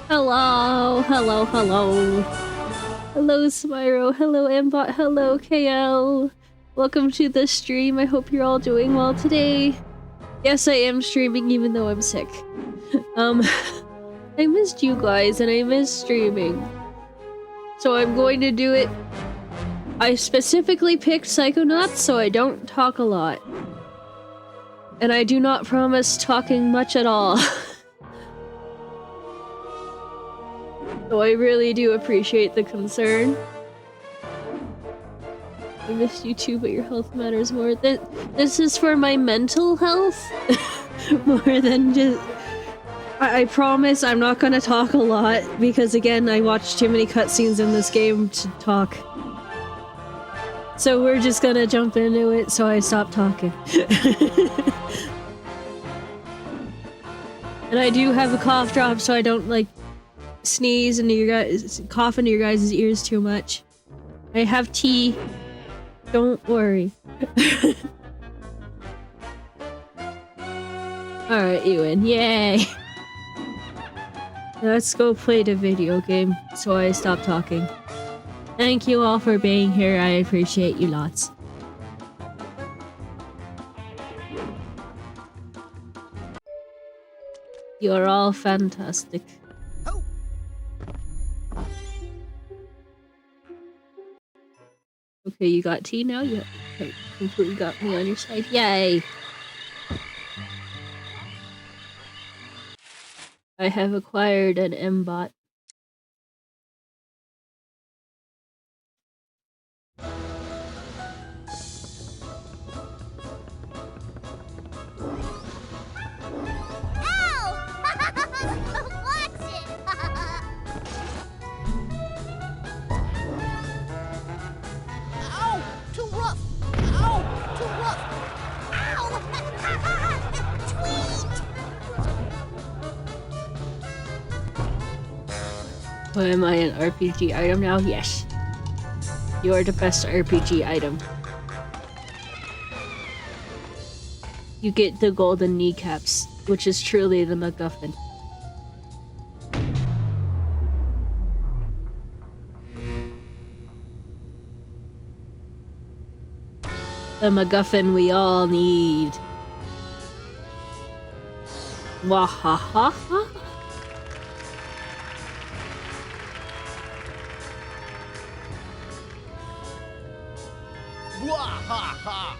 Hello, hello, hello. Hello, Spyro. Hello, Mbot. Hello, KL. Welcome to the stream. I hope you're all doing well today. Yes, I am streaming even though I'm sick. I missed you guys and I missed streaming. So I'm going to do it. I specifically picked Psychonauts so I don't talk a lot. And I do not promise talking much at all. So I really do appreciate the concern. I missed you too, but your health matters more. This is for my mental health more than just... I promise I'm not gonna talk a lot because again, I watched too many cutscenes in this game to talk. So we're just gonna jump into it so I stop talking. And I do have a cough drop so I don't like sneeze into your guys, cough into your guys' ears too much. I have tea. Don't worry. Alright, you win. Yay! Let's go play the video game so I stop talking. Thank you all for being here. I appreciate you lots. You're all fantastic. Okay, you got tea now? You completely got me on your side. Yay! I have acquired an M-bot. Oh, am I an RPG item now? Yes. You are the best RPG item. You get the golden kneecaps, which is truly the MacGuffin. The MacGuffin we all need. Wahahaha. Wahaha!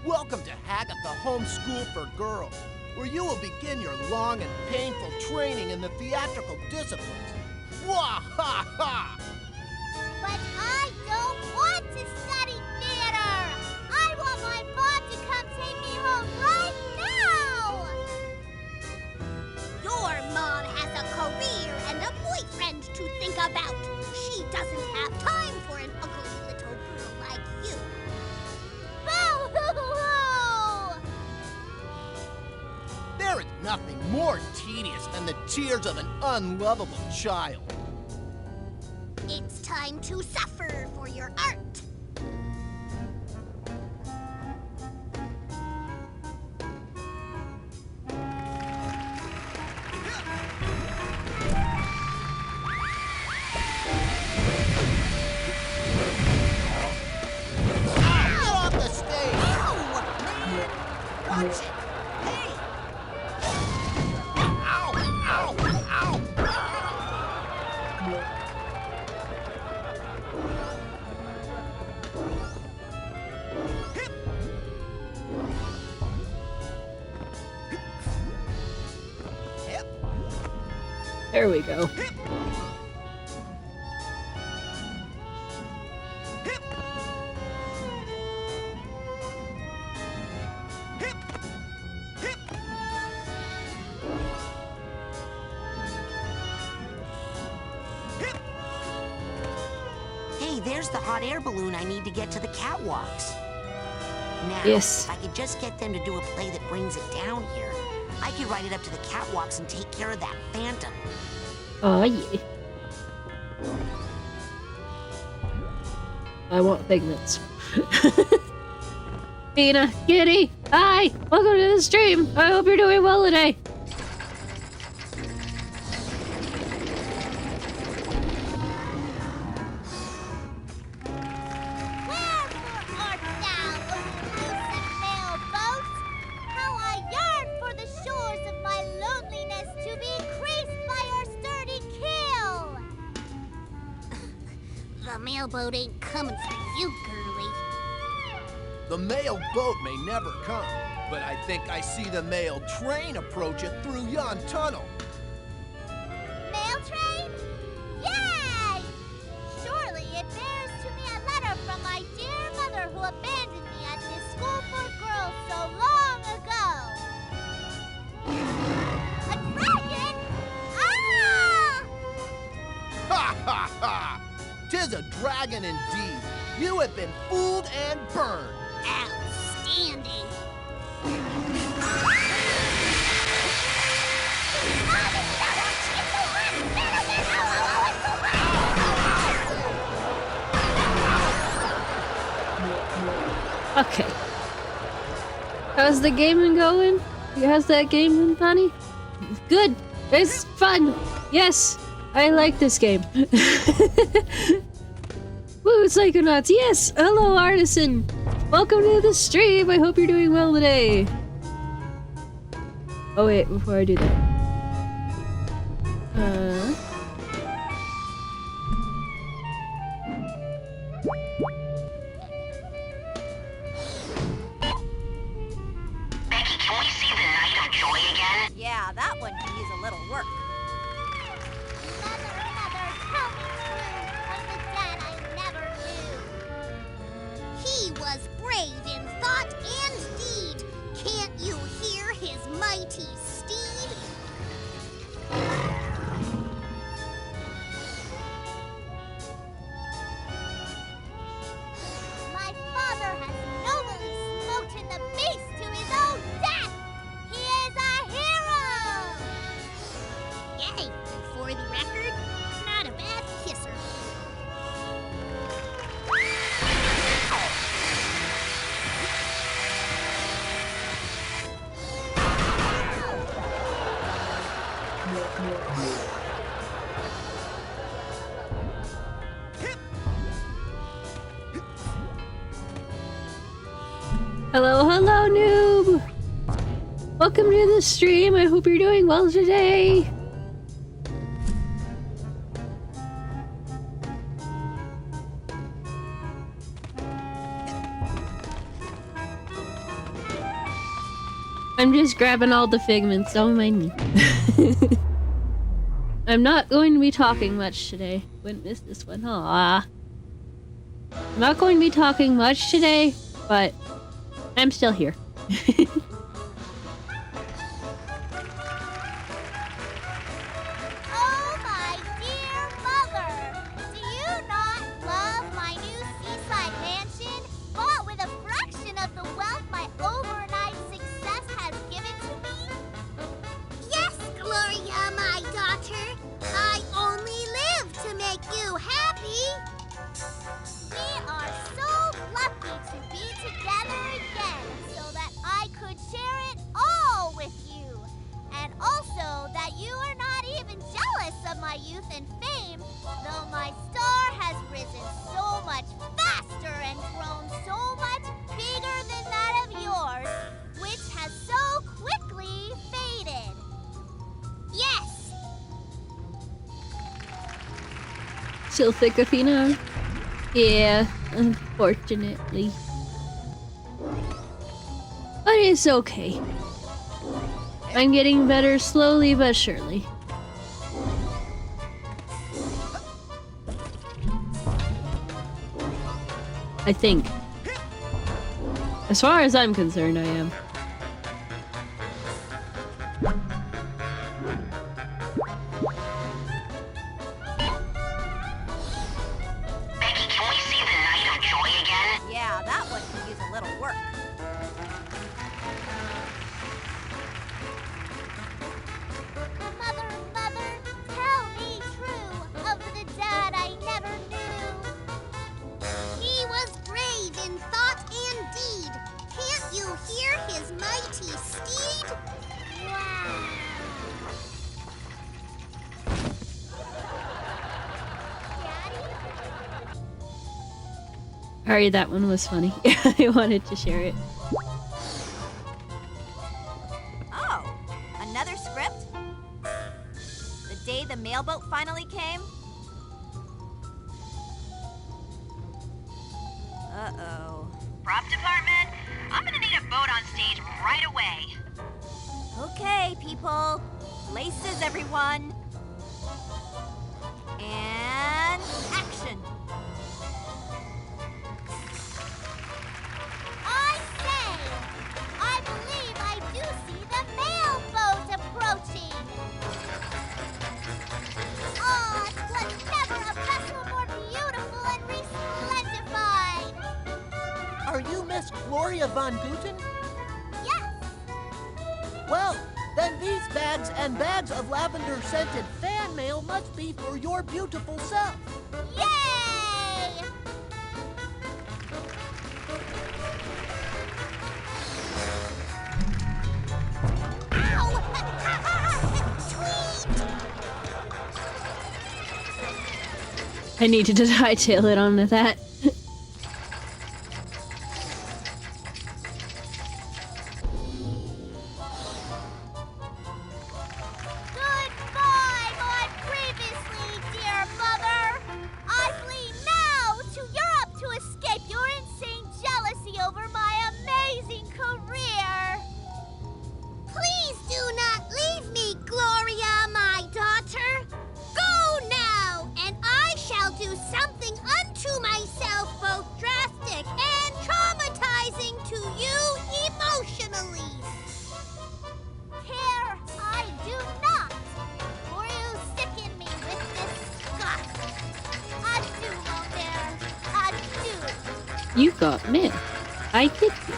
Welcome to Hackett, the home school for girls, where you will begin your long and painful training in the theatrical disciplines. Wahaha! But I don't want to study theater! I want my mom to come take me home right now! Your mom has a career and a boyfriend to think about. She doesn't have time for an ugly little girl like you. Boo-hoo-hoo! There is nothing more tedious than the tears of an unlovable child. It's time to suffer for your art. Get off the stage! Watch it! Hey! Ow! Ow! Ow! There we go. Hey, there's the hot air balloon I need to get to the catwalks. Now, Yes. if I could just get them to do a play that brings it down here, I could ride it up to the catwalks and take care of that phantom. Oh, yeah. I want figments. Tina, Kitty, hi! Welcome to the stream! I hope you're doing well today! Wherefore art thou, elusive mail boat? How I yearn for the shores of my loneliness to be graced by your sturdy keel! The mailboat ain't coming for you, girlie. The mail boat may never come, but I think I see the mail train approach it through yon tunnel. Mail train? Yay! Surely it bears to me a letter from my dear mother who abandoned me at this school for girls so long ago. A dragon? Ah! Ha ha ha! 'Tis a dragon indeed. You have been fooled and burned. Outstanding. Okay. How's the gaming going? How's that gaming, Bunny? Good. It's fun. Yes. I like this game. Woo, Psychonauts. Yes. Hello, Artisan. Welcome to the stream. I hope you're doing well today. Oh, wait. Before I do that. Becky, can we see the Night of Joy again? Yeah, that one can use a little work. Mother, tell me true, was the dad I never knew. He was brave in thought and deed. Can't you hear his mighty steed? My father has nobly smoten the beast to his own death. He is a hero. Yay! And for the record, not a bad kisser. Hello, hello, noob! Welcome to the stream. I hope you're doing well today. I'm just grabbing all the figments, don't mind me. I'm not going to be talking much today. Wouldn't miss this one. Aww. I'm not going to be talking much today, but I'm still here. Oh, my dear mother! Do you not love my new seaside mansion? Bought with a fraction of the wealth my overnight success has given to me? Yes, Gloria, my daughter. I only live to make you happy. We are so lucky to be together again so that I could share it all with you. And also that you are not even jealous of my youth and fame, though my star has risen so much faster and grown so much bigger than that of yours, which has so quickly faded. Yes! Still thick, Athena? Yeah, unfortunately. But it's okay. I'm getting better slowly but surely. I think. As far as I'm concerned, I am. Becky, can we see the Night of Joy again? Yeah, that one could use a little work. Mother, mother, tell me true of the dad I never knew. He was brave in thought and deed. Can't you hear his mighty steed? Wow. Daddy? Sorry, that one was funny. I wanted to share it. Oh, another script? The day the mailboat finally came? Uh-oh. Prop department, I'm gonna need a boat on stage right away. Okay, people. Places, everyone. And action. I say, I believe I do see the mailboat approaching. Oh, was never a vessel more beautiful and resplendified. Are you Miss Gloria von Guten? Yes, Well, then these bags and bags of lavender-scented fan mail must be for your beautiful self. yay! Tweet! I needed to hightail it onto that. Goodbye, my previously dear mother. I flee now to Europe to escape your insane jealousy over my amazing career. Please do not leave me, Gloria, my daughter. Go now, and I shall do something unto myself both drastic and traumatizing to you emotionally. Care I do not, for you sicken me with disgust. Adieu, mon père. Adieu. You got mail. I get you.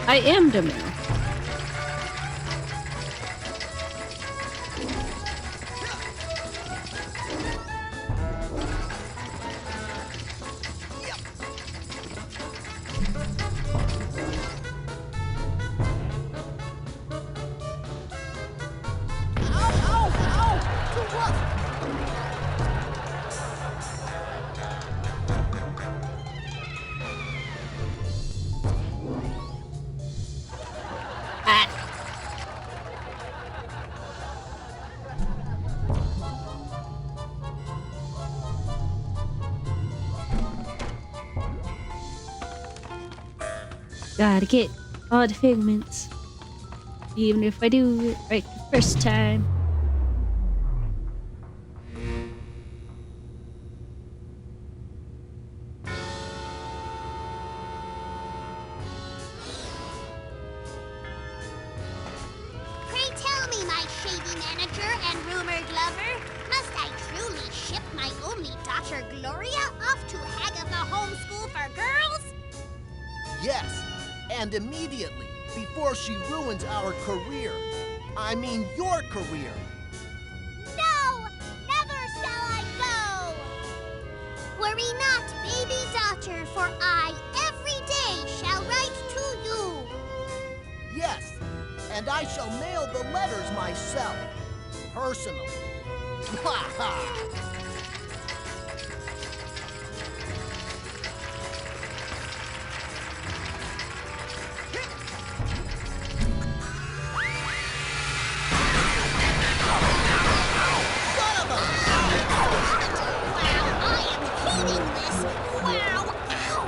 I am the mail. Ow, ow, ow! To what? Ah. Gotta get all the figments. Even if I do it right the first time. Pray tell me, my shady manager and rumored lover, must I truly ship my only daughter Gloria off to Hagatha Homeschool for Girls? Yes, and immediately, before she ruins our career. I mean your career. No, never shall I go. Worry not, baby daughter, for I every day shall write to you. Yes, and I shall mail the letters myself, personally. Ha ha! Son of a... Wow, I am hating this. Wow, ow.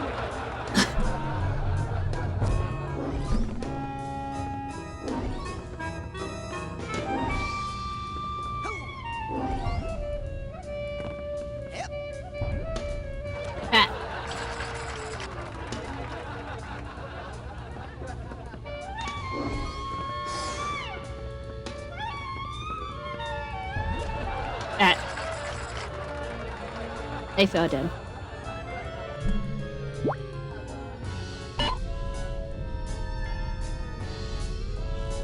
I fell down.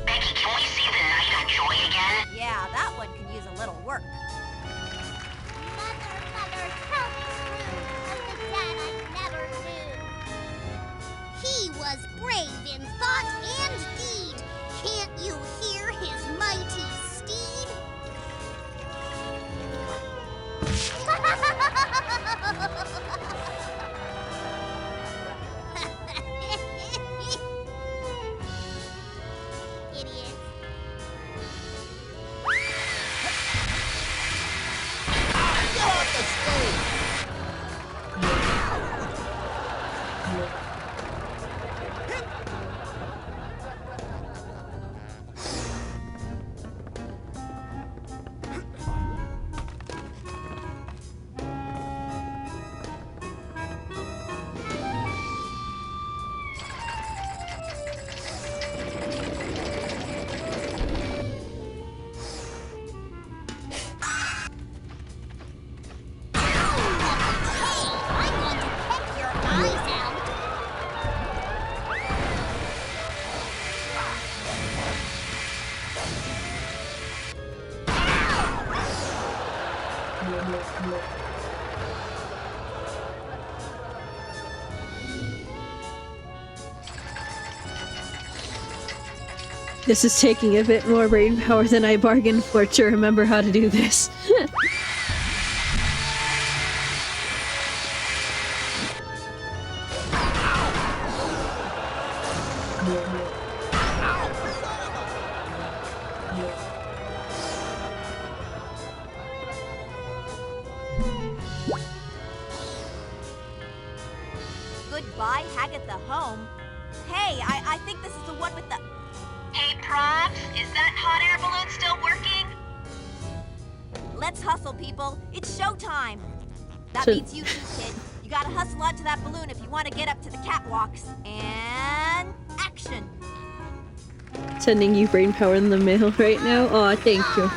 Becky, can we see the Night of Joy again? Yeah, that one can use a little work. Mother, mother, tell me true of the dad I never knew. He was brave in thought and deed. Can't you hear his mighty steed? Idiot. Get off the stage! I'm going to peck your eyes out. This is taking a bit more brain power than I bargained for to remember how to do this. Goodbye, Hagatha home. Hey, I think this is the one with the... Hey, Prof, is that hot air balloon still working? Let's hustle, people. It's showtime. That So- means you too, kid. You gotta hustle onto that balloon if you want to get up to the catwalks. And action. Sending you brain power in the mail right now. Aw, thank you.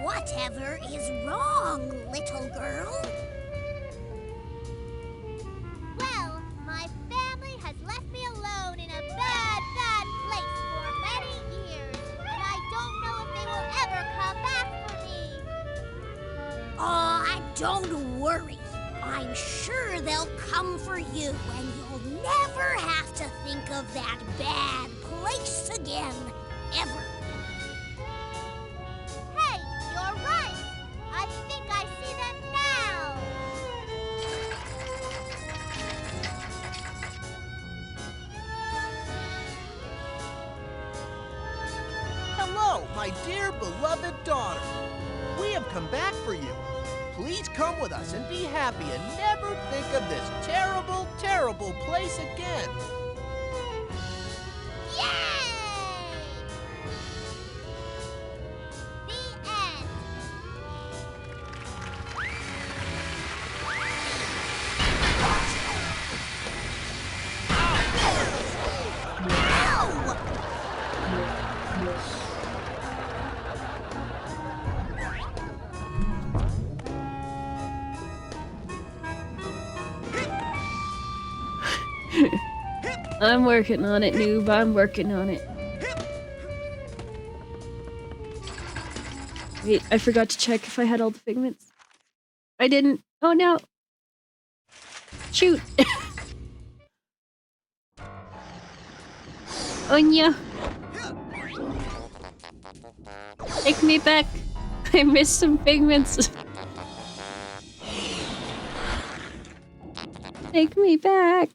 Whatever is wrong, little girl? Well, my family has left me alone in a bad, bad place for many years, and I don't know if they will ever come back for me. Aw, don't worry. I'm sure they'll come for you, and you'll never have to think of that bad place again, ever. Hey, you're right. I think I see them now. Hello, my dear beloved daughter. We have come back for you. Please come with us and be happy and never think of this terrible, terrible place again. Yay! The end. I'm working on it, noob. I'm working on it. Wait, I forgot to check if I had all the figments. I didn't. Oh no. Shoot. Oh no. Take me back. I missed some figments. Take me back.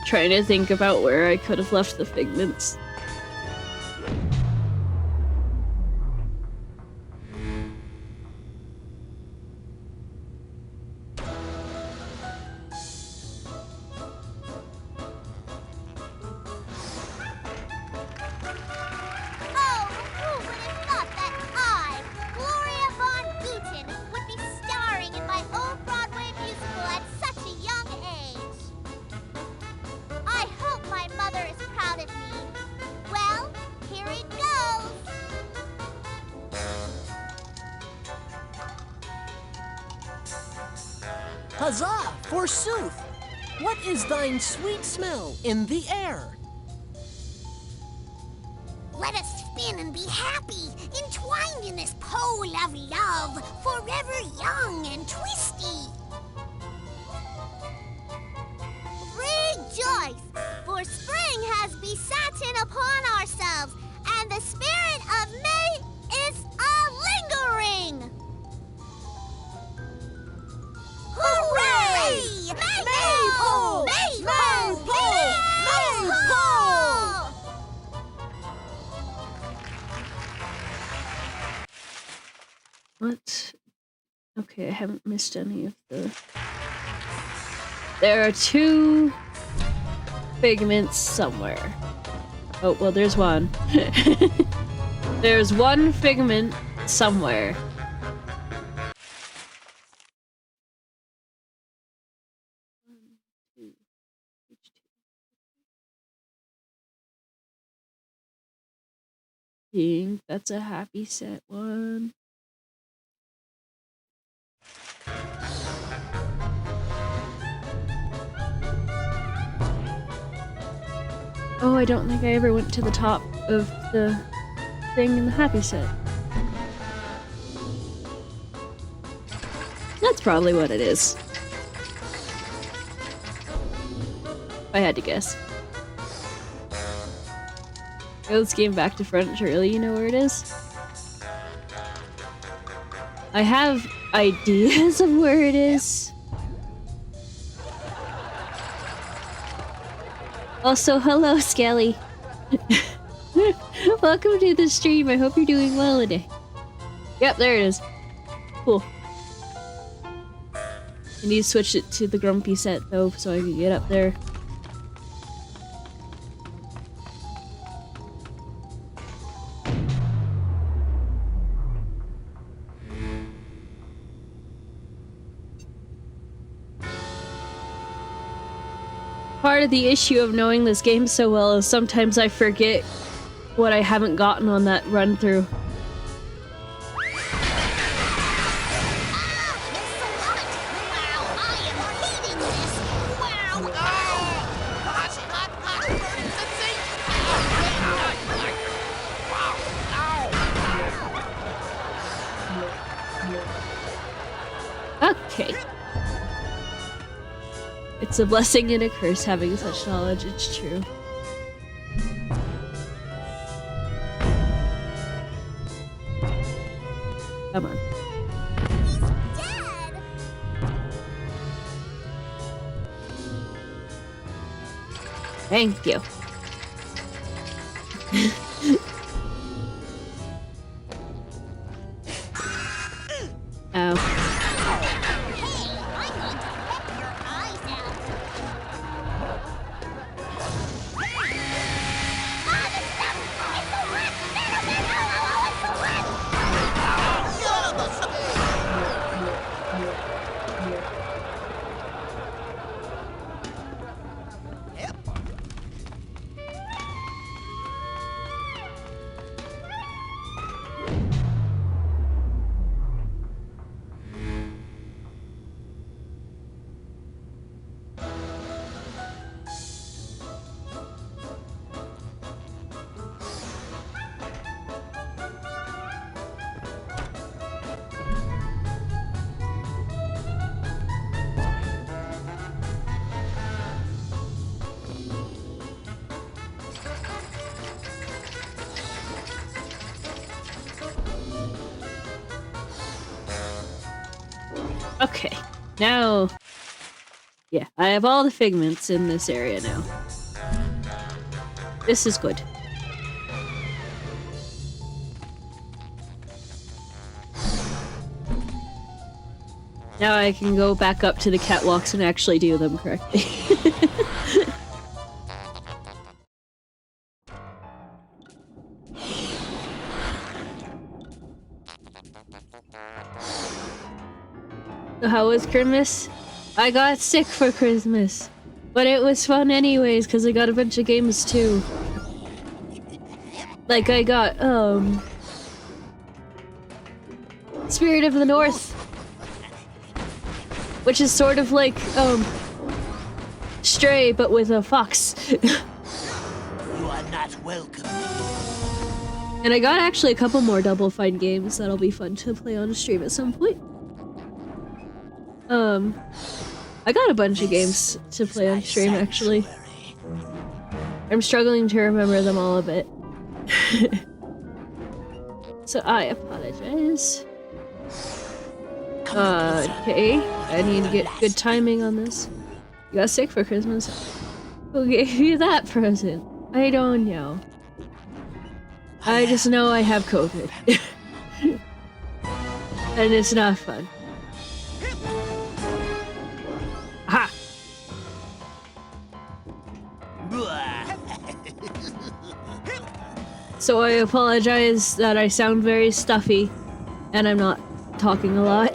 Trying to think about where I could have left the figments. Huzzah, forsooth! What is thine sweet smell in the air? Let us spin and be happy, entwined in this pole of love, forever young and twisty. Rejoice, for spring has besatten upon ourselves, and the spirit of May is a-lingering. Hooray! Maypole! Maypole! Maypole! What? Okay, I haven't missed any of the... There are 2 figments somewhere. Oh, well, there's one. There's 1 figment somewhere. I think that's a happy set one. Oh, I don't think I ever went to the top of the thing in the happy set. That's probably what it is. If I had to guess. Let's game back to front. Surely you know where it is. I have ideas of where it is. Also, hello, Skelly. Welcome to the stream. I hope you're doing well today. Yep, there it is. Cool. I need to switch it to the grumpy set though, so I can get up there. Part of the issue of knowing this game so well is sometimes I forget what I haven't gotten on that run through. Okay. It's a blessing and a curse having such knowledge, it's true. Come on. Dad! Thank you. Ow. Okay, now... Yeah, I have all the figments in this area now. This is good. Now I can go back up to the catwalks and actually do them correctly. So how was Christmas? I got sick for Christmas. But it was fun anyways, because I got a bunch of games too. Like I got, Spirit of the North. which is sort of like Stray, but with a fox. You are not welcome. And I got actually a couple more Double Fine games that'll be fun to play on stream at some point. I got a bunch of games to play on stream actually. I'm struggling to remember them all a bit. So I apologize. Okay, I need to get good timing on this. You got sick for Christmas? Who gave you that present? I don't know. I just know I have COVID. And it's not fun. Aha! So I apologize that I sound very stuffy and I'm not talking a lot.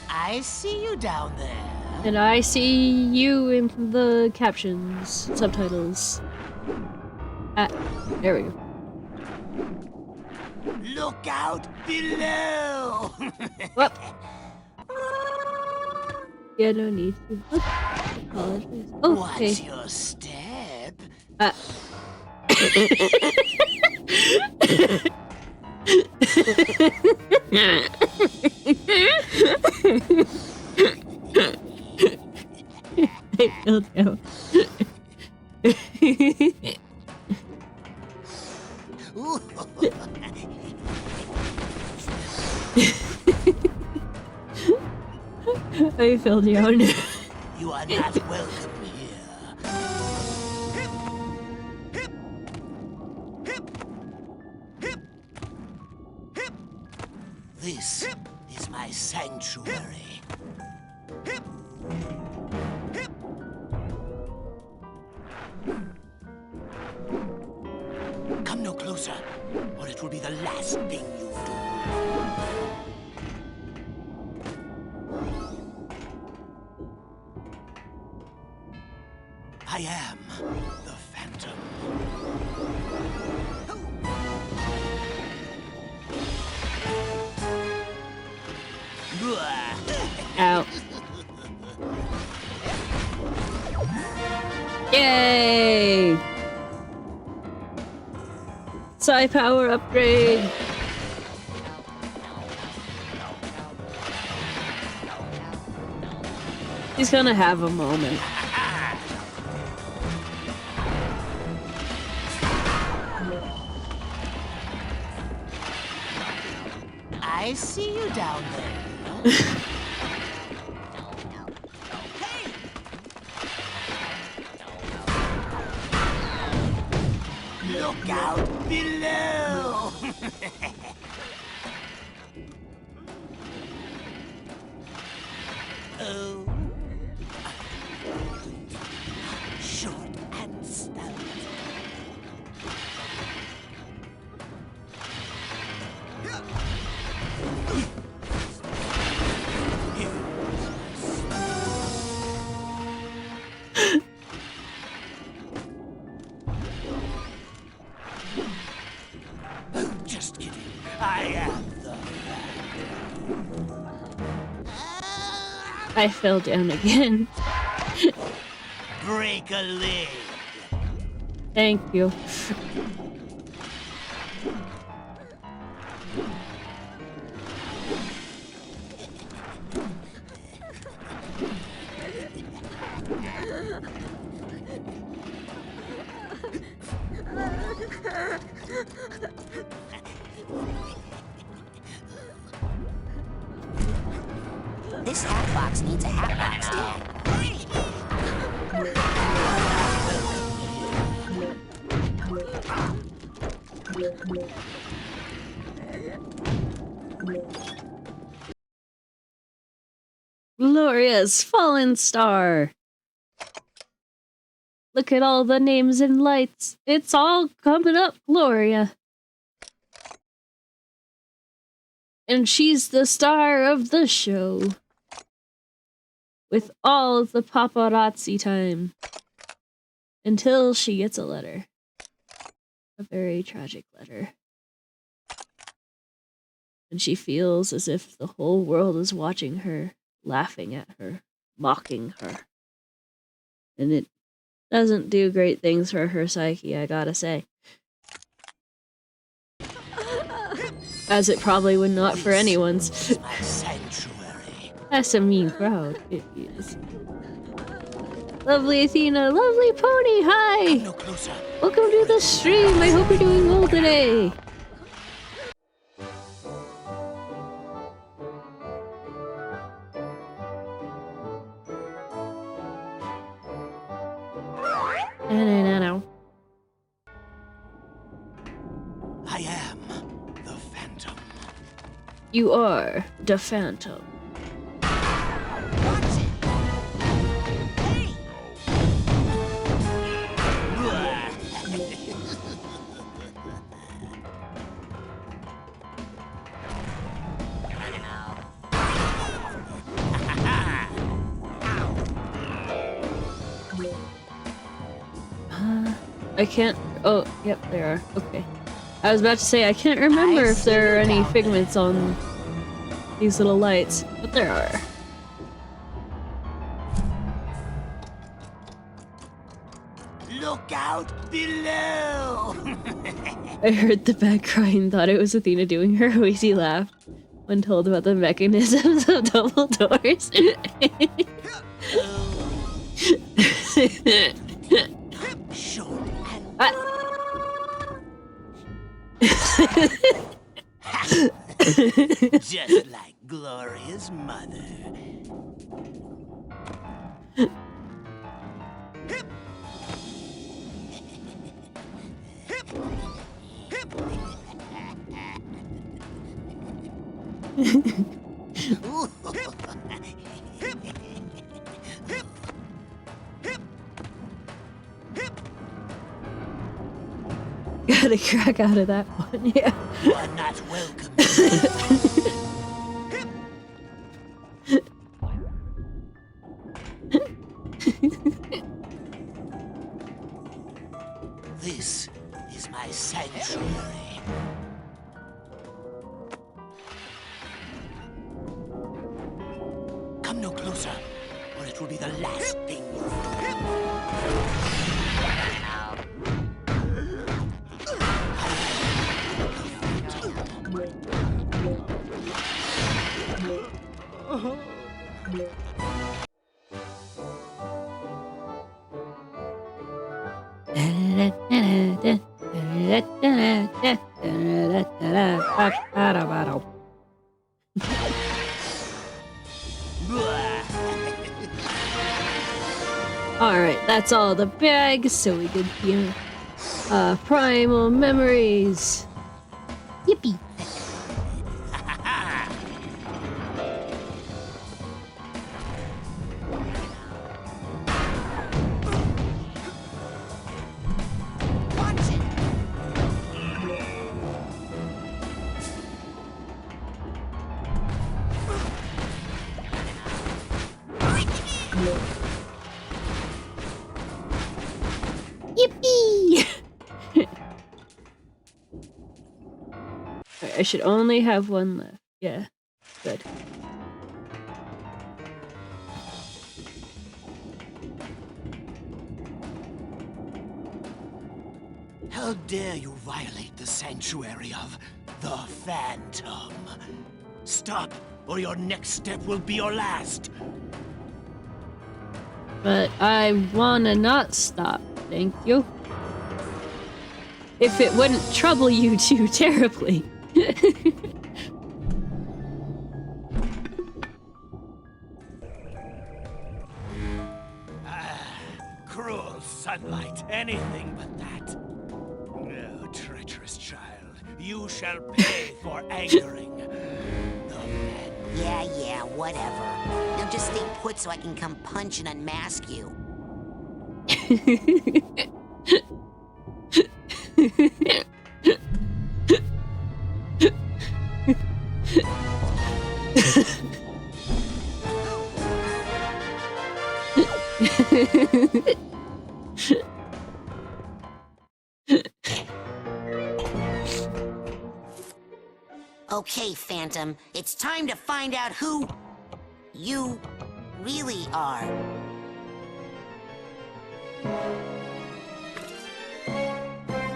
I see you down there. And I see you in the captions, subtitles. There we go. Look out below! Whoop. Yeah, no need to. Apologize. Oh, okay. What's your step? I fell down. I fell down. You are not welcome here. This is my sanctuary. Come no closer, or it will be the last thing you do. I am the Phantom. Ow. Yay! Psi power upgrade! He's gonna have a moment. I see you down there. Look out below! Oh. Short and stout. Just kidding. I am the I fell down again. break a leg. Thank you. This hat box needs a hat box tag. Gloria's fallen star. Look at all the names and lights. It's all coming up, Gloria. And she's the star of the show. With all the paparazzi time. Until she gets a letter. A very tragic letter. And she feels as if the whole world is watching her, laughing at her, mocking her. And it doesn't do great things for her psyche, I gotta say. As it probably would not for anyone's. My sanctuary. That's a mean crowd, it is. Lovely Athena, lovely pony, hi! No closer. Welcome to the stream, I hope you're doing well today! No. I am the Phantom. You are the Phantom. Watch it. Hey! I can't. Oh, yep, there are. Okay. I was about to say, I can't remember if there are any figments on these little lights, but there are. Look out below! I heard the bat cry and thought it was Athena doing her wheezy laugh when told about the mechanisms of double doors. Short and just like Gloria's mother. Hip. Hip. Hip. Hip. Hip. Hip. Hip. Got a crack out of that one, yeah. You are not welcome. This is my sanctuary. Come no closer, or it will be the last thing you do. Alright, that's all the bags, so we did the primal memories. Yippee! Yippee! I should only have one left. Yeah, good. How dare you violate the sanctuary of the Phantom? Stop, or your next step will be your last. But I wanna not stop, thank you. If it wouldn't trouble you too terribly. Cruel sunlight, anything but that. Oh, treacherous child, you shall pay for angering the men. Yeah, whatever. Now just stay put so I can come punch and unmask you. Okay, Phantom, it's time to find out who you really are.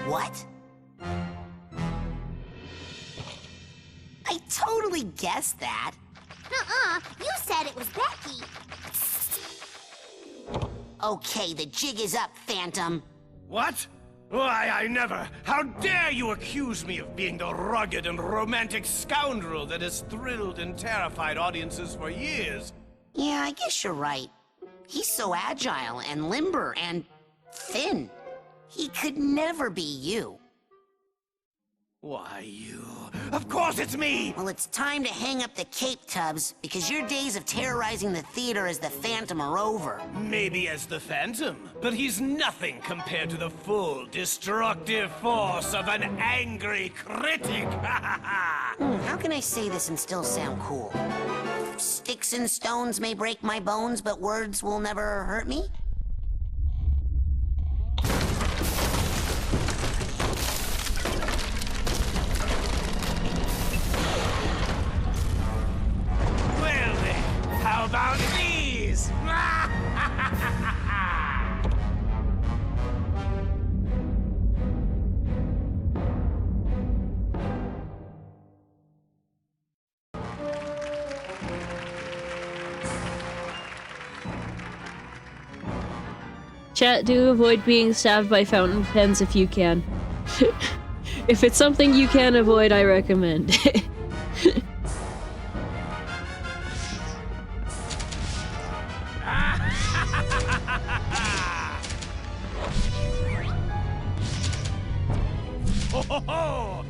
What? I totally guessed that. You said it was Becky. Okay, the jig is up, Phantom. What? Why, I never! How dare you accuse me of being the rugged and romantic scoundrel that has thrilled and terrified audiences for years? Yeah, I guess you're right. He's so agile and limber and thin. He could never be you. Why, you... Of course it's me! Well, it's time to hang up the cape, Tubbs, because your days of terrorizing the theater as the Phantom are over. Maybe as the Phantom, but he's nothing compared to the full destructive force of an angry critic! How can I say this and still sound cool? Sticks and stones may break my bones, but words will never hurt me? Well then, how about these? Chat, do avoid being stabbed by fountain pens if you can. If it's something you can avoid, I recommend it. Ho, ho, ho!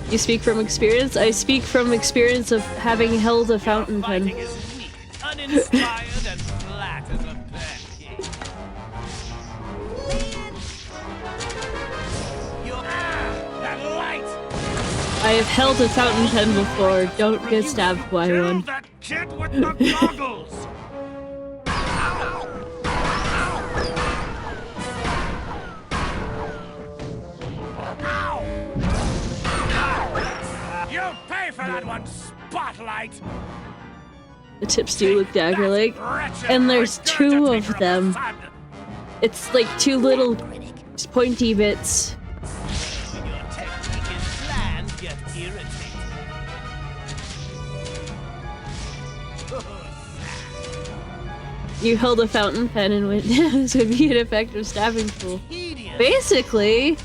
You speak from experience? I speak from experience of having held a fountain pen. Fighting is weak, uninspired, and flat as a pancake. That light! I have held a fountain pen before. Don't get stabbed by Kill one. that kid with the goggles! You pay for that one, Spotlight! The tips do look dagger-like. And there's two of them. It's like two little pointy bits. When your technique is bland yet irritating. You held a fountain pen and went, this would be an effective stabbing tool. Tedious. Basically.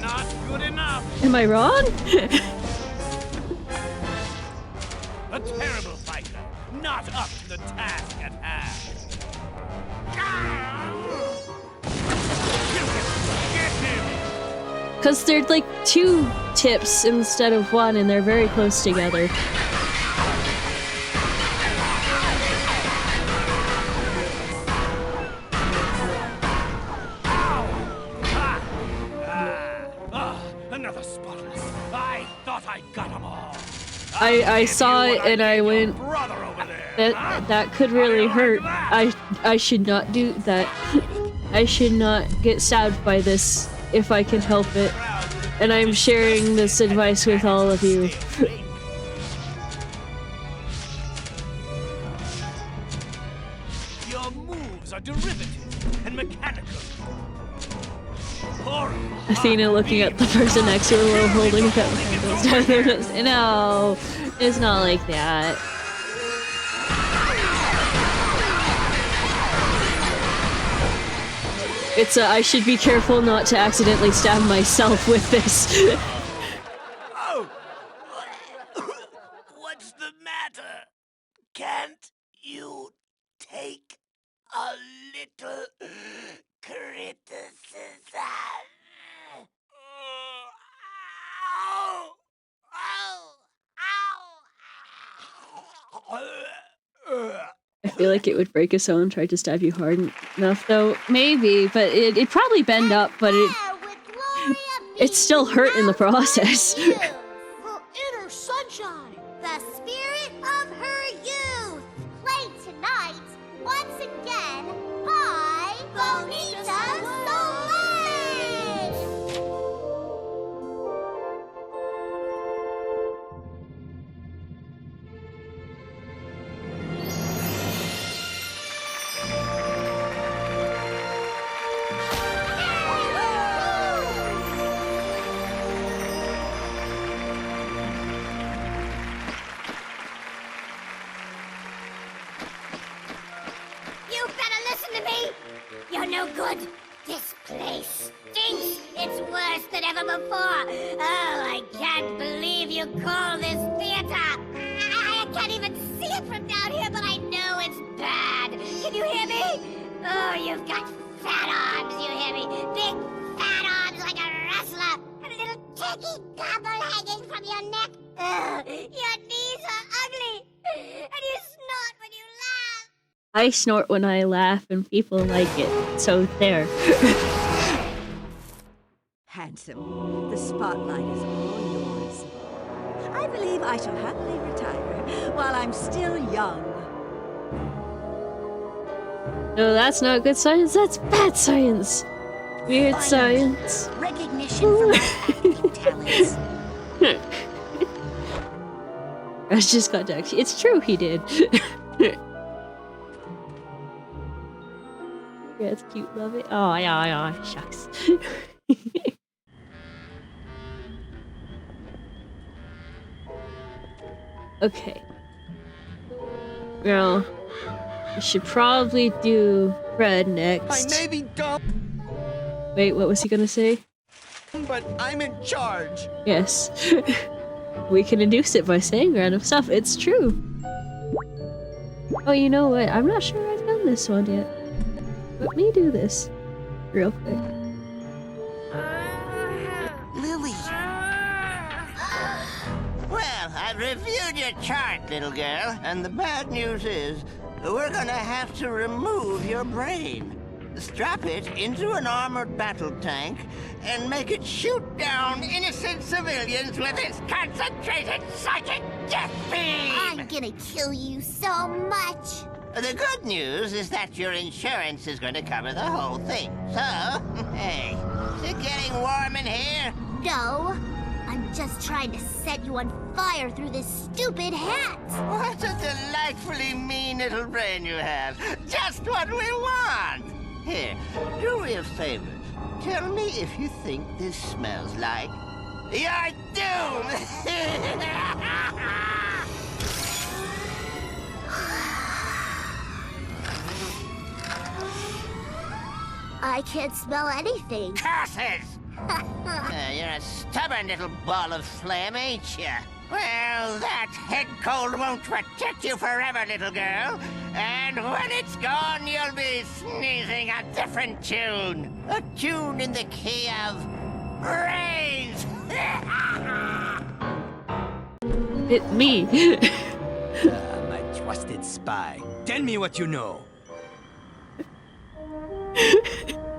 Not good enough. Am I wrong? A terrible fighter, not up to the task at hand. Get him! Because they're like two tips instead of one, and they're very close together. Another spotlight. I thought I got them all. I saw it and I went, Brother over there. that could really hurt. I should not do that. I should not get stabbed by this if I can help it. And I'm sharing this advice with all of you. Your moves are derivative and mechanical. Horrible. Athena looking at the person next to her while holding a fountain. No, it's not like that. It's I should be careful not to accidentally stab myself with this. Oh! What's the matter? Can't you take a little criticism? Ow! I feel like it would break if someone tried to stab you hard enough, though. Maybe, but it'd probably bend up, but it still hurt in the process. Her inner sunshine. The spirit of her youth. Play tonight, once again, by Bonita. you call this theater? I can't even see it from down here, but I know it's bad. Can you hear me? Oh, you've got fat arms, you hear me? Big fat arms like a wrestler. And a little turkey gobble hanging from your neck. Ugh, your knees are ugly. And you snort when you laugh. I snort when I laugh and people like it, so there. Handsome, the spotlight is all yours. I believe I shall happily retire while I'm still young. No, that's not good science, that's bad science. Weird science. Recognition for my acting talents. I just got to actually. It's true, he did. Yeah, it's cute, love it. Oh, yeah, shucks. Okay. Now, we should probably do Fred next. I may be dumb, Wait, what was he gonna say? but I'm in charge. Yes. We can induce it by saying random stuff. It's true. Oh, you know what? I'm not sure I've done this one yet. Let me do this real quick. Lily. Well, I've reviewed your chart, little girl, and the bad news is we're gonna have to remove your brain. Strap it into an armored battle tank and make it shoot down innocent civilians with its concentrated psychic death beam! I'm gonna kill you so much. The good news is that your insurance is going to cover the whole thing. So, hey, is it getting warm in here? No, I'm just trying to set you on fire through this stupid hat. What a delightfully mean little brain you have. Just what we want. Here, do me a favor. Tell me if you think this smells like your doom. I can't smell anything. Curses! You're a stubborn little ball of flame, ain't you? Well, that head cold won't protect you forever, little girl. And when it's gone, you'll be sneezing a different tune. A tune in the key of brains. It's me. My trusted spy. Tell me what you know.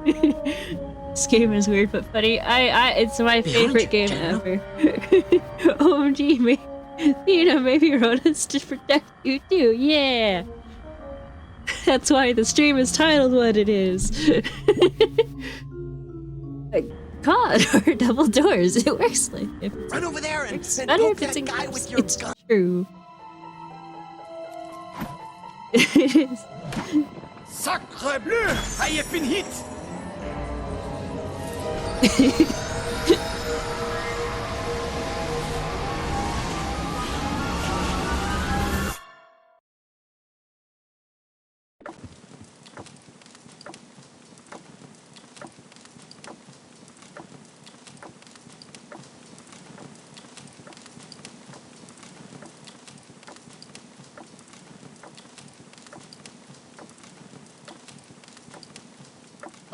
This game is weird but funny. It's my favorite game ever. OMG, Athena maybe wrote us to protect you too. Yeah. That's why the stream is titled what it is. God, or double doors. It works like if it's Run over there and better poke if it's that in guy caps. with your It's gun. true. It is. Sacre bleu! I have been hit!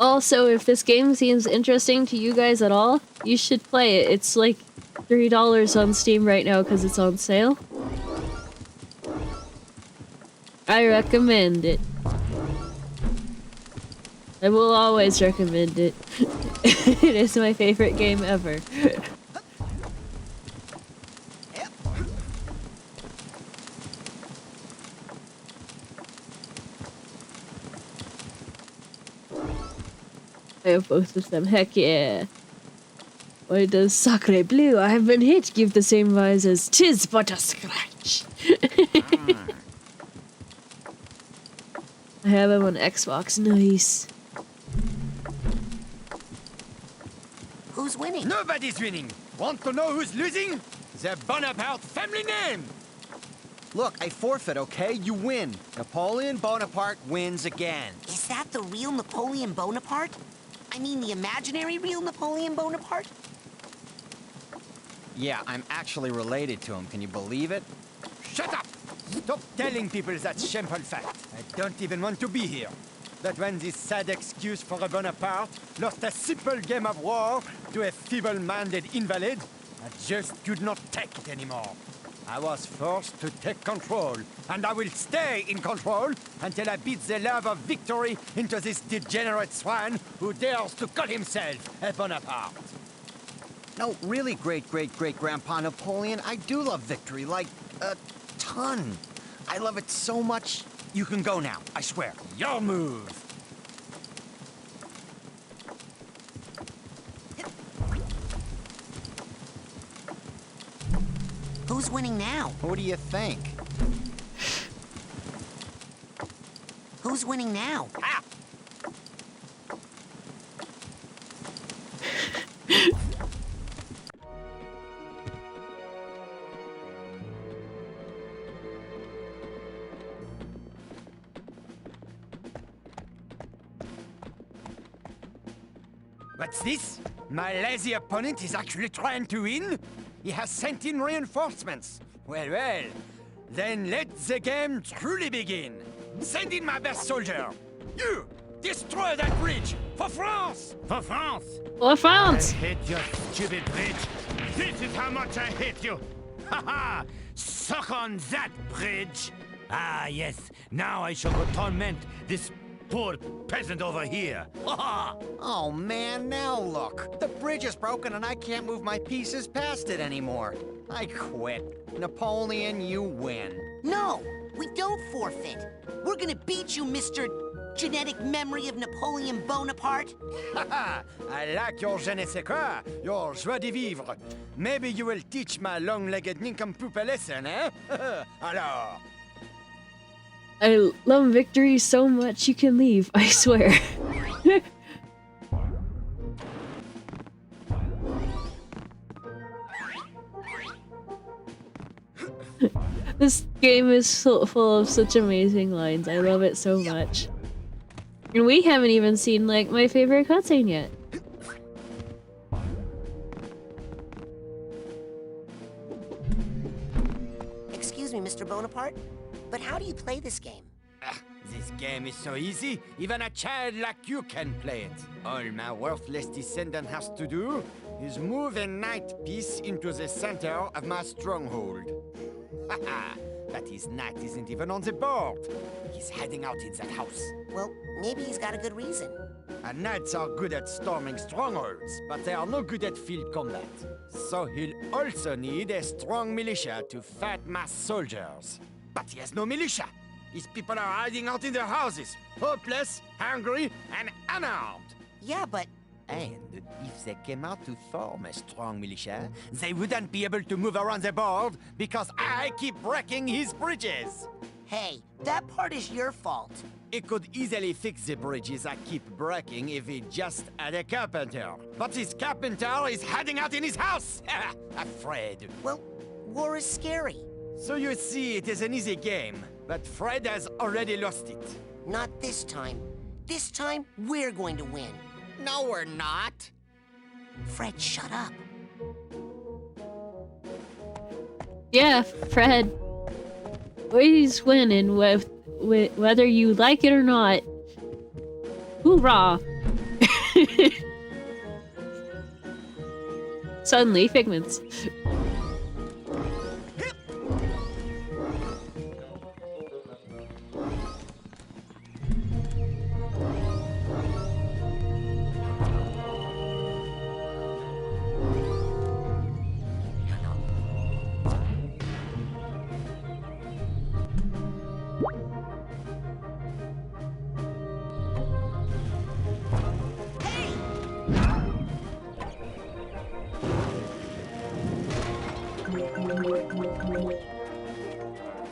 Also, if this game seems interesting to you guys at all, you should play it. It's like $3 on Steam right now because it's on sale. I recommend it. I will always recommend it. It is my favorite game ever. I have both of them. Heck yeah. Why does Sacre Bleu? I have been hit. Give the same vibes as "'Tis but a scratch." I have him on Xbox. Nice. Who's winning? Nobody's winning. Want to know who's losing? The Bonaparte family name. Look, I forfeit, okay? You win. Napoleon Bonaparte wins again. Is that the real Napoleon Bonaparte? I mean, the imaginary real Napoleon Bonaparte? Yeah, I'm actually related to him. Can you believe it? Shut up! Stop telling people that shameful fact. I don't even want to be here. That when this sad excuse for a Bonaparte lost a simple game of war to a feeble-minded invalid, I just could not take it anymore. I was forced to take control, and I will stay in control until I beat the love of victory into this degenerate swine who dares to call himself a Bonaparte. No, really, great-great-great-grandpa Napoleon, I do love victory, like, a ton. I love it so much, you can go now, I swear. Your move! Who's winning now? Who do you think? Who's winning now? Ah! What's this? My lazy opponent is actually trying to win? He has sent in reinforcements. Well, then let the game truly begin. Send in my best soldier. You, destroy that bridge for France! For France! For France! I hate your stupid bridge. This is how much I hate you. Ha ha! Suck on that bridge. Ah, yes. Now I shall go torment this poor peasant over here. Ha ha! Oh man, now look. The bridge is broken and I can't move my pieces past it anymore. I quit. Napoleon, you win. No, we don't forfeit. We're gonna beat you, Mr. Genetic Memory of Napoleon Bonaparte. Haha! I like your je ne sais quoi, your joie de vivre. Maybe you will teach my long-legged nincompoop a lesson, eh? Alors? I love victory so much you can leave, I swear. This game is so full of such amazing lines. I love it so much. And we haven't even seen, like, my favorite cutscene yet. Excuse me, Mr. Bonaparte, but how do you play this game? This game is so easy, even a child like you can play it. All my worthless descendant has to do is move a knight piece into the center of my stronghold. Haha, but his knight isn't even on the board. He's hiding out in that house. Well, maybe he's got a good reason. And knights are good at storming strongholds, but they are no good at field combat. So he'll also need a strong militia to fight my soldiers. But he has no militia. His people are hiding out in their houses, hopeless, hungry, and unarmed. Yeah, but... And if they came out to form a strong militia, they wouldn't be able to move around the board because I keep breaking his bridges. Hey, that part is your fault. It could easily fix the bridges I keep breaking if he just had a carpenter. But his carpenter is hiding out in his house, afraid. Well, war is scary. So you see, it is an easy game, but Fred has already lost it. Not this time. This time, we're going to win. No, we're not. Fred, shut up. Yeah, Fred. He's winning with whether you like it or not. Hoorah! Suddenly, Figments.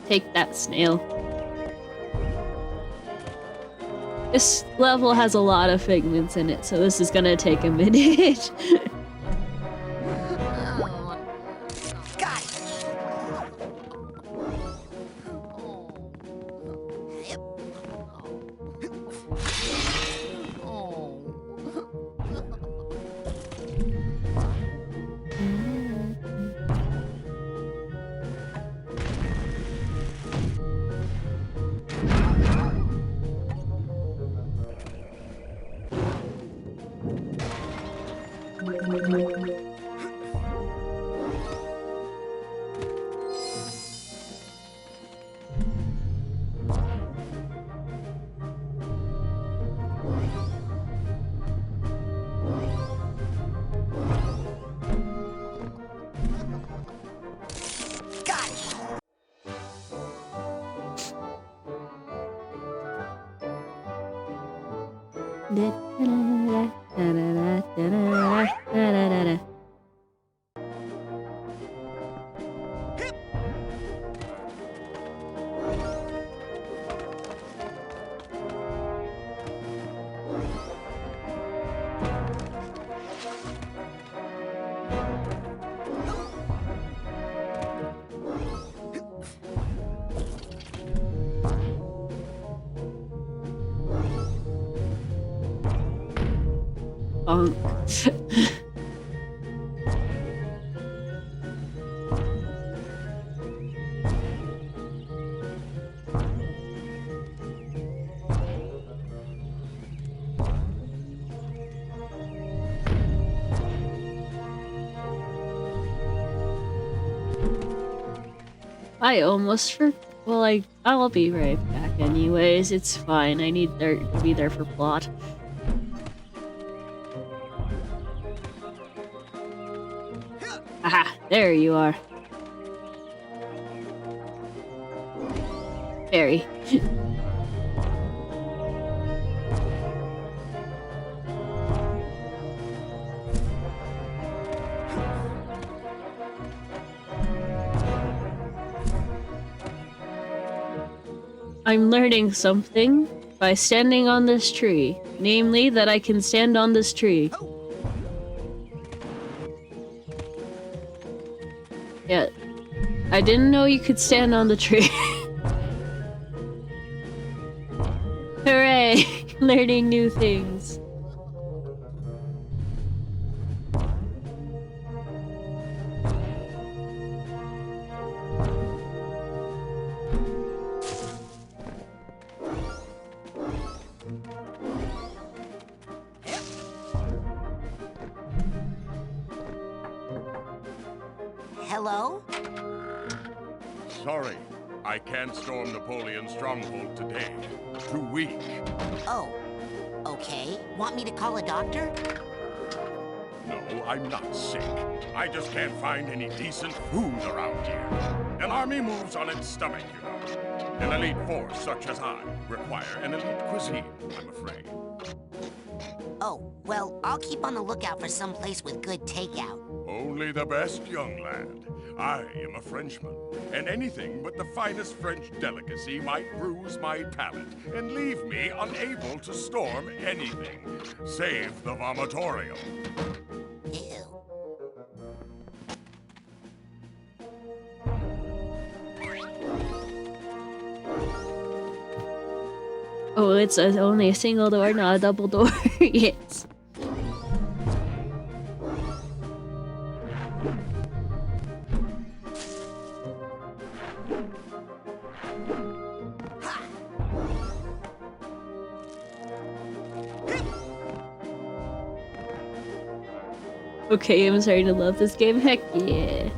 Take that, snail. This level has a lot of Figments in it, so this is gonna take a minute. Got it. Yep. Bonk. I almost well, I'll be right back anyways. It's fine. I need there to be there for plot. Aha! There you are. Fairy. I'm learning something by standing on this tree. Namely, that I can stand on this tree. Yeah. I didn't know you could stand on the tree. Hooray! Learning new things. Hello? Sorry, I can't storm Napoleon's stronghold today. Too weak. Oh, okay. Want me to call a doctor? No, I'm not sick. I just can't find any decent food around here. An army moves on its stomach, you know. An elite force such as I require an elite cuisine, I'm afraid. Oh, well, I'll keep on the lookout for some place with good takeout. Only the best, young lad. I am a Frenchman, and anything but the finest French delicacy might bruise my palate and leave me unable to storm anything, save the vomitorium. Ew. Oh, it's only a single door, not a double door. Yes. Okay, I'm starting to love this game. Heck yeah.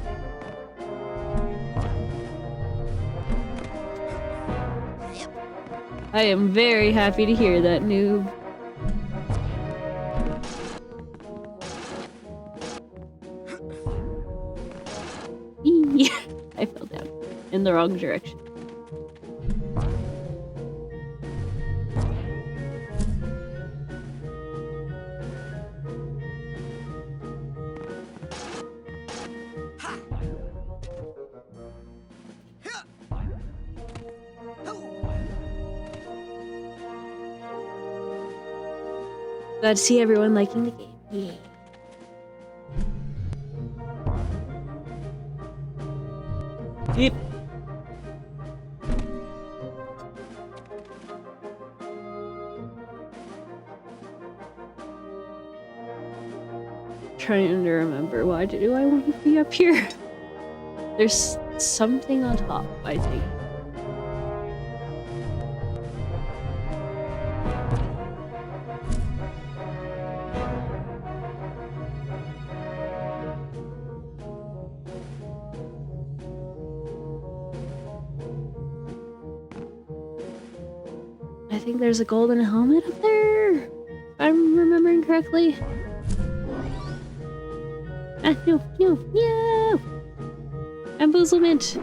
I am very happy to hear that, noob. Eee. I fell down in the wrong direction. Glad to see everyone liking the game. Yeah. Yep. Trying to remember, why do I want to be up here? There's something on top, I think. I think there's a golden helmet up there, if I'm remembering correctly. Ah, no, no, no! Embezzlement!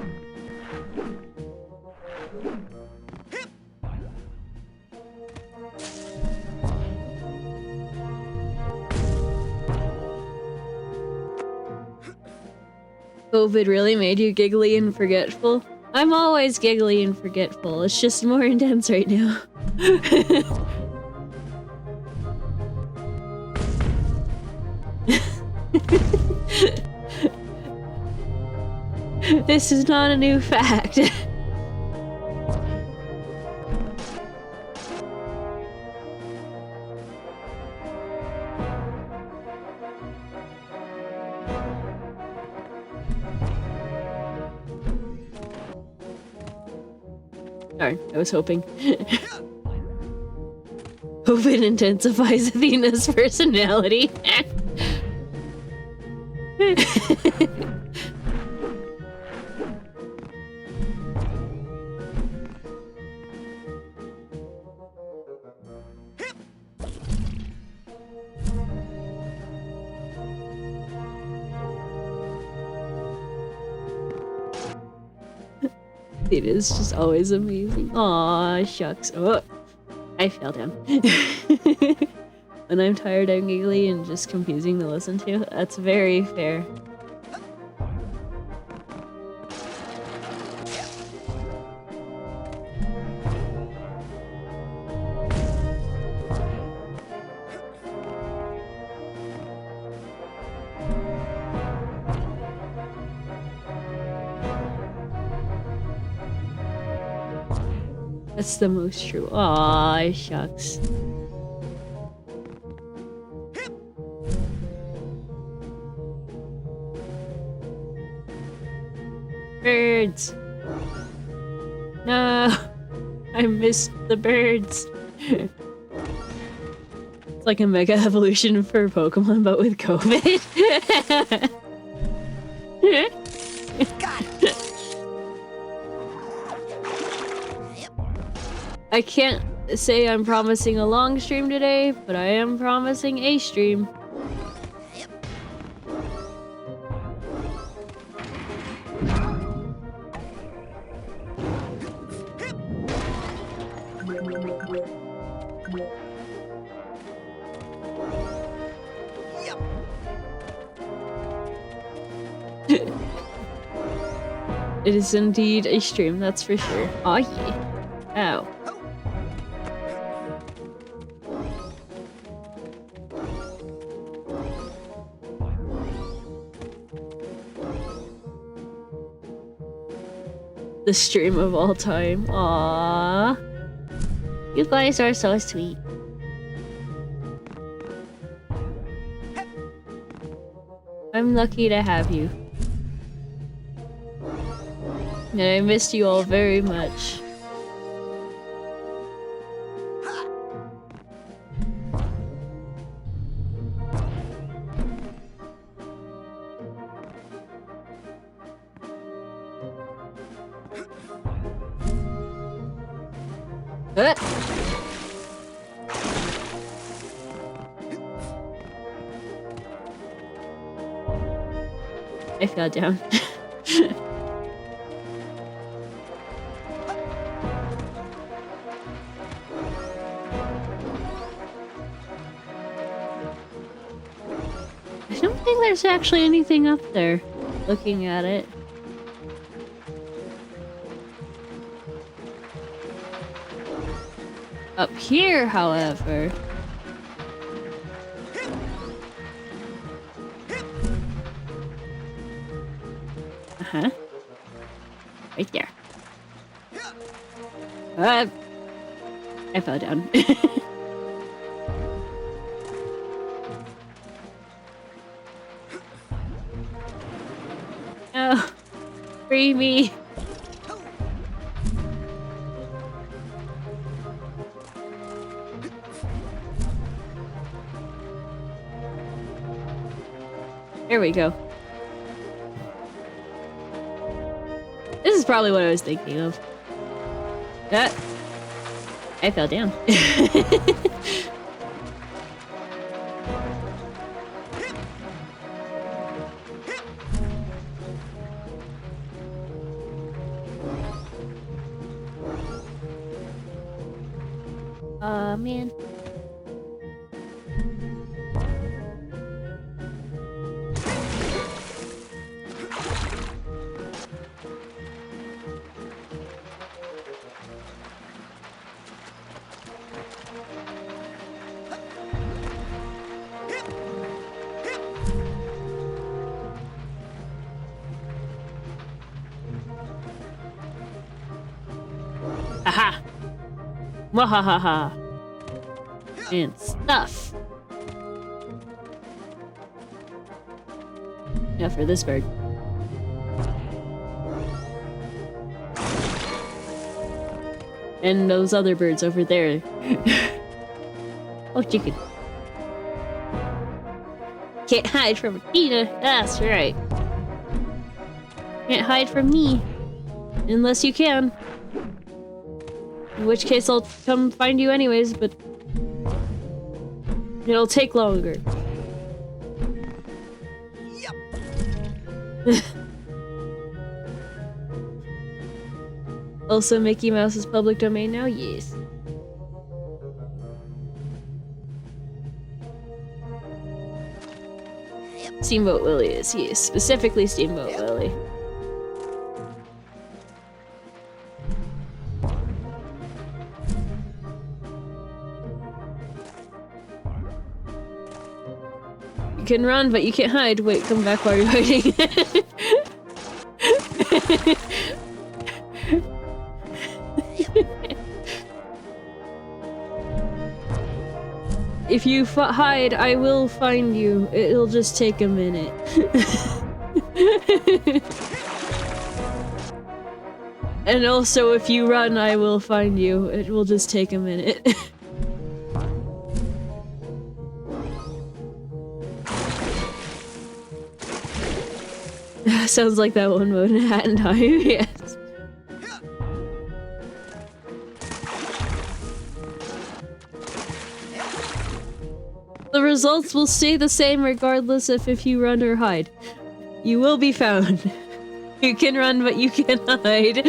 COVID really made you giggly and forgetful? I'm always giggly and forgetful. It's just more intense right now. This is not a new fact. Darn, I was hoping. COVID intensifies Athena's personality. It is just always amazing. Aw, shucks. Oh, I fell down. When I'm tired, I'm giggly and just confusing to listen to. That's very fair. That's the most true. Aw, shucks. Birds! No! I missed the birds! It's like a mega evolution for Pokemon, but with COVID. I can't say I'm promising a long stream today, but I am promising a stream. It is indeed a stream, that's for sure. Aw, yeah. Ow. The stream of all time. Aww. You guys are so sweet. I'm lucky to have you. And I missed you all very much. I fell down. I don't think there's actually anything up there, looking at it. Up here, however... Uh-huh. Right there. I fell down. No. Free me. There we go. This is probably what I was thinking of. I fell down. Man. Wahahaha. And stuff. Yeah, for this bird. And those other birds over there. Oh, chicken. Can't hide from Athena. That's right. Can't hide from me. Unless you can. In which case I'll come find you anyways, but it'll take longer. Yep. Also, Mickey Mouse is public domain now? Yes. Steamboat Willie is, yes. Specifically Steamboat Willie. You can run, but you can't hide. Wait, come back while you're hiding. If you hide, I will find you. It'll just take a minute. And also, if you run, I will find you. It will just take a minute. Sounds like that one mode in Hat in Time, yes. The results will stay the same regardless if you run or hide. You will be found. You can run, but you can't hide.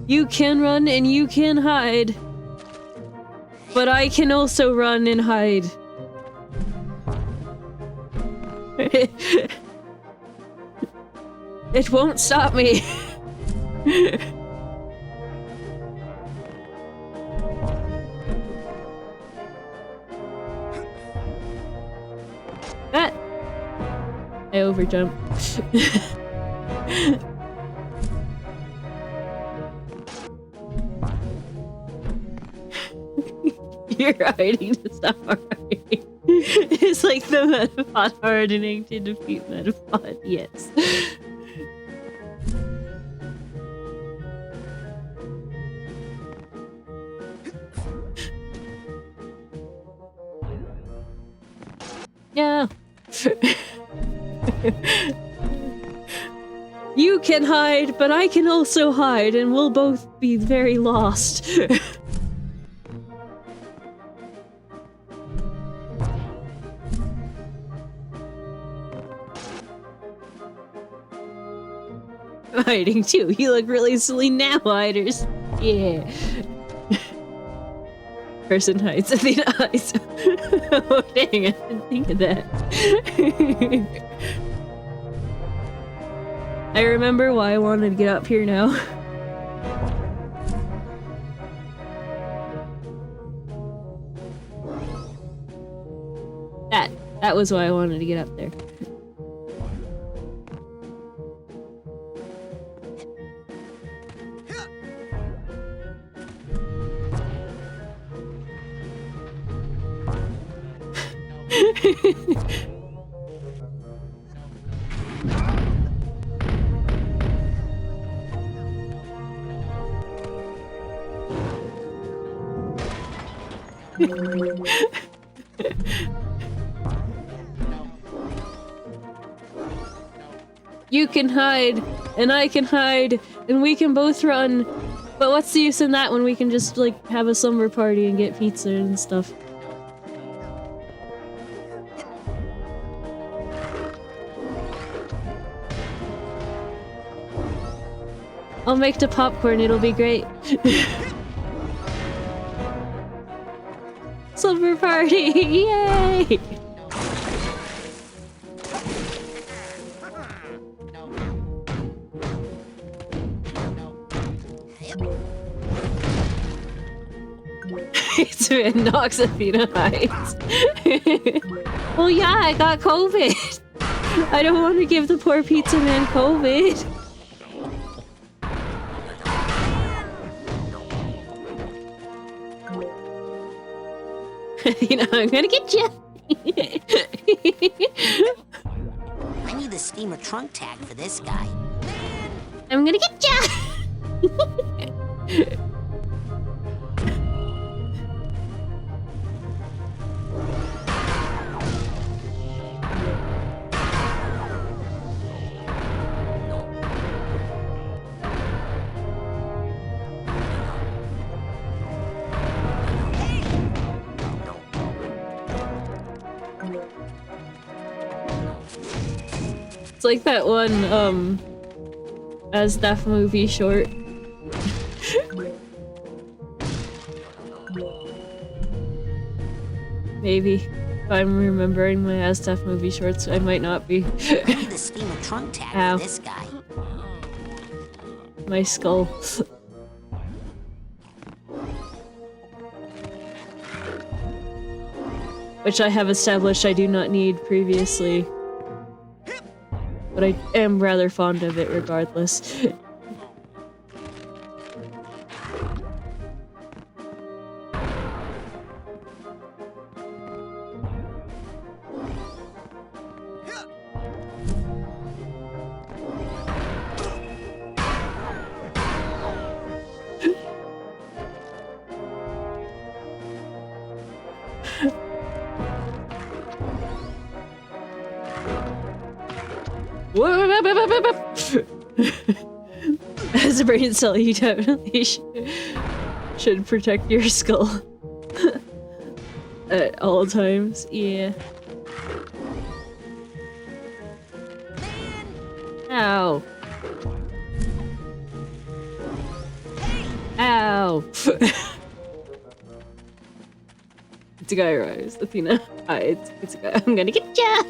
You can run and you can hide. But I can also run and hide. It won't stop me. That I overjumped. You're hiding to stop hiding. It's like the Metapod hardening to defeat Metapod, yes. Yeah. You can hide, but I can also hide, and we'll both be very lost. Hiding too. You look really silly now, hiders. Yeah. Person hides. Athena hides. Oh dang, I didn't think of that. I remember why I wanted to get up here now. That was why I wanted to get up there. You can hide, and I can hide, and we can both run. But what's the use in that when we can just, like, have a slumber party and get pizza and stuff? I'll make the popcorn, it'll be great. Slumber party! Yay! It's been knocks Athena hides. Well, yeah, I got COVID. I don't want to give the poor pizza man COVID. You know, I'm gonna get you. I need the steamer trunk tag for this guy. I'm gonna get you. It's like that one, as that movie short. Maybe. If I'm remembering my Aztec movie shorts, I might not be. I need the steamer trunk tag Ow. for this guy. My skull. Which I have established I do not need previously. But I am rather fond of it regardless. As a brain cell, you definitely should protect your skull at all times. Yeah. Ow. Ow. It's a guy, Rise. Athena. Hi, it's a guy. I'm gonna get ya!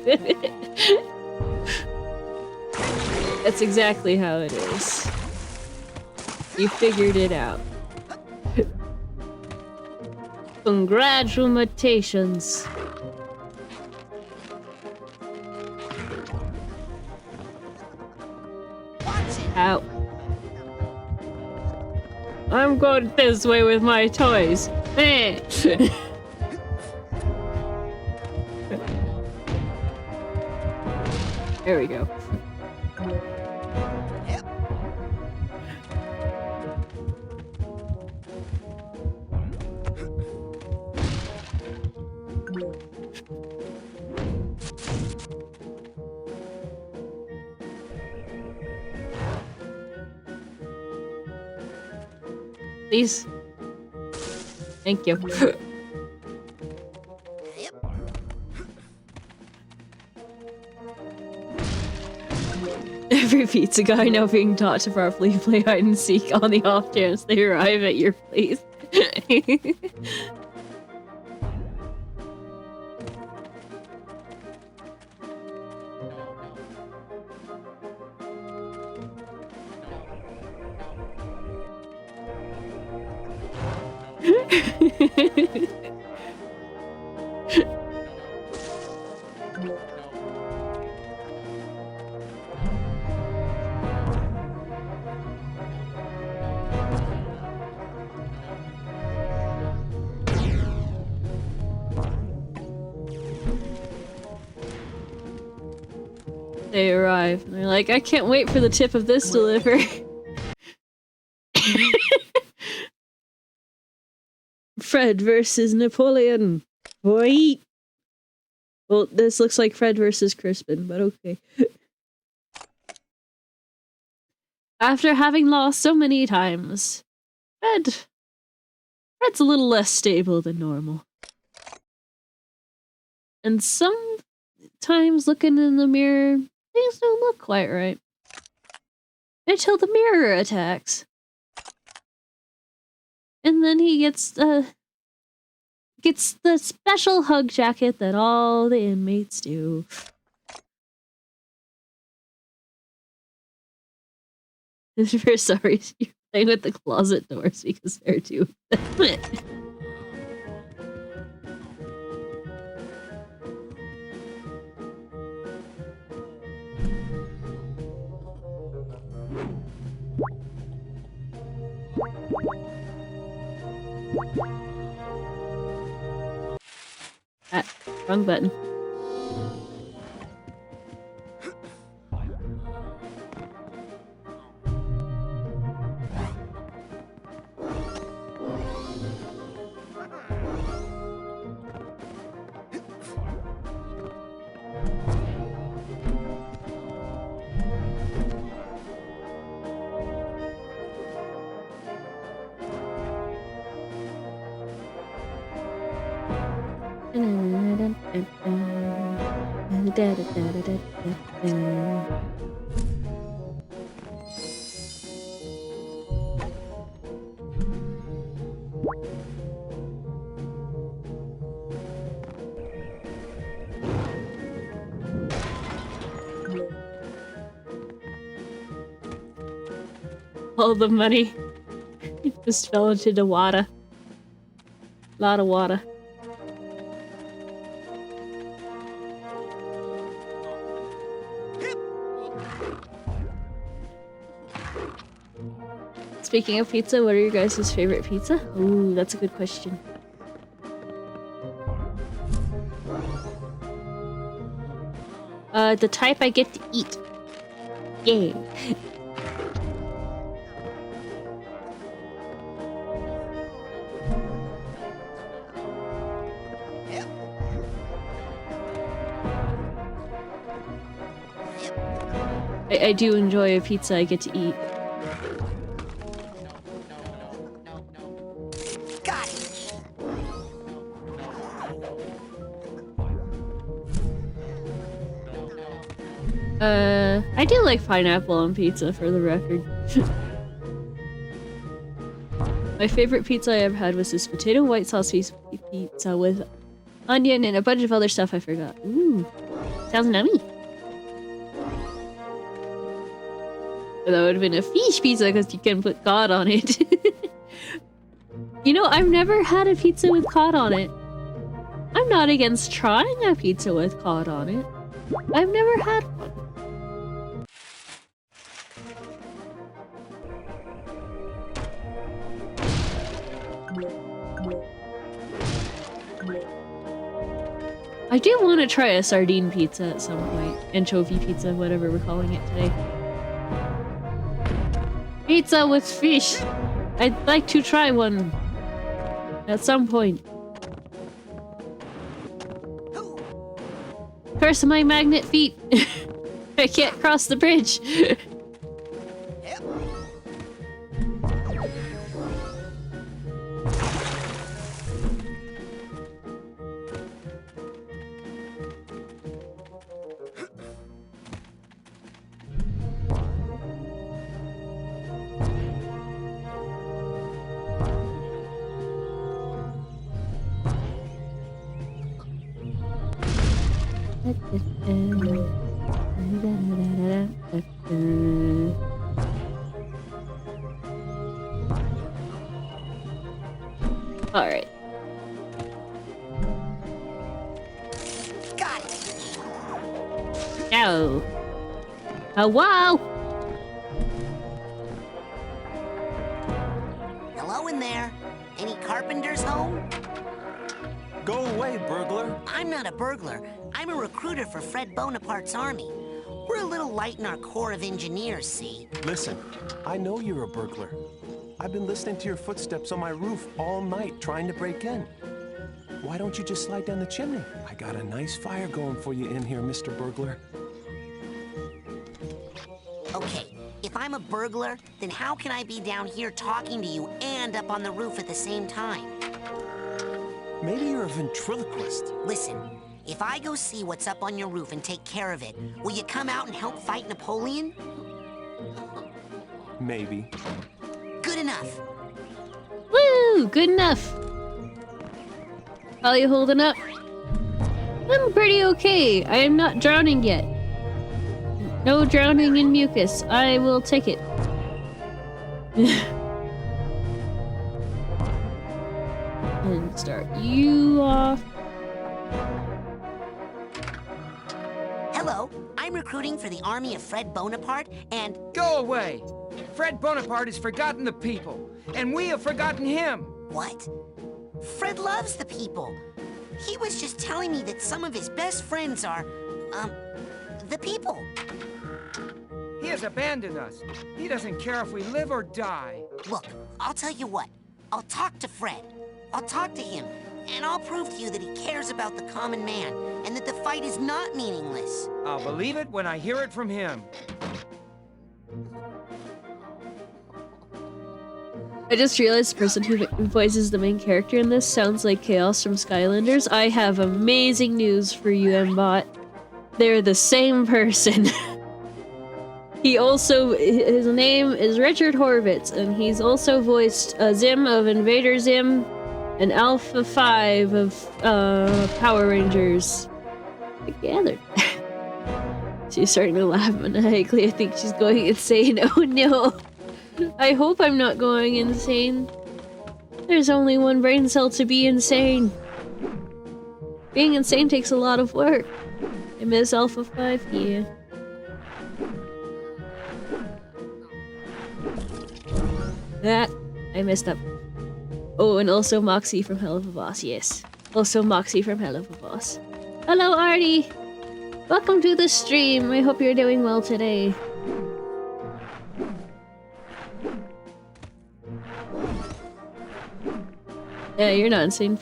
That's exactly how it is. You figured it out. Congratulations. Ow. I'm going this way with my toys. Eh. There we go. Please. Thank you. Every pizza guy now being taught to properly play hide and seek on the off chance they arrive at your place. They arrive and they're like, I can't wait for the tip of this delivery. Fred versus Napoleon. Boy. Well, this looks like Fred versus Crispin, but okay. After having lost so many times, Fred's a little less stable than normal. And sometimes looking in the mirror, things don't look quite right. Until the mirror attacks. And then he gets the special hug jacket that all the inmates do. For sorry, you're playing with the closet doors because they're too. Wrong button. All the money just fell into the water. Lot of water. Speaking of pizza, what are your guys' favorite pizza? Ooh, that's a good question. The type I get to eat. Yay. I do enjoy a pizza I get to eat. I do like pineapple on pizza, for the record. My favorite pizza I ever had was this potato white sauce pizza with onion and a bunch of other stuff I forgot. Ooh, sounds yummy. But that would have been a fish pizza because you can put cod on it. You know, I've never had a pizza with cod on it. I'm not against trying a pizza with cod on it. I've never had one. I do want to try a sardine pizza at some point. Anchovy pizza, whatever we're calling it today. Pizza with fish! I'd like to try one. At some point. Curse my magnet feet! I can't cross the bridge! Alright. Got it. No. Oh, wow! Hello in there. Any carpenters home? Go away, burglar. I'm not a burglar. I'm a recruiter for Fred Bonaparte's army. We're a little light in our Corps of Engineers, see? Listen, I know you're a burglar. I've been listening to your footsteps on my roof all night trying to break in. Why don't you just slide down the chimney? I got a nice fire going for you in here, Mr. Burglar. Okay, if I'm a burglar, then how can I be down here talking to you and up on the roof at the same time? Maybe you're a ventriloquist. Listen, if I go see what's up on your roof and take care of it, will you come out and help fight Napoleon? Maybe. Good enough. Woo! Good enough. How are you holding up? I'm pretty okay. I am not drowning yet. No drowning in mucus. I will take it. And start you off. Hello, I'm recruiting for the army of Fred Bonaparte, and... Go away! Fred Bonaparte has forgotten the people, and we have forgotten him! What? Fred loves the people. He was just telling me that some of his best friends are, the people. He has abandoned us. He doesn't care if we live or die. Look, I'll tell you what. I'll talk to Fred. I'll talk to him, and I'll prove to you that he cares about the common man, and that the fight is not meaningless. I'll believe it when I hear it from him. I just realized the person who voices the main character in this sounds like Chaos from Skylanders. I have amazing news for you, Mbot. They're the same person. His name is Richard Horvitz, and he's also voiced Zim of Invader Zim and Alpha 5 of Power Rangers. Together. She's starting to laugh maniacally. I think she's going insane. Oh no. I hope I'm not going insane. There's only one brain cell to be insane. Being insane takes a lot of work. I miss Alpha 5, yeah. That, I messed up. Oh, and also Moxie from Hell of a Boss, yes. Also Moxie from Hell of a Boss. Hello, Artie! Welcome to the stream. I hope you're doing well today. Yeah, you're not insane,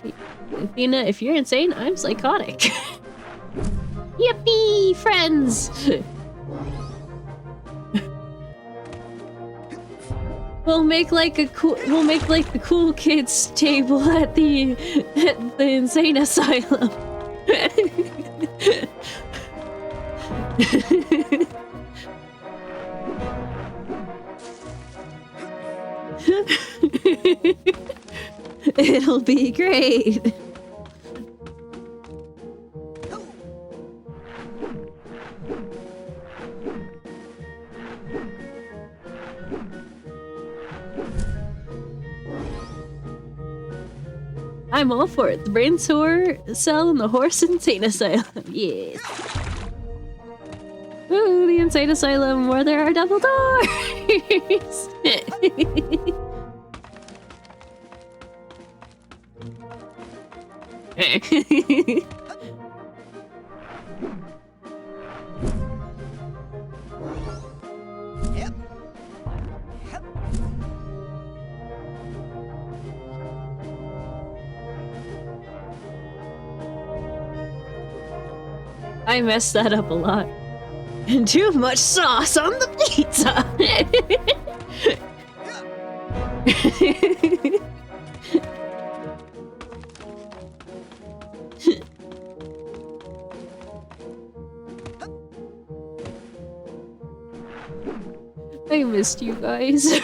Athena. If you're insane, I'm psychotic. Yippee, friends! We'll make like the cool kids table at the insane asylum. It'll be great. I'm all for it. The brain cell and the horse insane asylum. Yes. Ooh, the insane asylum where there are double doors. I messed that up a lot. And too much sauce on the pizza! I missed you guys.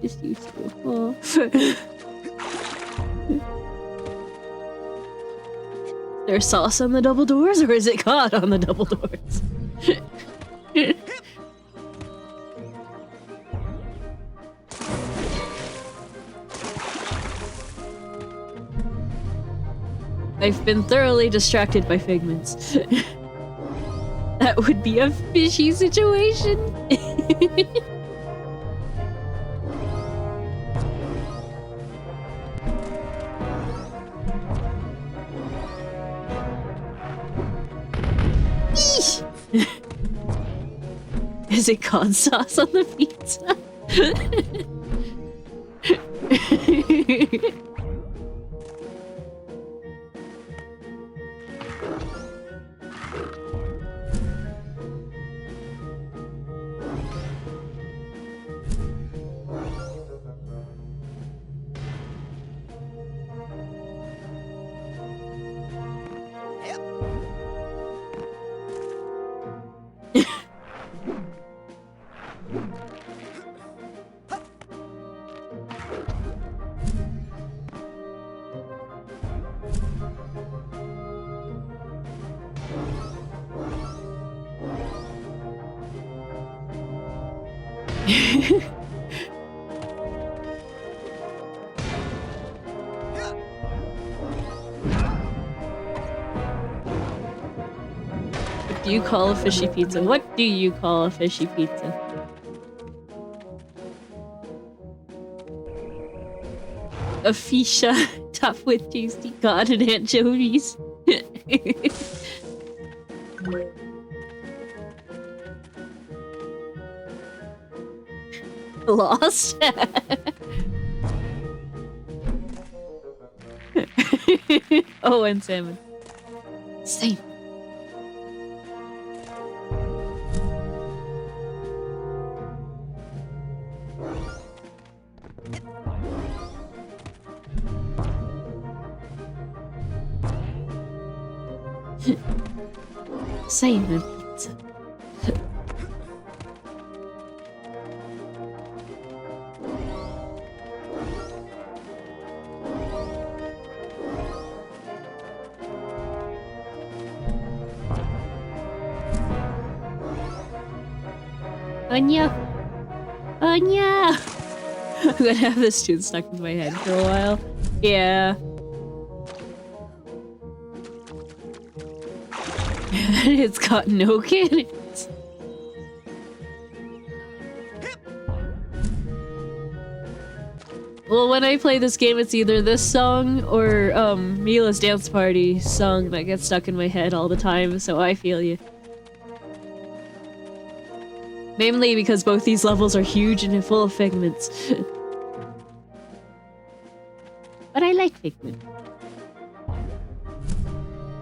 Just useful. Oh. There's sauce on the double doors, or is it God on the double doors? I've been thoroughly distracted by figments. That would be a fishy situation. Is it cod sauce on the pizza? do you call a fishy pizza? What do you call a fishy pizza? A fisha topped with tasty cod and anchovies. Lost? Oh, and salmon. Same. Salmon pizza. Anya! Anya! I'm gonna have this tune stuck in my head for a while. Yeah. It's got no cannons. Well, when I play this game, it's either this song or Mila's Dance Party song that gets stuck in my head all the time, so I feel you. Mainly because both these levels are huge and full of figments. But I like figment.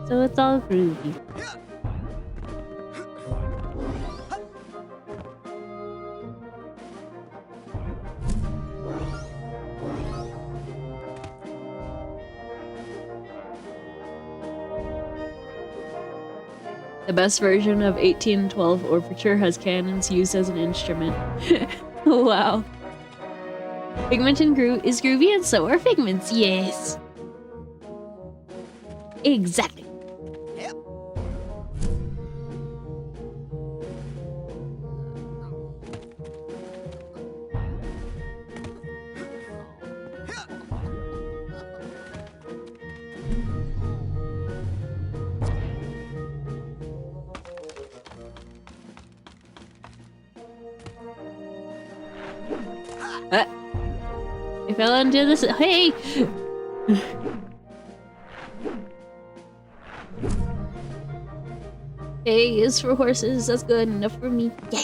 So it's all groovy. The best version of 1812 Overture has cannons used as an instrument. Wow. Figment and is groovy and so are figments, yes. Exactly. I fell into this. Hey! A is for horses. That's good enough for me. Yeah.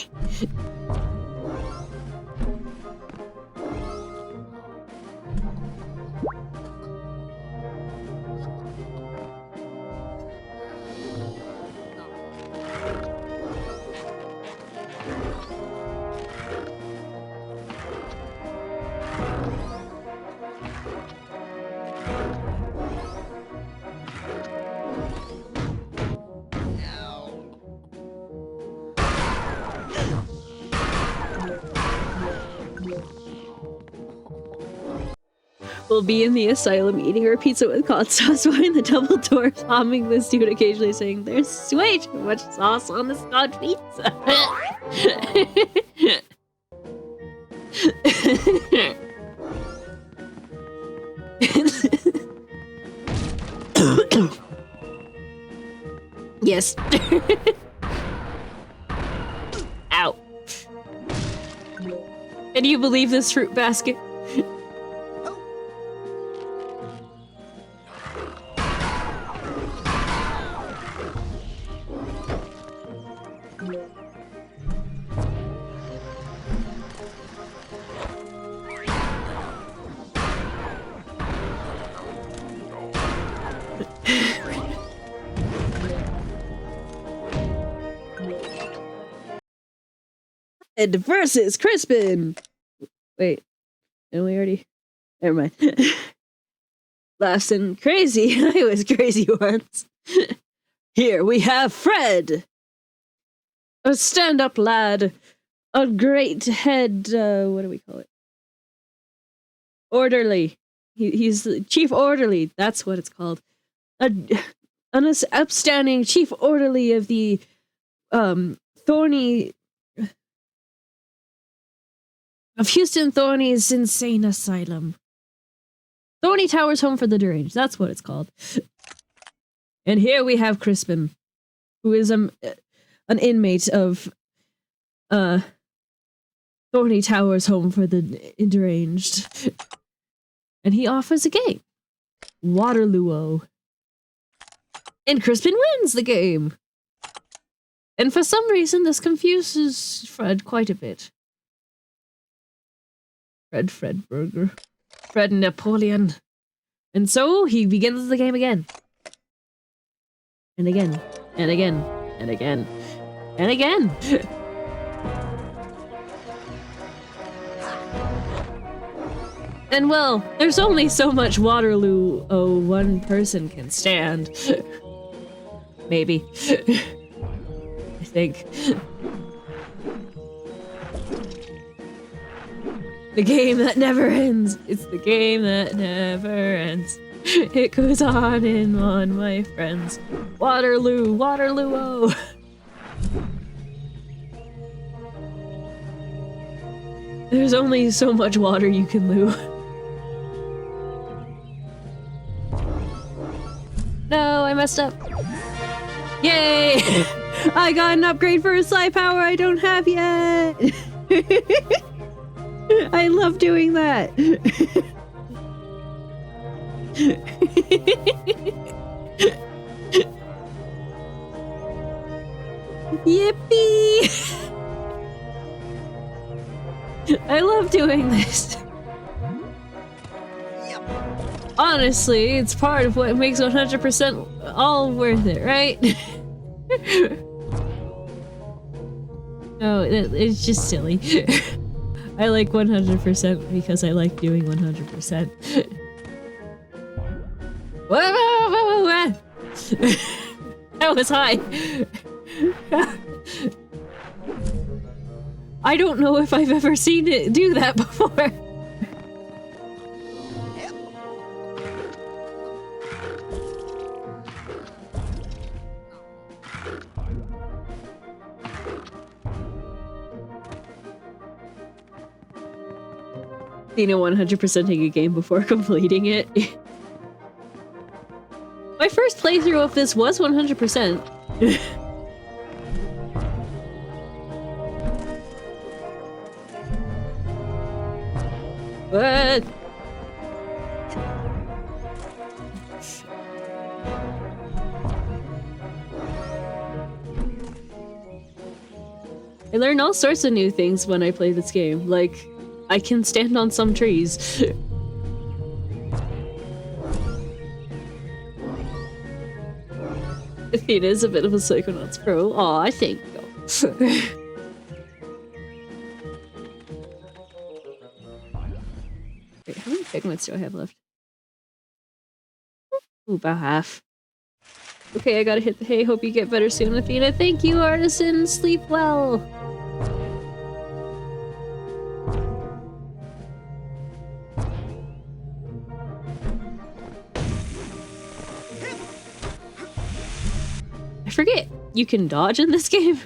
Will be in the asylum eating her pizza with hot sauce behind the double doors, humming this dude occasionally saying, "There's way too much sauce on this god pizza." Yes. Ow. Can you believe this fruit basket? Ed versus Crispin. Wait, and we already. Never mind. Laughs and crazy. I was crazy once. Here we have Fred, a stand-up lad, a great head. What do we call it? Orderly. He's the chief orderly. That's what it's called. An upstanding chief orderly of the Thorny. Of Houston Thorny's insane asylum. Thorny Towers Home for the Deranged. That's what it's called. And here we have Crispin, who is an inmate of Thorny Towers Home for the Deranged. And he offers a game. Waterloo. And Crispin wins the game. And for some reason, this confuses Fred quite a bit. Fred Burger. Fred Napoleon. And so, he begins the game again. And again. And again. And again. And again! And well, there's only so much Waterloo one person can stand. Maybe. I think. The game that never ends. It's the game that never ends. It goes on and on, my friends. Waterloo, Waterloo. There's only so much water you can loo. No, I messed up. Yay! I got an upgrade for a Psy power I don't have yet! I love doing that! Yippee! I love doing this. Honestly, it's part of what makes 100% all worth it, right? No, it's just silly. I like 100% because I like doing 100%. That was high. I don't know if I've ever seen it do that before. Athena 100%ing a game before completing it. My first playthrough of this was 100%. What? I learn all sorts of new things when I play this game, like I can stand on some trees. Athena is a bit of a Psychonauts pro. Aw, I think so. Wait, how many pigments do I have left? Ooh, about half. Okay, I gotta hit the hay. Hope you get better soon, Athena. Thank you, Artisan. Sleep well. I forget, you can dodge in this game?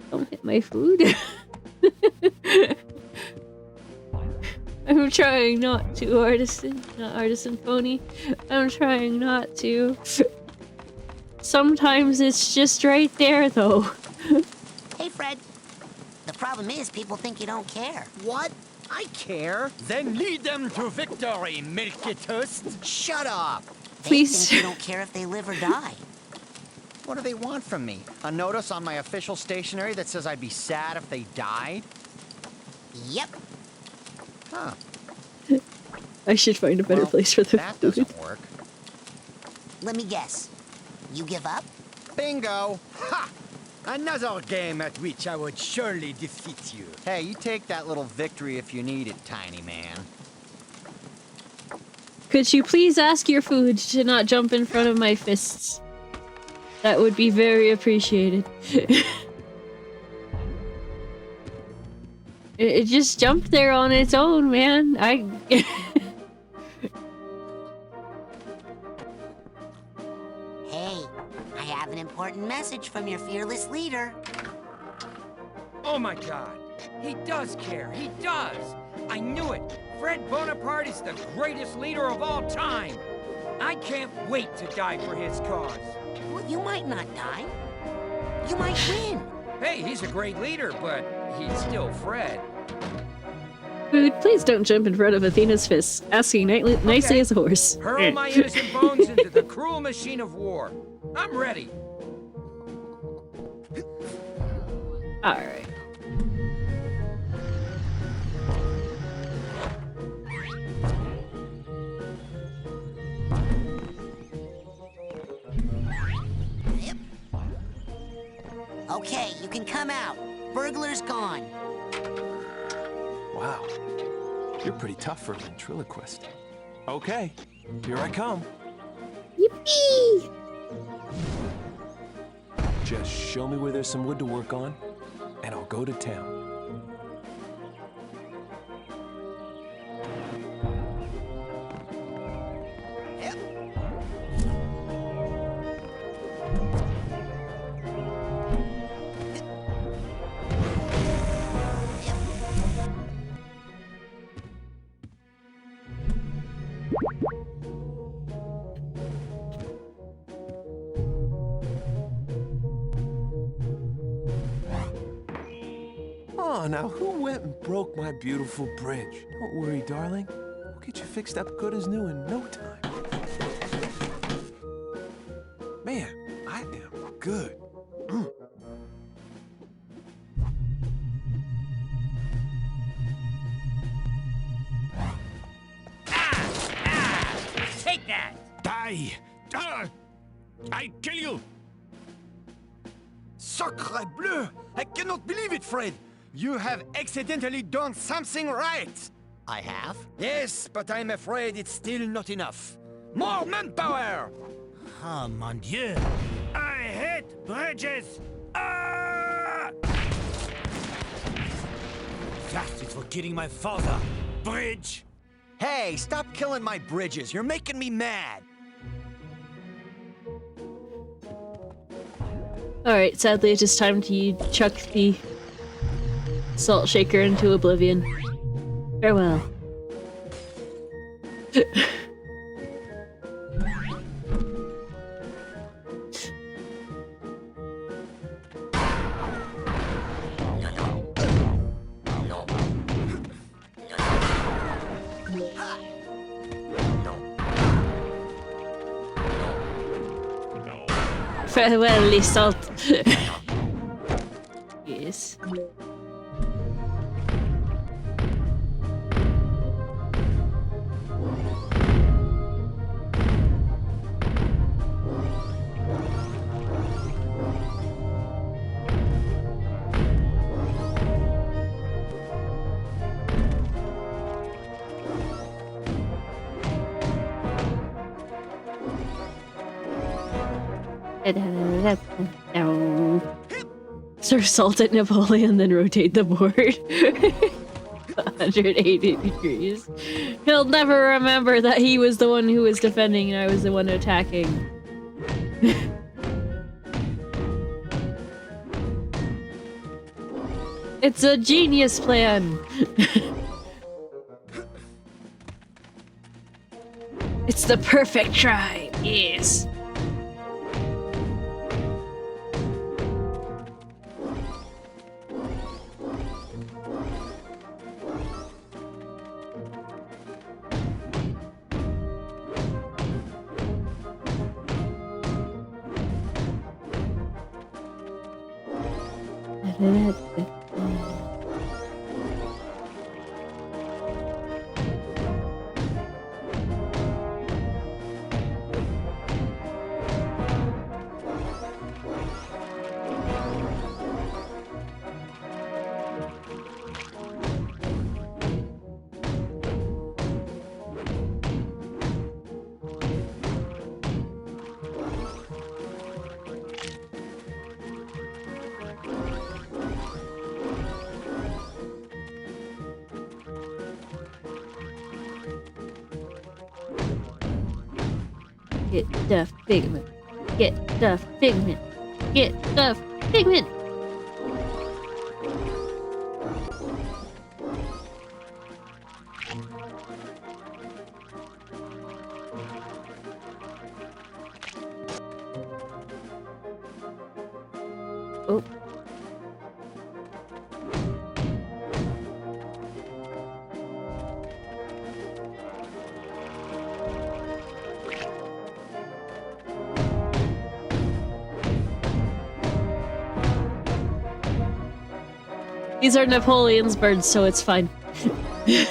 Don't hit my food. I'm trying not to, Artisan. Not Artisan Pony. I'm trying not to. Sometimes it's just right there, though. Hey, Fred. The problem is people think you don't care. What? I care. Then lead them to victory, Milky Toast. Shut up. Please. They think you don't care if they live or die. What do they want from me? A notice on my official stationery that says I'd be sad if they died? Yep. Huh. I should find a better place for the that food. doesn't work. Let me guess. You give up? Bingo! Ha! Another game at which I would surely defeat you. Hey, you take that little victory if you need it, tiny man. Could you please ask your food to not jump in front of my fists? That would be very appreciated. It just jumped there on its own, man. Hey, I have an important message from your fearless leader. Oh my god. He does care. He does. I knew it. Fred Bonaparte is the greatest leader of all time. I can't wait to die for his cause. Well, you might not die. You might win. Hey, he's a great leader, but he's still Fred. Food, please don't jump in front of Athena's fists, asking nicely Okay. as a horse. Hurl my innocent bones into the cruel machine of war. I'm ready. Alright. Okay, you can come out. Burglar's gone. Wow. You're pretty tough for a ventriloquist. Okay, here I come. Yippee! Just show me where there's some wood to work on, and I'll go to town. Oh, now who went and broke my beautiful bridge? Don't worry, darling. We'll get you fixed up good as new in no time. Man, I am good. Take that! Die! I kill you! Sacre bleu! I cannot believe it, Fred! You have accidentally done something right! I have? Yes, but I'm afraid it's still not enough. More manpower! Oh, mon Dieu! I hate bridges! Ah! Justice for killing my father! Bridge! Hey, stop killing my bridges. You're making me mad. Alright, sadly it's just time to chuck the salt shaker into oblivion. Farewell. Farewell, the salt. Yes. Sir Salt at Napoleon, then rotate the board 180 degrees. He'll never remember that he was the one who was defending and I was the one attacking. It's a genius plan! It's the perfect try, yes! Get the figment. Get the figment. Get the figment. Oh. These are Napoleon's birds, so it's fine. It's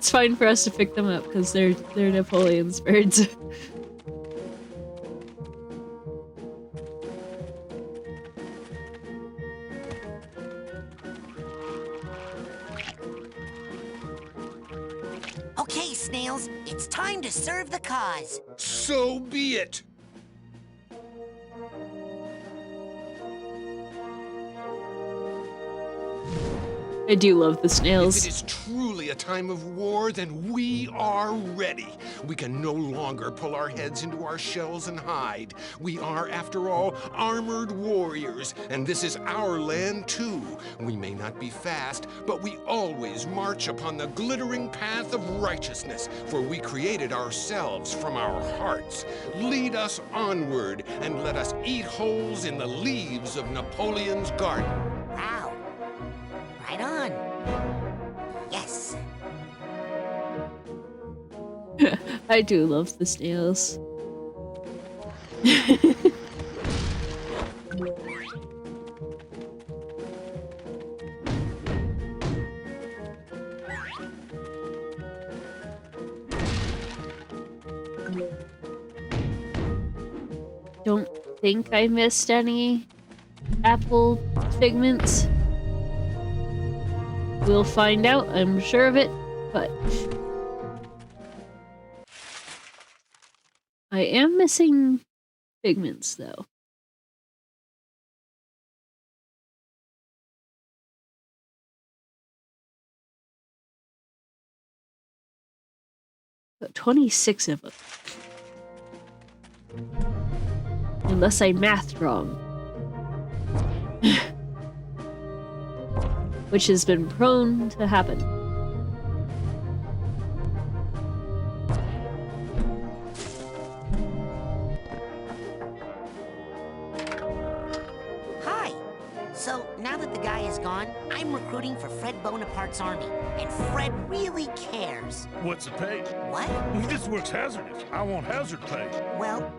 fine for us to pick them up because they're Napoleon's birds. Okay, snails, it's time to serve the cause. So be it. I do love the If snails. it is truly a time of war, then we are ready. We can no longer pull our heads into our shells and hide. We are, after all, armored warriors, and this is our land too. We may not be fast, but we always march upon the glittering path of righteousness, for we created ourselves from our hearts. Lead us onward, and let us eat holes in the leaves of Napoleon's garden. Wow. Right on. Yes. I do love the snails. Don't think I missed any apple figments. We'll find out, I'm sure of it, but I am missing figments though. But 26 of them. Unless I mathed wrong. Which has been prone to happen. Hi. So, now that the guy is gone, I'm recruiting for Fred Bonaparte's army. And Fred really cares. What's the pay? What? This work's hazardous. I want hazard pay. Well,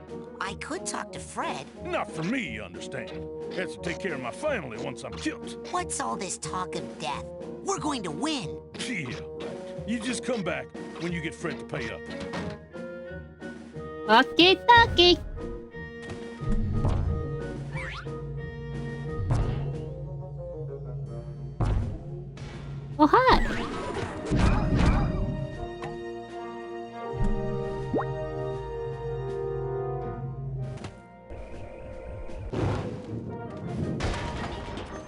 I could talk to Fred. Not for me, you understand. Has to take care of my family once I'm killed. What's all this talk of death? We're going to win. Yeah, right. You just come back when you get Fred to pay up. Walkie talkie. Oh, hi.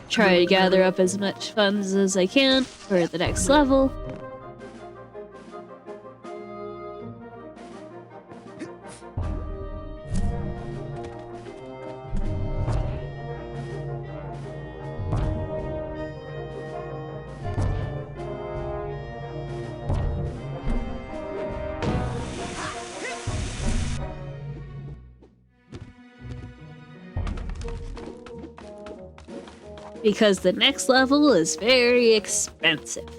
Try to gather up as much funds as I can for the next level. Because the next level is very expensive.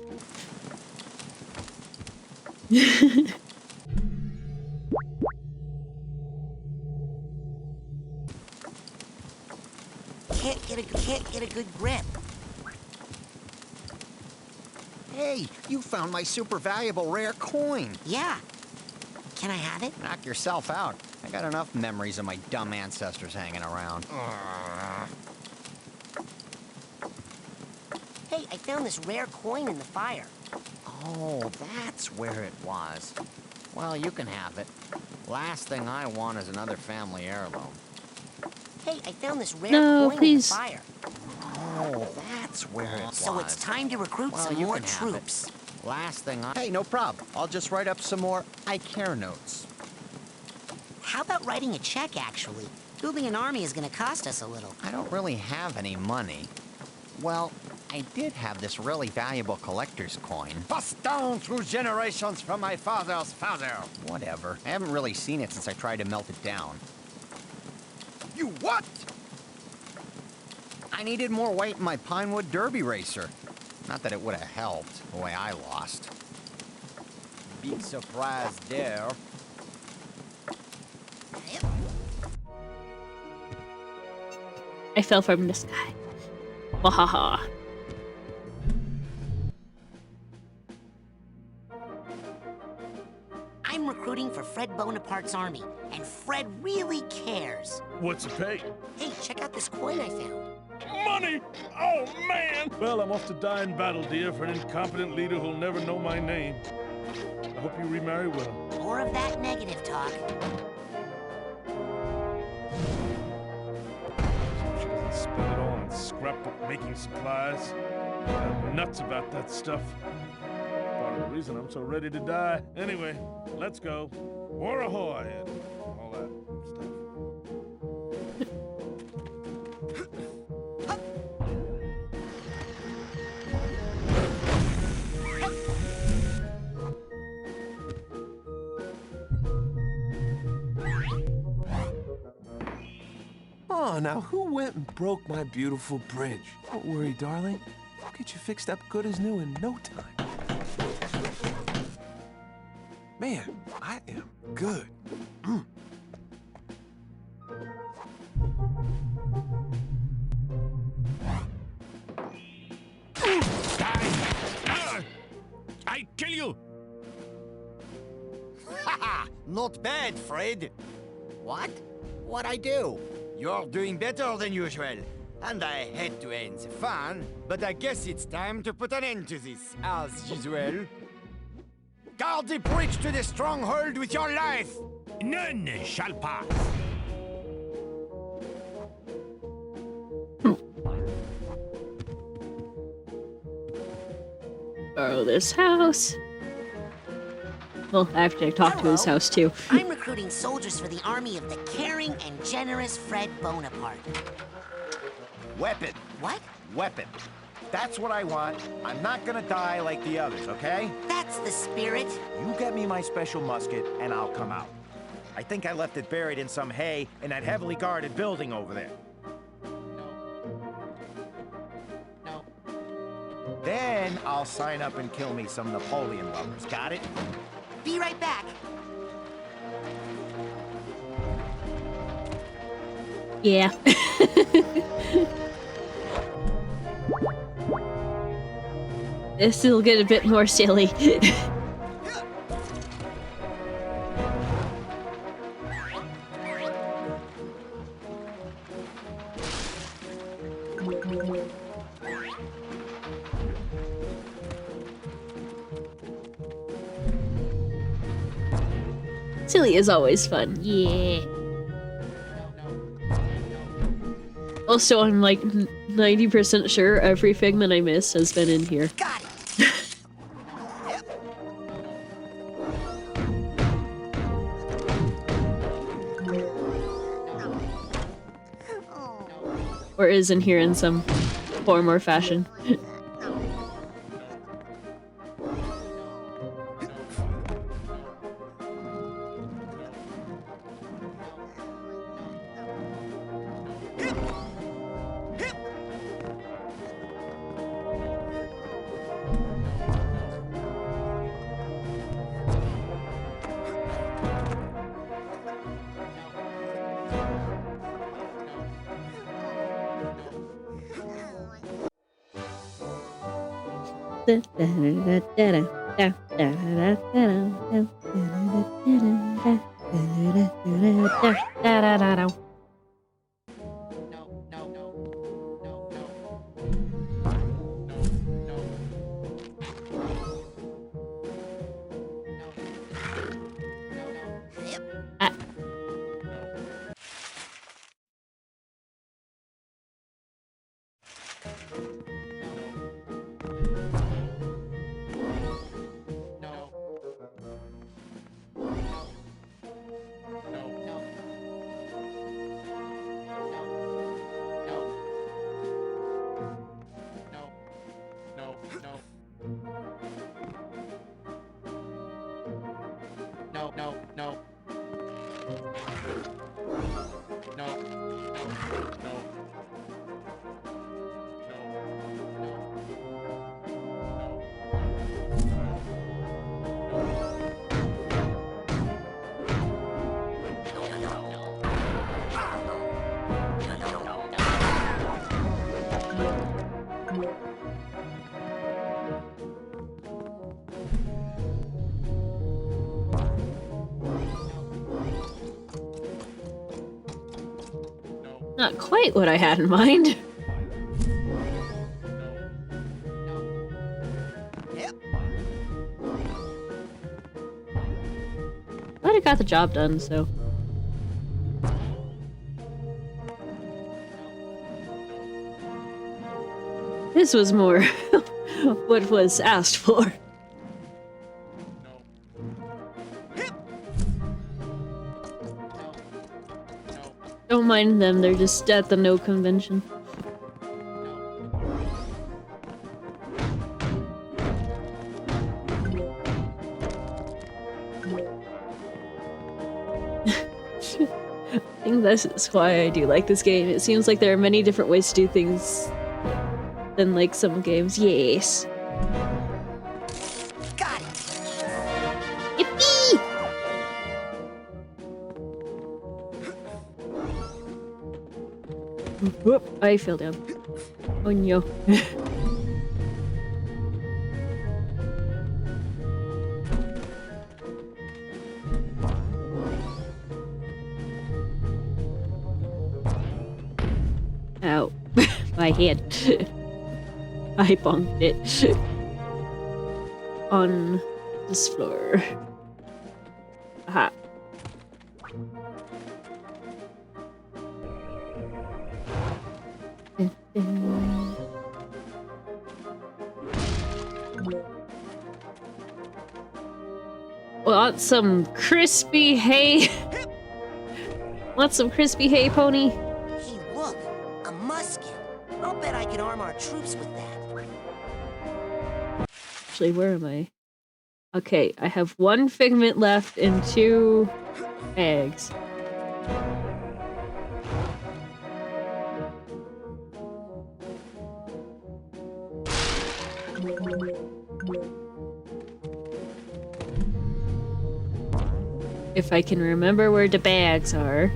Can't get a good grip. Hey, you found my super valuable rare coin. Yeah. Can I have it? Knock yourself out. I got enough memories of my dumb ancestors hanging around. Hey, I found this rare coin in the fire. Oh, that's where it was. Well, you can have it. Last thing I want is another family heirloom. Hey, I found this rare coin please. in the fire. Oh, that's where it was. So it's time to recruit some more troops. Last thing Hey, no problem. I'll just write up some more I care notes. How about writing a check, actually? Building an army is gonna cost us a little. I don't really have any money. Well, I did have this really valuable collector's coin. Passed down through generations from my father's father. Whatever. I haven't really seen it since I tried to melt it down. You what? I needed more weight in my Pinewood Derby racer. Not that it would have helped, the way I lost. Big surprise there. I fell from the sky. Wahaha. I'm recruiting for Fred Bonaparte's army, and Fred really cares. What's it pay? Hey, check out this coin I found. Money! Oh, man! Well, I'm off to die in battle, dear, for an incompetent leader who'll never know my name. I hope you remarry well. More of that negative talk. She doesn't spend it all on scrapbook making supplies. I'm nuts about that stuff. Part of the reason I'm so ready to die. Anyway, let's go. War ahoy! And all that stuff. Oh, now who went and broke my beautiful bridge? Don't worry, darling. I'll get you fixed up good as new in no time. Man, I am good. I kill you! Haha! Not bad, Fred. What? What'd I do? You're doing better than usual. And I hate to end the fun, but I guess it's time to put an end to this, as usual. Guard the bridge to the stronghold with your life! None shall pass. Borrow this house. Well, actually, I talked to his house too. I'm recruiting soldiers for the army of the caring and generous Fred Bonaparte. Weapon. What? Weapon. That's what I want. I'm not gonna die like the others, okay? That's the spirit. You get me my special musket, and I'll come out. I think I left it buried in some hay in that heavily guarded building over there. Then I'll sign up and kill me some Napoleon lovers. Got it? Be right back. Yeah. This will get a bit more silly. Silly is always fun. Yeah. Also, I'm like 90% sure every figment I miss has been in here. Got it. Or is in here in some form or fashion. Not quite what I had in mind. But I got the job done, so. This was more what was asked for. Don't mind them, they're just at the no convention. I think this is why I do like this game. It seems like there are many different ways to do things than like some games. Yes. Got it. Yippee! Whoop, I fell down. Oh no. Ow. My head. I bonked it. On this floor. Aha. Want some crispy hay? Want some crispy hay, pony? Hey, look, a musket. I'll bet I can arm our troops with that. Actually, where am I? Okay, I have 1 figment left and 2 eggs. If I can remember where the bags are.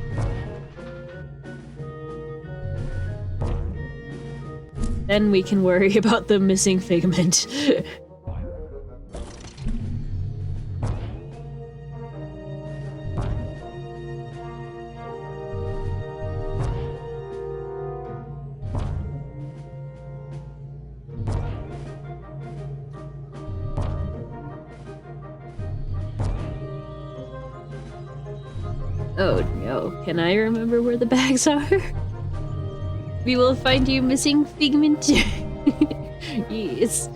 Then we can worry about the missing figment. Oh no, can I remember where the bags are? We will find you missing figment. Yes.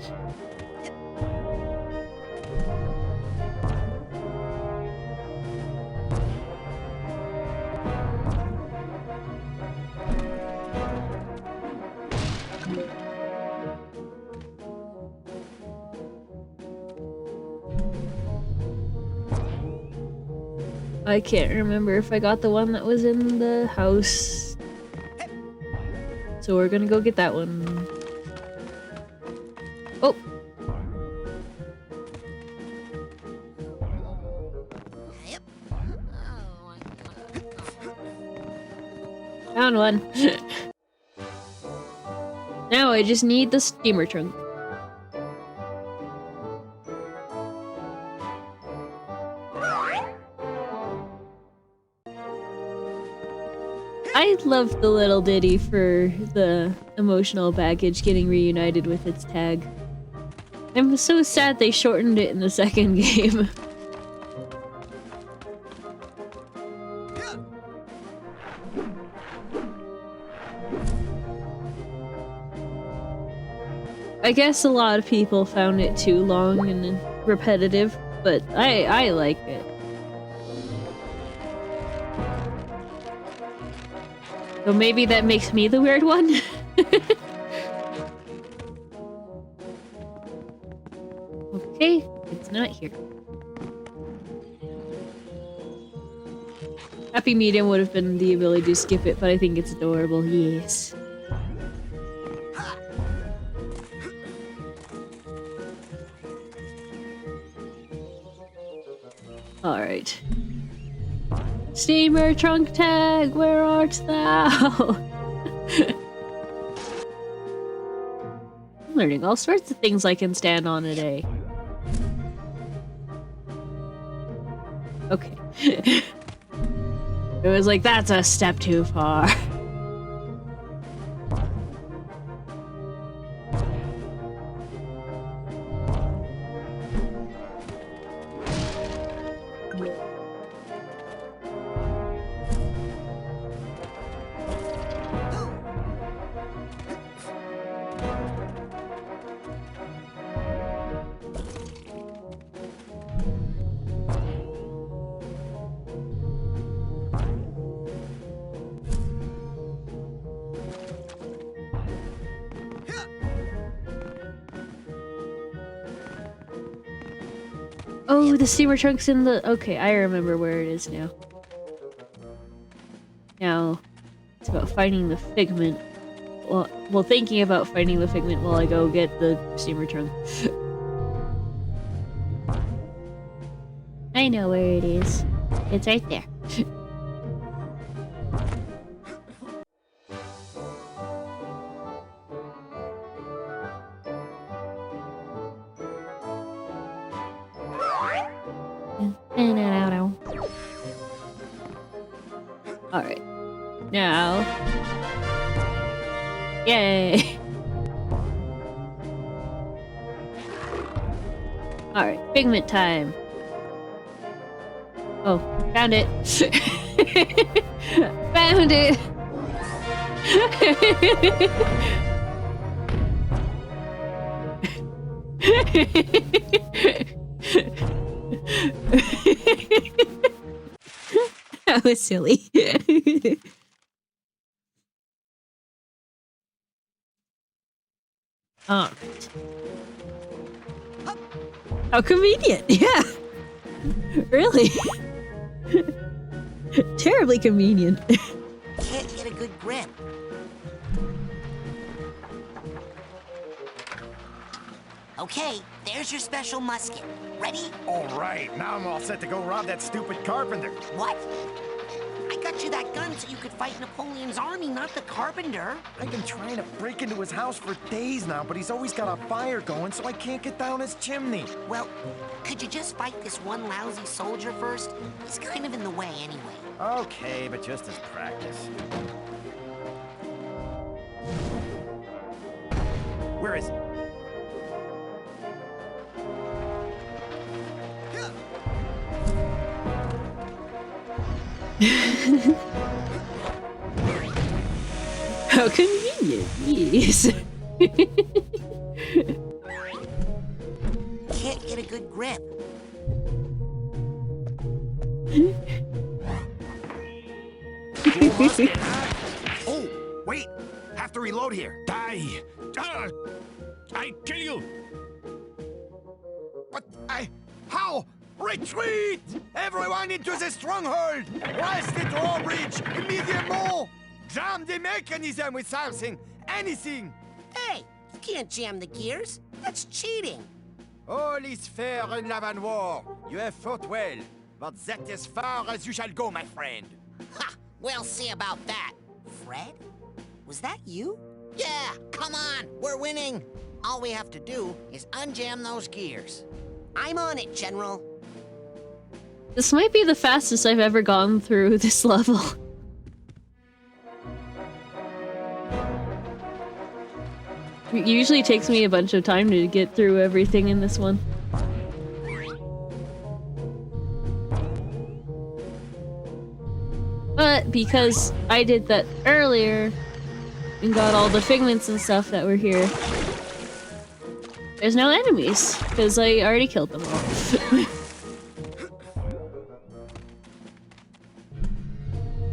I can't remember if I got the one that was in the house. So we're gonna go get that one. Oh! Found one. Now I just need the steamer trunk. I love the little ditty for the emotional baggage getting reunited with its tag. I'm so sad they shortened it in the second game. I guess a lot of people found it too long and repetitive, but I like it. So maybe that makes me the weird one? Okay, it's not here. Happy medium would have been the ability to skip it, but I think it's adorable, yes. Alright. Steamer trunk tag, where art thou? I'm learning all sorts of things I can stand on a day. Okay. It was like, that's a step too far. Oh, the steamer trunk's in the... Okay, I remember where it is now. Now, it's about finding the figment. Well, thinking about finding the figment while I go get the steamer trunk. I know where it is. It's right there. Alright. Now. Yay! Alright, figment time. Oh, found it. Found it! That was silly. Alright. How convenient, yeah. Really? Terribly convenient. Can't get a good grip. Okay, there's your special musket. Ready? All right, now I'm all set to go rob that stupid carpenter. What? I got you that gun so you could fight Napoleon's army, not the carpenter. I've been trying to break into his house for days now, but he's always got a fire going, so I can't get down his chimney. Well, could you just fight this one lousy soldier first? He's kind of in the way anyway. Okay, but just as practice. Where is he? How convenient, yes. Can't get a good grip. Cool musket, huh? Oh, wait! Have to reload here. Die! I kill you! But how? Retreat! Everyone into the stronghold! Blast the drawbridge! Immediately! Jam the mechanism with something! Anything! Hey, you can't jam the gears. That's cheating. All is fair in love and war. You have fought well, but that is far as you shall go, my friend. Ha! We'll see about that. Fred? Was that you? Yeah, come on, we're winning. All we have to do is unjam those gears. I'm on it, General. This might be the fastest I've ever gone through this level. It usually takes me a bunch of time to get through everything in this one. But because I did that earlier and got all the figments and stuff that were here, there's no enemies because I already killed them all.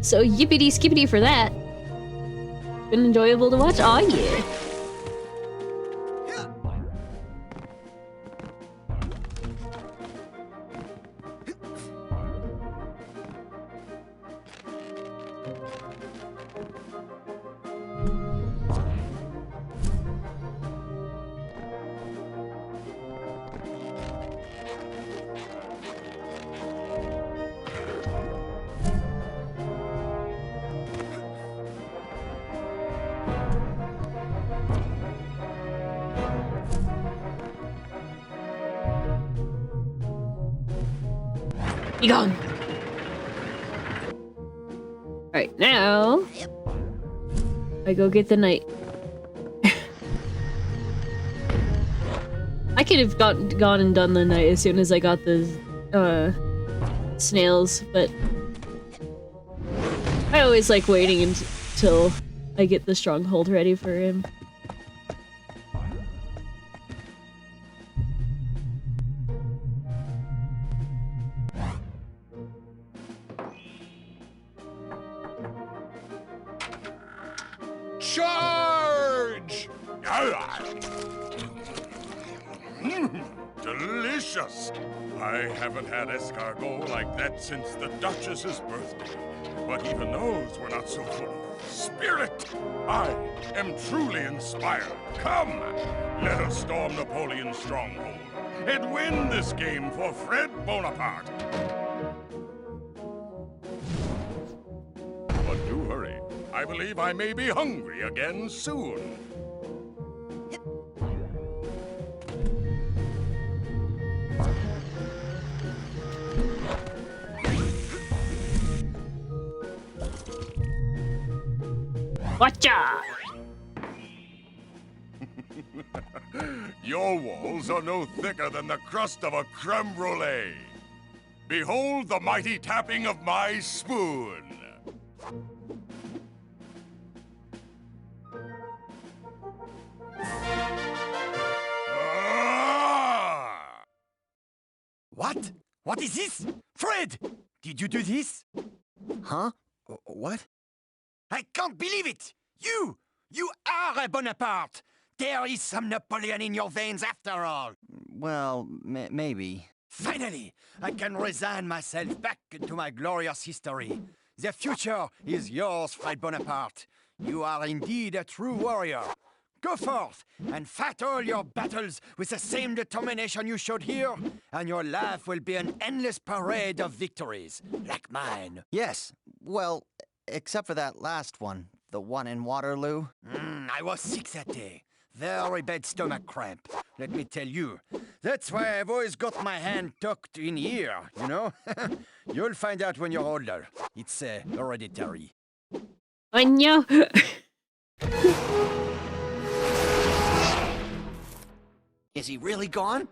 So yippity skippity for that. It's been enjoyable to watch. Aw, yeah. Be gone. Alright, now I go get the knight. I could have gone and done the knight as soon as I got the snails, but I always like waiting until I get the stronghold ready for him. Charge! Delicious! I haven't had escargot like that since the Duchess's birthday. But even those were not so full of spirit. I am truly inspired. Come, let us storm Napoleon's stronghold and win this game for Fred Bonaparte. But do hurry. I believe I may be hungry again soon. Watcha! Your walls are no thicker than the crust of a creme brulee. Behold the mighty tapping of my spoon. What? What is this? Fred! Did you do this? Huh? What? I can't believe it! You are a Bonaparte! There is some Napoleon in your veins after all! Well, maybe. Finally, I can resign myself back into my glorious history. The future is yours, Fred Bonaparte. You are indeed a true warrior. Go forth and fight all your battles with the same determination you showed here, and your life will be an endless parade of victories, like mine. Yes, well, except for that last one, the one in Waterloo. I was sick that day. Very bad stomach cramp, let me tell you. That's why I've always got my hand tucked in here, you know? You'll find out when you're older. It's hereditary. I know. Is he really gone?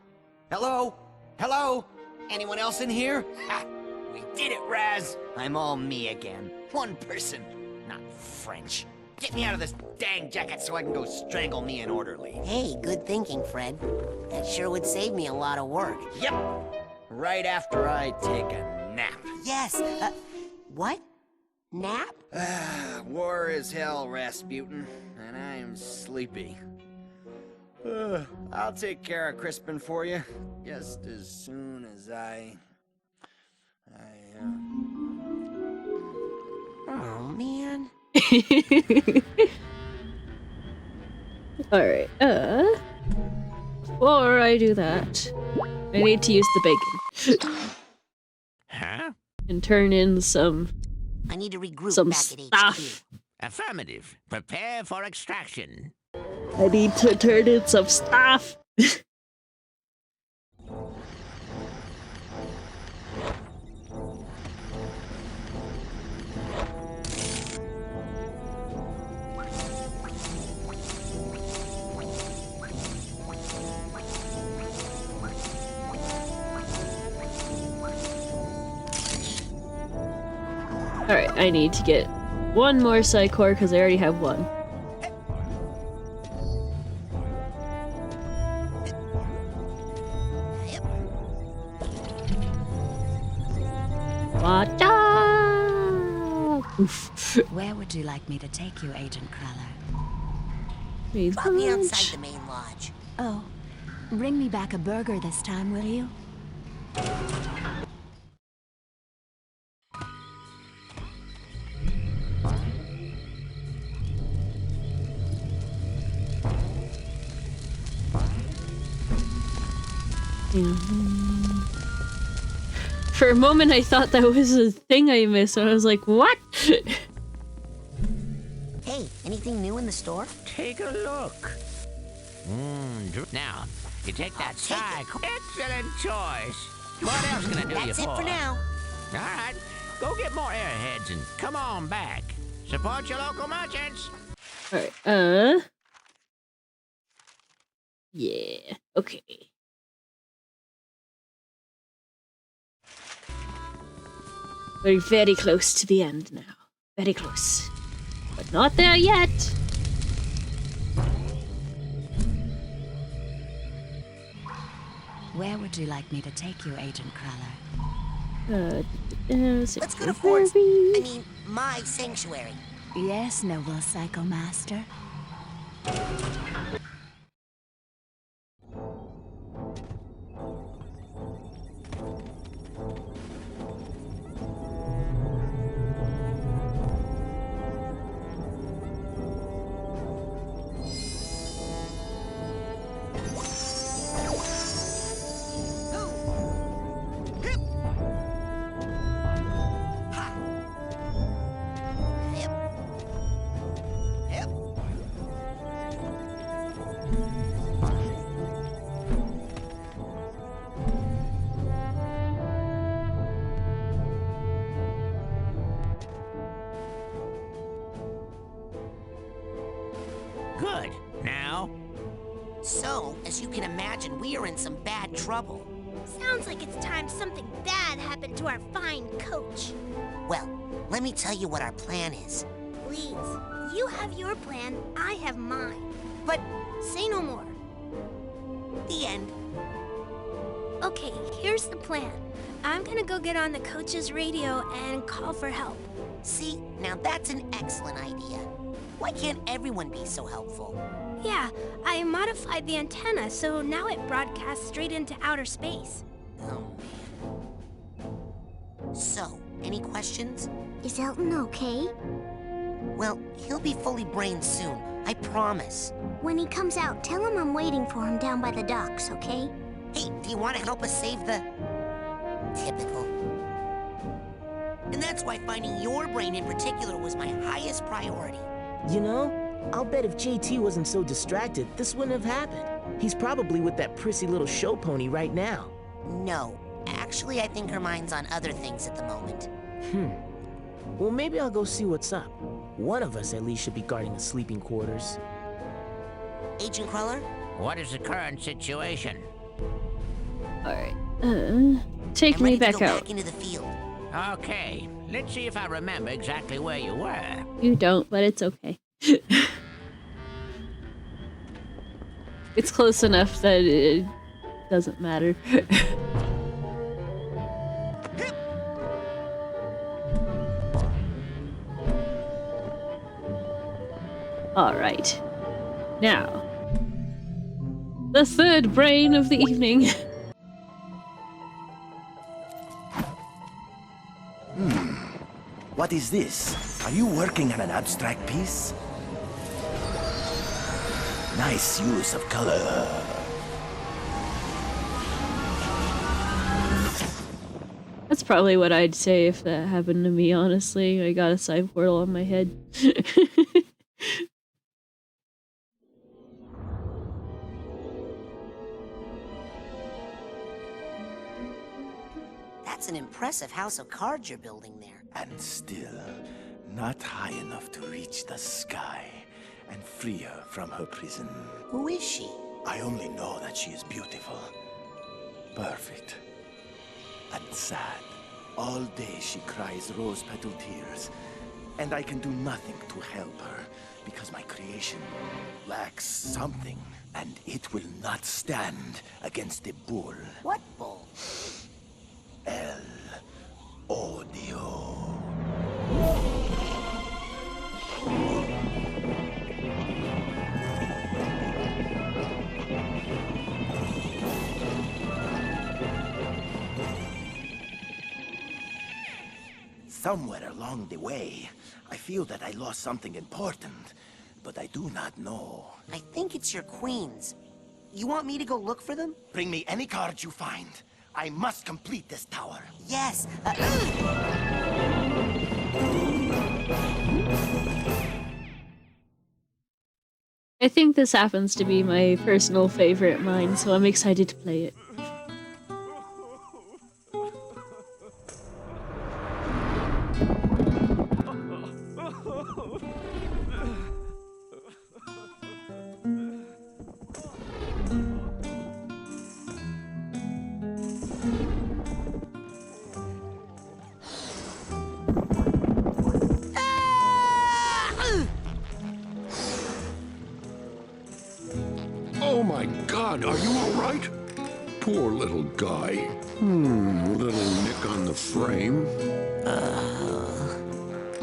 Hello? Hello? Anyone else in here? Ha! We did it, Raz! I'm all me again. One person, not French. Get me out of this dang jacket so I can go strangle me an orderly. Hey, good thinking, Fred. That sure would save me a lot of work. Yep. Right after I take a nap. Yes, what? Nap? War is hell, Rasputin, and I am sleepy. I'll take care of Crispin for you, just as soon as Oh, man. Alright, before I do that, I need to use the bacon. Huh? And turn in some... I need to regroup some back stuff. at HQ. Affirmative. Prepare for extraction. I need to turn in some stuff. Alright, I need to get one more Psychor because I already have one. Where would you like me to take you, Agent Cruller? Drop me outside the main lodge. Oh, bring me back a burger this time, will you? For a moment I thought that was a thing I missed, and I was like, what? Hey, anything new in the store? Take a look. Now, you take that Psycho. Excellent choice. What else can I do you for? That's it for now. All right, go get more airheads and come on back. Support your local merchants. Alright, yeah, okay. We're very close to the end now. Very close. But not there yet. Where would you like me to take you, Agent Crawler? Let's go to Ford's. I mean, my sanctuary. Yes, noble Psycho Master. Good. Now? So, as you can imagine, we are in some bad trouble. Sounds like it's time something bad happened to our fine coach. Well, let me tell you what our plan is. Please, you have your plan, I have mine. But say no more. The end. Okay, here's the plan. I'm gonna go get on the coach's radio and call for help. See, now that's an excellent idea. Why can't everyone be so helpful? Yeah, I modified the antenna, so now it broadcasts straight into outer space. Oh, man. So, any questions? Is Elton okay? Well, he'll be fully brained soon, I promise. When he comes out, tell him I'm waiting for him down by the docks, okay? Hey, do you want to help us save the... Typical. And that's why finding your brain in particular was my highest priority. You know, I'll bet if JT wasn't so distracted, this wouldn't have happened. He's probably with that prissy little show pony right now. No, actually I think her mind's on other things at the moment. Well, maybe I'll go see what's up. One of us at least should be guarding the sleeping quarters. Agent Cruller? What is the current situation? Alright, take me back out. Back into the field. Okay, let's see if I remember exactly where you were. You don't, but it's okay. It's close enough that it doesn't matter. Alright. Now, the third brain of the evening. What is this? Are you working on an abstract piece? Nice use of color. That's probably what I'd say if that happened to me, honestly. I got a side portal on my head. That's an impressive house of cards you're building there. And still, not high enough to reach the sky and free her from her prison. Who is she? I only know that she is beautiful, perfect, and sad. All day she cries rose-petal tears, and I can do nothing to help her because my creation lacks something, and it will not stand against the bull. What bull? El Odio. Somewhere along the way, I feel that I lost something important, but I do not know. I think it's your queens. You want me to go look for them? Bring me any cards you find. I must complete this tower. Yes. I think this happens to be my personal favorite mine, so I'm excited to play it. God, are you all right? Poor little guy. Little nick on the frame.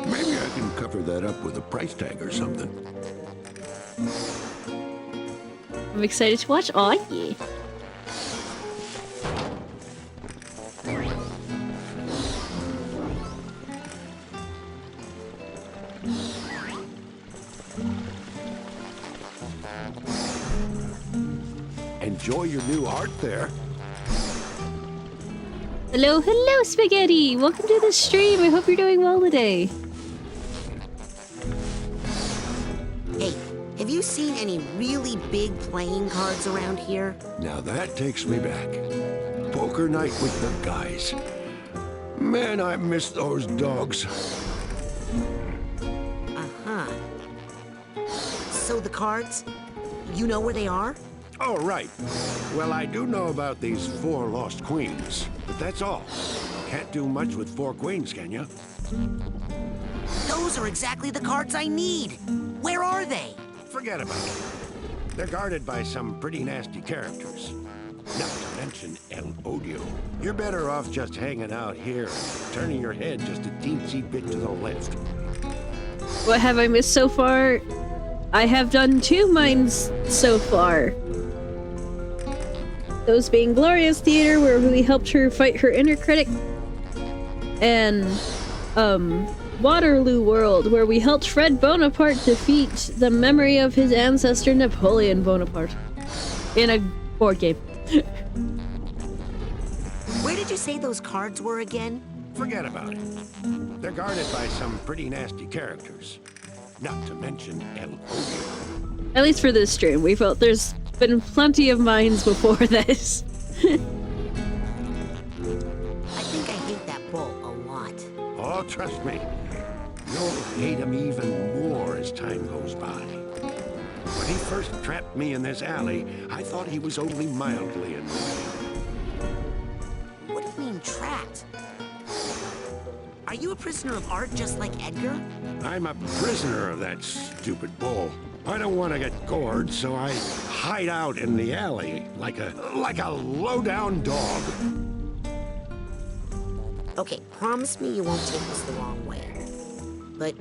Maybe I can cover that up with a price tag or something. I'm excited to watch. Aw, yeah. Enjoy your new art there. Hello, hello, Spaghetti! Welcome to the stream. I hope you're doing well today. Hey, have you seen any really big playing cards around here? Now that takes me back. Poker night with the guys. Man, I miss those dogs. Uh-huh. So the cards, you know where they are? Oh, right. Well, I do know about these 4 lost queens, but that's all. Can't do much with 4 queens, can you? Those are exactly the cards I need. Where are they? Forget about it. They're guarded by some pretty nasty characters. Not to mention El Odio. You're better off just hanging out here, turning your head just a teensy bit to the left. What have I missed so far? I have done 2 mines so far. Those being Gloria's Theater, where we helped her fight her inner critic, and Waterloo World, where we helped Fred Bonaparte defeat the memory of his ancestor Napoleon Bonaparte in a board game. Where did you say those cards were again? Forget about it. They're guarded by some pretty nasty characters. Not to mention El Odio. At least for this stream, we felt there's been plenty of mines before this. I think I hate that bull a lot. Oh, trust me. You'll hate him even more as time goes by. When he first trapped me in this alley, I thought he was only mildly annoying. What do you mean trapped? Are you a prisoner of art just like Edgar? I'm a prisoner of that stupid bull. I don't want to get gored, so I hide out in the alley like a low-down dog. Okay, promise me you won't take this the wrong way. But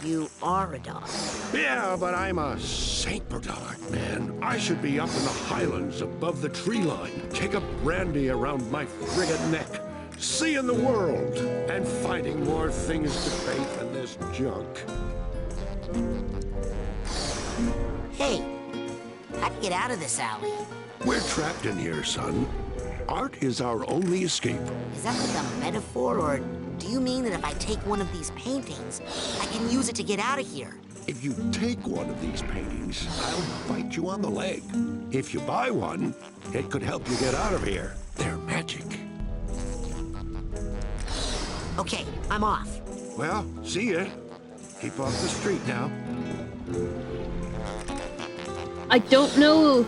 you are a dog. Yeah, but I'm a Saint Bernard, man. I should be up in the highlands above the tree line. Take a brandy around my friggin' neck. Seeing the world and finding more things to paint than this junk. Hey, how do you get out of this alley? We're trapped in here, son. Art is our only escape. Is that like a metaphor, or do you mean that if I take one of these paintings, I can use it to get out of here? If you take one of these paintings, I'll bite you on the leg. If you buy one, it could help you get out of here. They're magic. Okay, I'm off. Well, see ya. Keep off the street now. I don't know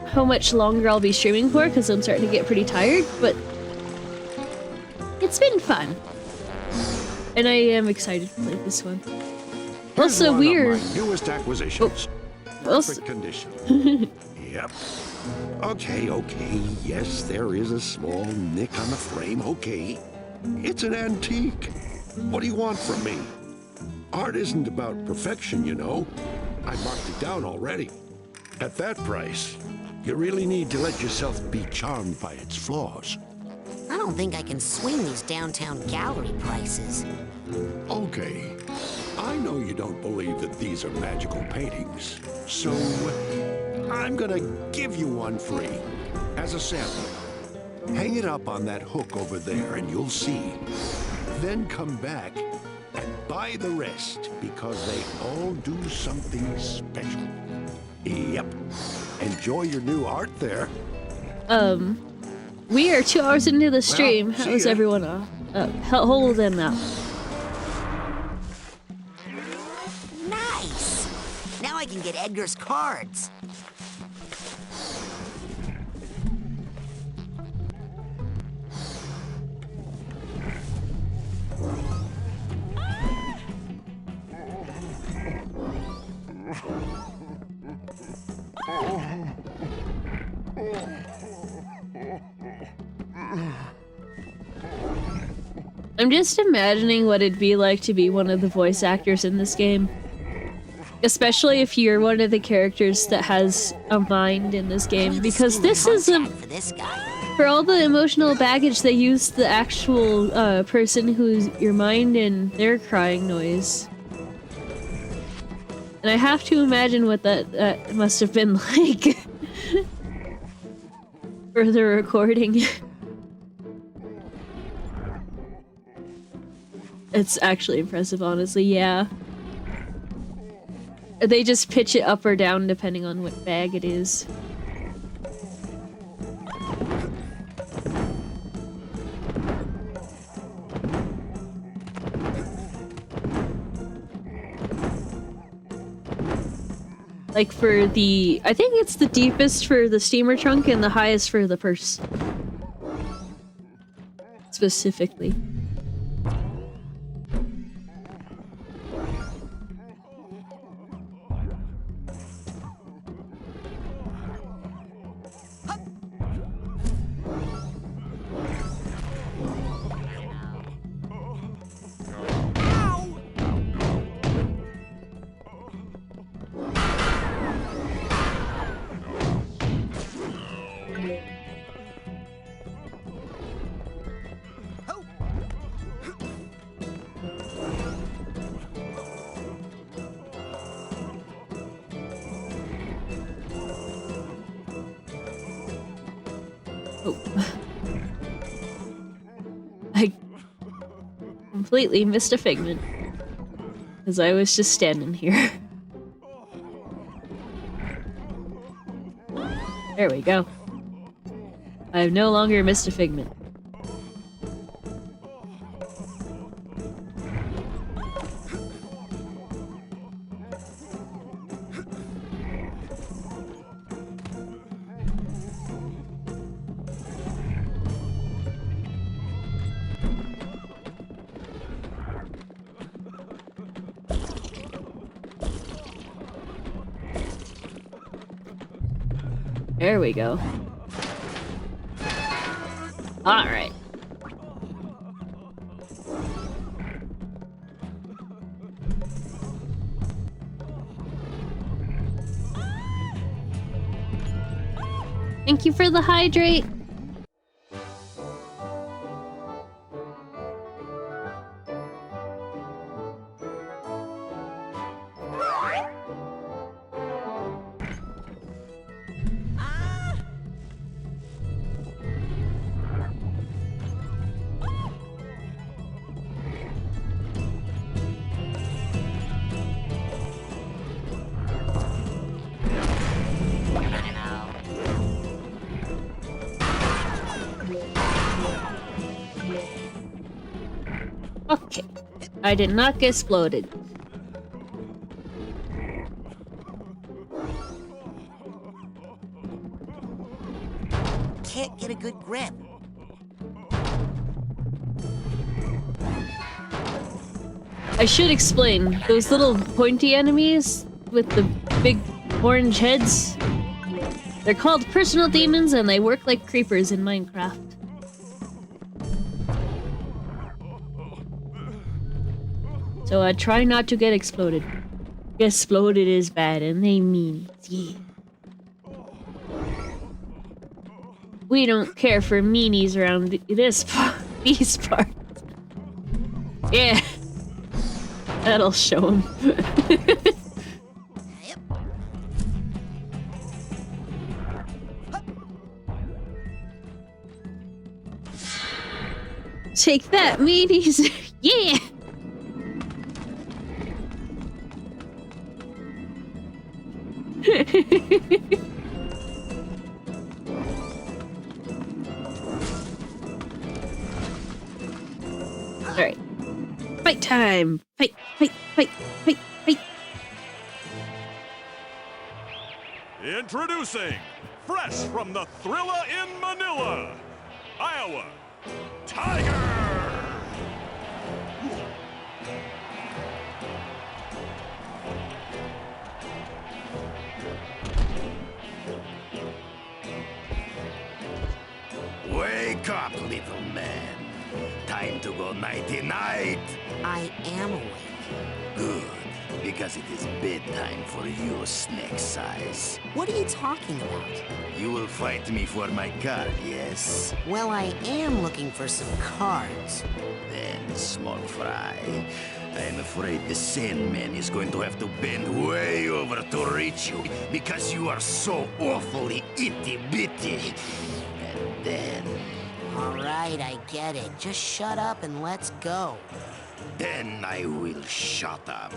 how much longer I'll be streaming for, because I'm starting to get pretty tired, but it's been fun. And I am excited to play this one. Also, weird. Of my newest acquisitions. Perfect condition. Yep. Okay. Yes, there is a small nick on the frame. Okay. It's an antique. What do you want from me? Art isn't about perfection, you know. I marked it down already. At that price, you really need to let yourself be charmed by its flaws. I don't think I can swing these downtown gallery prices. Okay. I know you don't believe that these are magical paintings, so I'm gonna give you one free as a sample. Hang it up on that hook over there and you'll see. Then come back and buy the rest because they all do something special. Yep. Enjoy your new art there. We are 2 hours into the stream. Well, How is everyone holding up? Nice! Now I can get Edgar's cards. I'm just imagining what it'd be like to be one of the voice actors in this game. Especially if you're one of the characters that has a mind in this game, because this is for all the emotional baggage, they use the actual person who's your mind in their crying noise. And I have to imagine what that must have been like for the recording. It's actually impressive, honestly, yeah. They just pitch it up or down depending on what bag it is. Like for the... I think it's the deepest for the steamer trunk and the highest for the purse. Specifically. I completely missed a figment. Because I was just standing here. There we go. I have no longer missed a figment. There we go. Alright. Thank you for the hydrate. Okay. I did not get exploded. Can't get a good grip. I should explain. Those little pointy enemies with the big orange heads, they're called personal demons and they work like creepers in Minecraft. So I try not to get exploded. Exploded is bad and they mean it, yeah. We don't care for meanies around these parts. Yeah. That'll show them. Take that, meanies! Yeah! Alright. Fight time! Fight, fight, fight, fight, fight! Introducing, fresh from the Thrilla in Manila, Iowa, Tiger! Wake up, little man. Time to go nighty-night. I am awake. Good, because it is bedtime for you, Snake Size. What are you talking about? You will fight me for my card, yes? Well, I am looking for some cards. Then, small fry, I'm afraid the Sandman is going to have to bend way over to reach you because you are so awfully itty-bitty. And then... All right, I get it. Just shut up and let's go. Then I will shut up,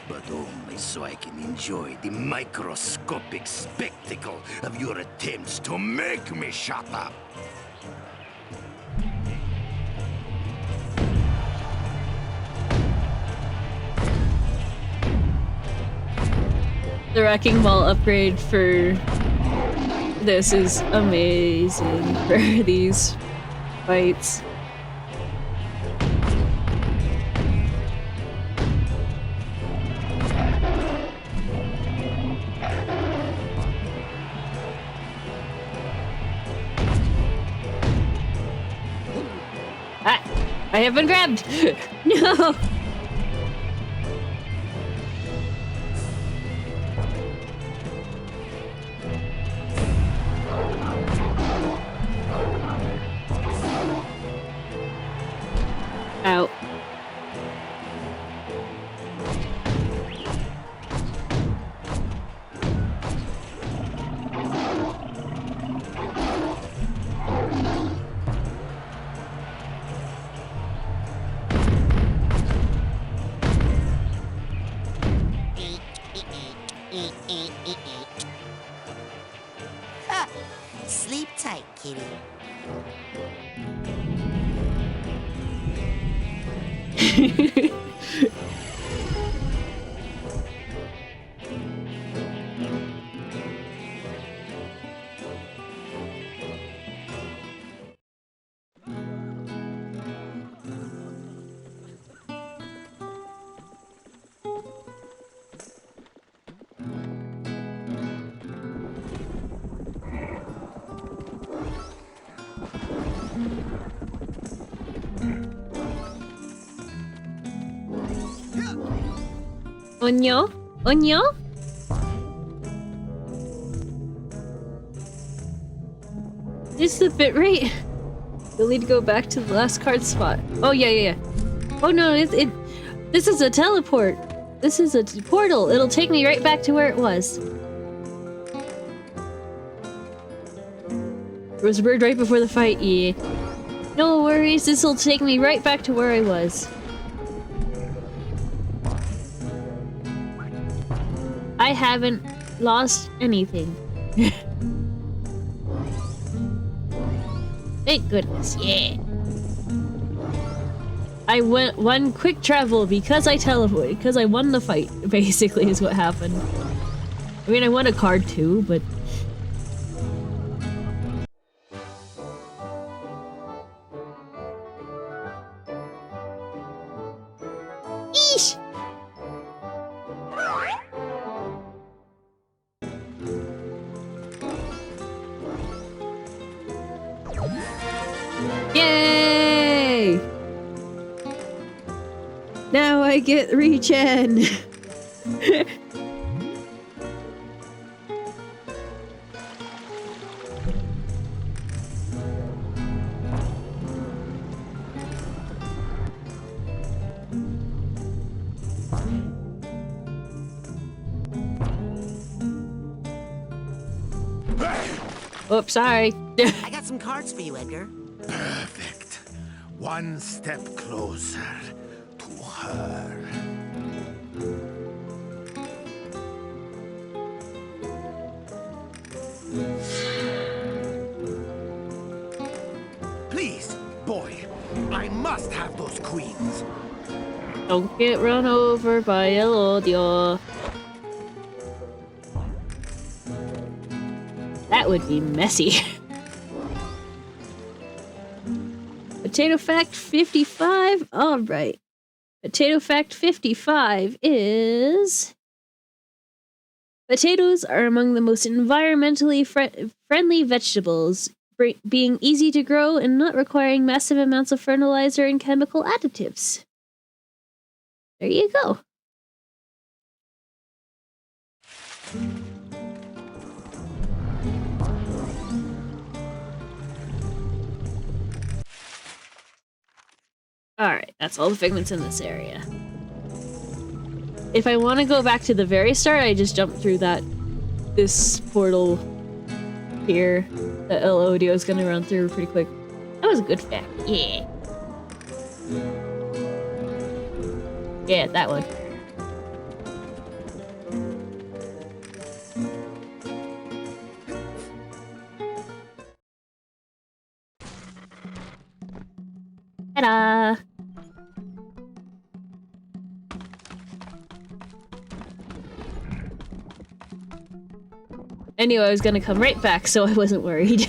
but only so I can enjoy the microscopic spectacle of your attempts to make me shut up. The Wrecking Ball upgrade for this is amazing for these fights. Ah! I have been grabbed! No! Out. Ha! Sleep tight, kitty. Onyo? Onyo? Is the bitrate? You'll need to go back to the last card spot. Oh yeah. Oh no, this is a teleport. This is a portal. It'll take me right back to where it was. There was a bird right before the fight, yeah. No worries, this'll take me right back to where I was. I haven't lost anything. Thank goodness, yeah. I went one quick travel because I teleported, because I won the fight, basically is what happened. I mean, I won a card too, but... Eesh! Yay! Now I get regen! Oops, sorry. I got some cards for you, Edgar. Perfect. One step closer to her. Please, boy, I must have those queens. Don't get run over by El Odio. That would be messy. Potato fact 55. Alright. Potato fact 55 is... Potatoes are among the most environmentally friendly vegetables. being easy to grow and not requiring massive amounts of fertilizer and chemical additives. There you go. Alright, that's all the figments in this area. If I want to go back to the very start, I just jump through this portal here that El Odio is gonna run through pretty quick. That was a good fact. Yeah. Yeah, that one. Ta-da! I knew I was gonna come right back, so I wasn't worried.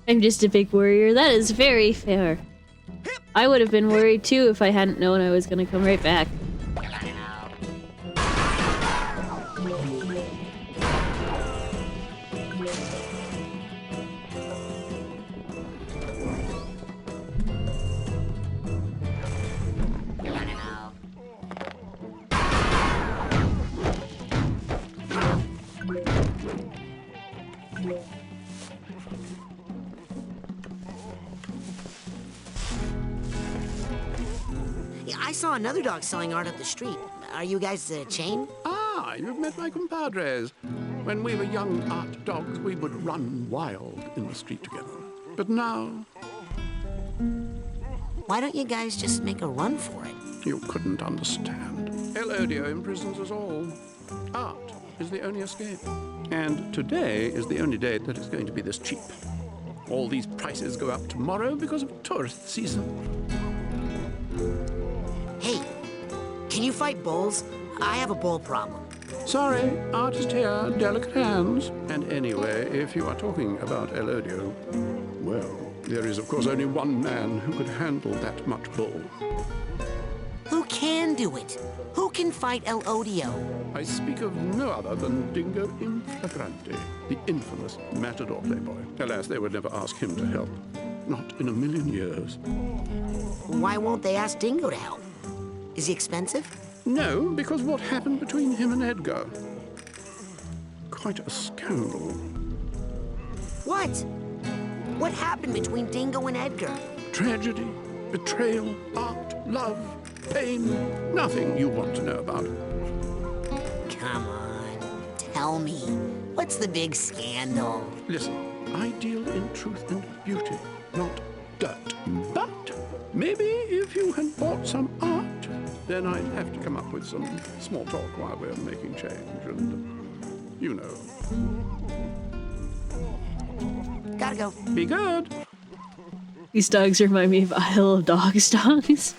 I'm just a big warrior. That is very fair. I would have been worried too if I hadn't known I was gonna come right back. I saw another dog selling art up the street. Are you guys a chain? Ah, you've met my compadres. When we were young art dogs, we would run wild in the street together. But now... Why don't you guys just make a run for it? You couldn't understand. El Odio imprisons us all. Art is the only escape. And today is the only day that it's going to be this cheap. All these prices go up tomorrow because of tourist season. Hey, can you fight bulls? I have a bull problem. Sorry, artist here, delicate hands. And anyway, if you are talking about El Odio, well, there is of course only one man who could handle that much bull. Who can do it? Who can fight El Odio? I speak of no other than Dingo Inflagrante, the infamous matador playboy. Alas, they would never ask him to help. Not in a million years. Why won't they ask Dingo to help? Is he expensive? No, because what happened between him and Edgar? Quite a scandal. What? What happened between Dingo and Edgar? Tragedy, betrayal, art, love, pain. Nothing you want to know about. Come on, tell me. What's the big scandal? Listen, I deal in truth and beauty, not dirt. But maybe if you had bought some art, then I'd have to come up with some small talk while we're making change, and you know. Gotta go. Be good. These dogs remind me of Isle of Dogs dogs.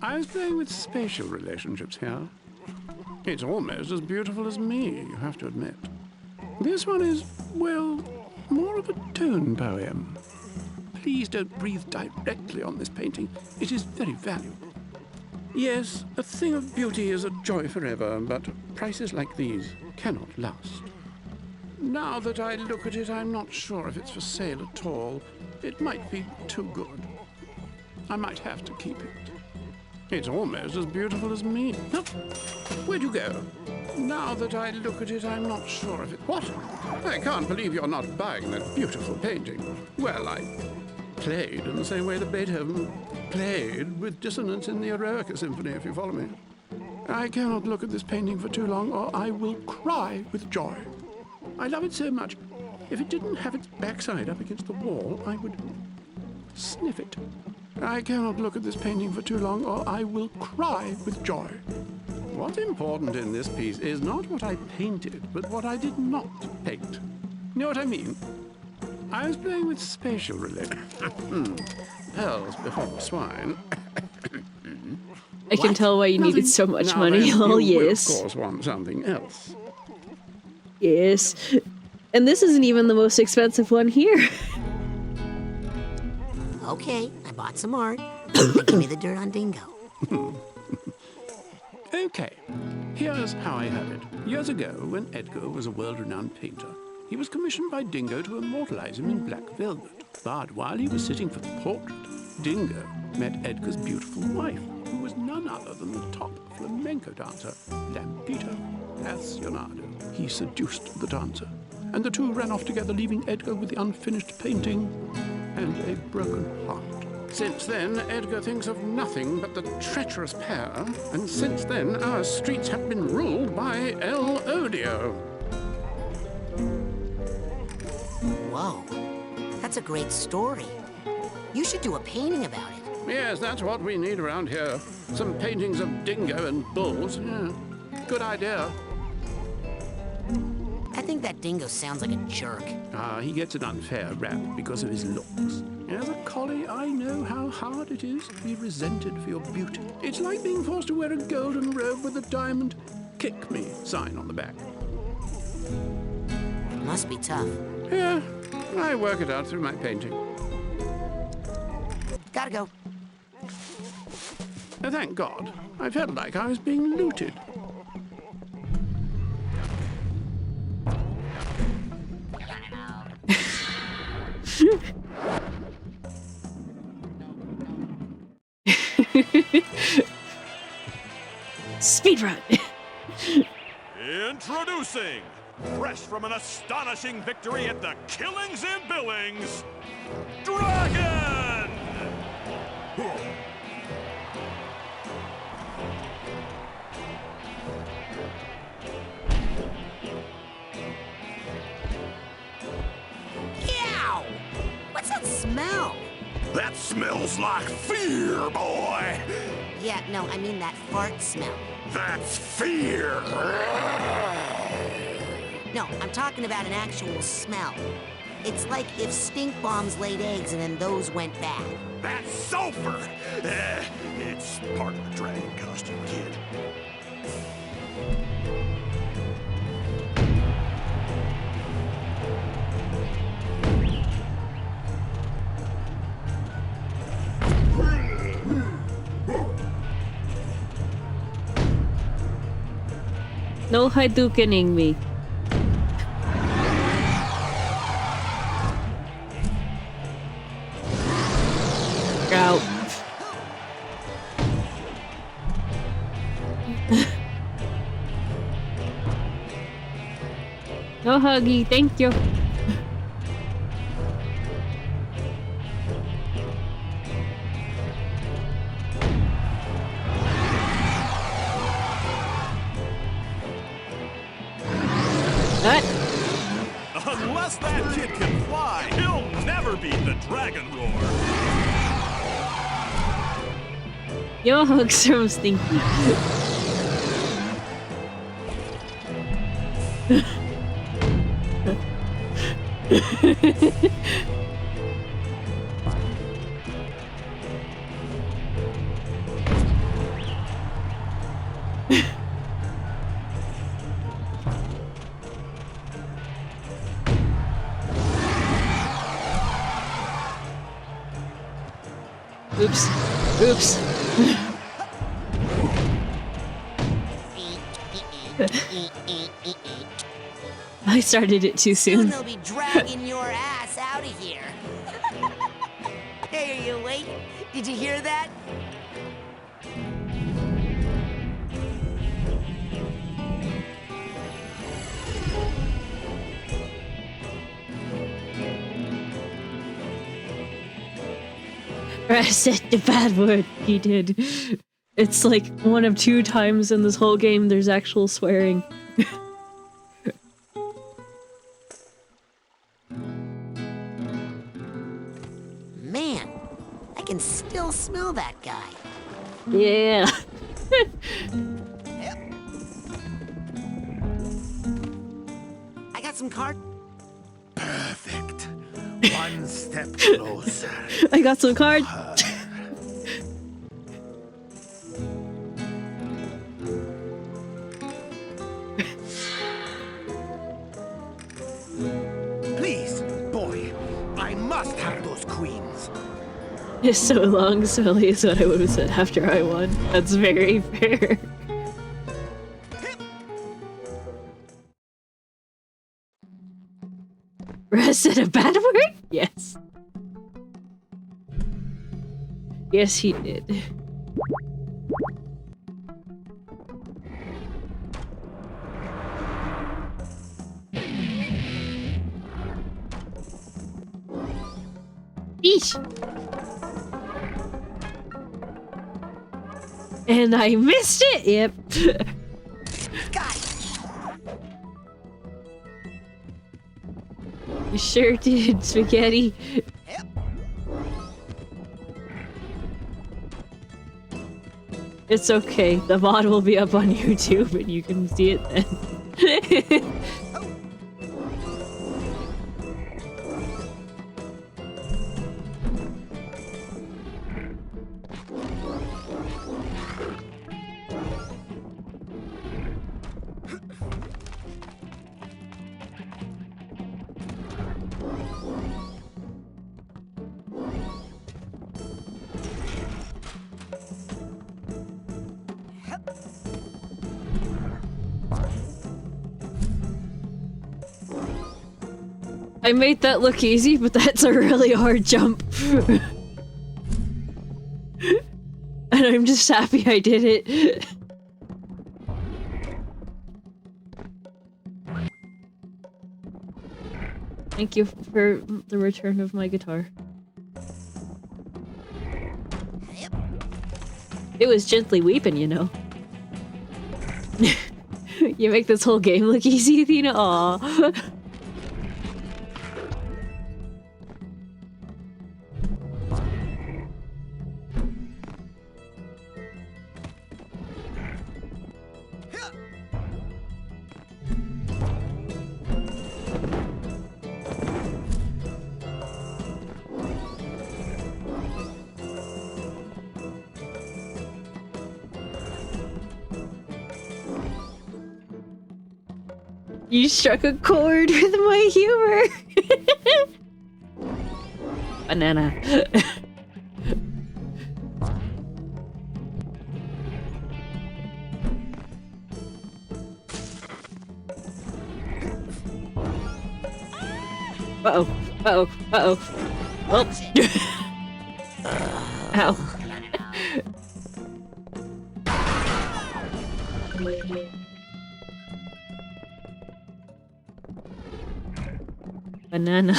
I was playing with spatial relationships here. It's almost as beautiful as me, you have to admit. This one is, well, more of a tone poem. Please don't breathe directly on this painting. It is very valuable. Yes, a thing of beauty is a joy forever, but prices like these cannot last. Now that I look at it, I'm not sure if it's for sale at all. It might be too good. I might have to keep it. It's almost as beautiful as me. No, where'd you go? Now that I look at it, I'm not sure if it... What? I can't believe you're not buying that beautiful painting. Well, I played in the same way that Beethoven played with dissonance in the Eroica Symphony, if you follow me. I cannot look at this painting for too long, or I will cry with joy. I love it so much. If it didn't have its backside up against the wall, I would sniff it. I cannot look at this painting for too long, or I will cry with joy. What's important in this piece is not what I painted, but what I did not paint. You know what I mean? I was playing with spatial relations. Pearls before swine. I can tell why you needed so much Now money then, all you will, years. of course, want something else. Yes. And this isn't even the most expensive one here. Okay, I bought some art. Now give me the dirt on Dingo. Okay, here's how I have it. Years ago, when Edgar was a world-renowned painter, he was commissioned by Dingo to immortalize him in black velvet. But while he was sitting for the portrait, Dingo met Edgar's beautiful wife, who was none other than the top flamenco dancer, Lampito Apasionado. He seduced the dancer, and the two ran off together, leaving Edgar with the unfinished painting and a broken heart. Since then, Edgar thinks of nothing but the treacherous pair, and since then, our streets have been ruled by El Odio. Whoa, that's a great story. You should do a painting about it. Yes, that's what we need around here. Some paintings of Dingo and bulls. Yeah, good idea. I think that Dingo sounds like a jerk. He gets an unfair rap because of his looks. As a collie, I know how hard it is to be resented for your beauty. It's like being forced to wear a golden robe with a diamond "Kick Me" sign on the back. It must be tough. Yeah, I work it out through my painting. Gotta go. Thank God. I felt like I was being looted. Speedrun! Introducing, fresh from an astonishing victory at the Killings and Billings, Dragon! Yow! What's that smell? That smells like fear, boy. Yeah, no, I mean that fart smell. That's fear. No, I'm talking about an actual smell. It's like if stink bombs laid eggs and then those went bad. That's sulfur. It's part of the dragon costume, kid. No Hadoukening me. Out. No huggy, thank you. What? Unless that kid can fly, he'll never beat the dragon roar. Your hugs from Stinky. Oops. Oops. I started it too soon. Soon they'll be dragging your ass out of here. Hey, are you awake? Did you hear that? I said the bad word. He did. It's like one of 2 times in this whole game there's actual swearing. Man, I can still smell that guy. Yeah. I got some card. Perfect. One step closer. I got some cards. Please, boy, I must have those queens. So long, Smelly is what I would have said after I won. That's very fair. Russ said a bad word? Yes. Yes, he did. Eesh. And I missed it! Yep. You sure did, Spaghetti. It's okay. The VOD will be up on YouTube and you can see it then. I made that look easy, but that's a really hard jump. And I'm just happy I did it. Thank you for the return of my guitar. It was gently weeping, you know. You make this whole game look easy, Athena? Aww. You struck a chord with my humor. Banana. Uh-oh. Uh-oh. Uh-oh. Oh. Ow. Banana.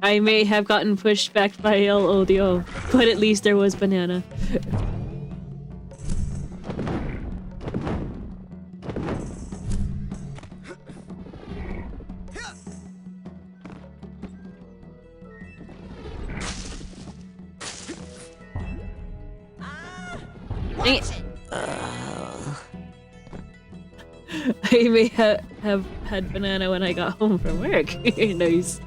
I may have gotten pushed back by El Odio, but at least there was banana. Dang it. I may have had banana when I got home from work. Nice.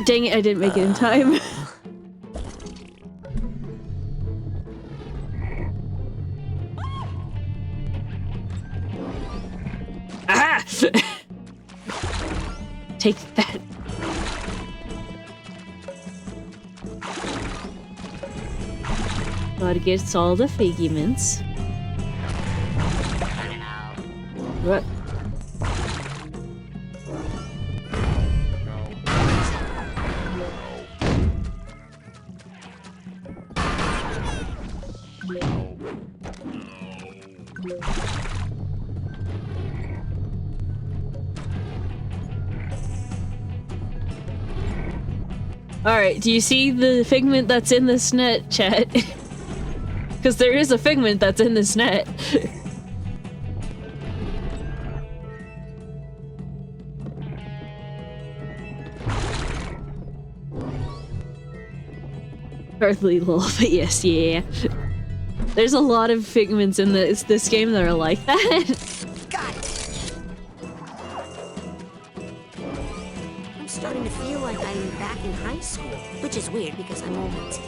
Dang it, I didn't make it in time. Ah! Take that. Gotta get all the figments. What? Alright, do you see the figment that's in this net, chat? Because there is a figment that's in this net. Hardly lol, but yes, yeah. There's a lot of figments in this game that are like that. starting to feel like I'm back in high school, which is weird because I'm only 10.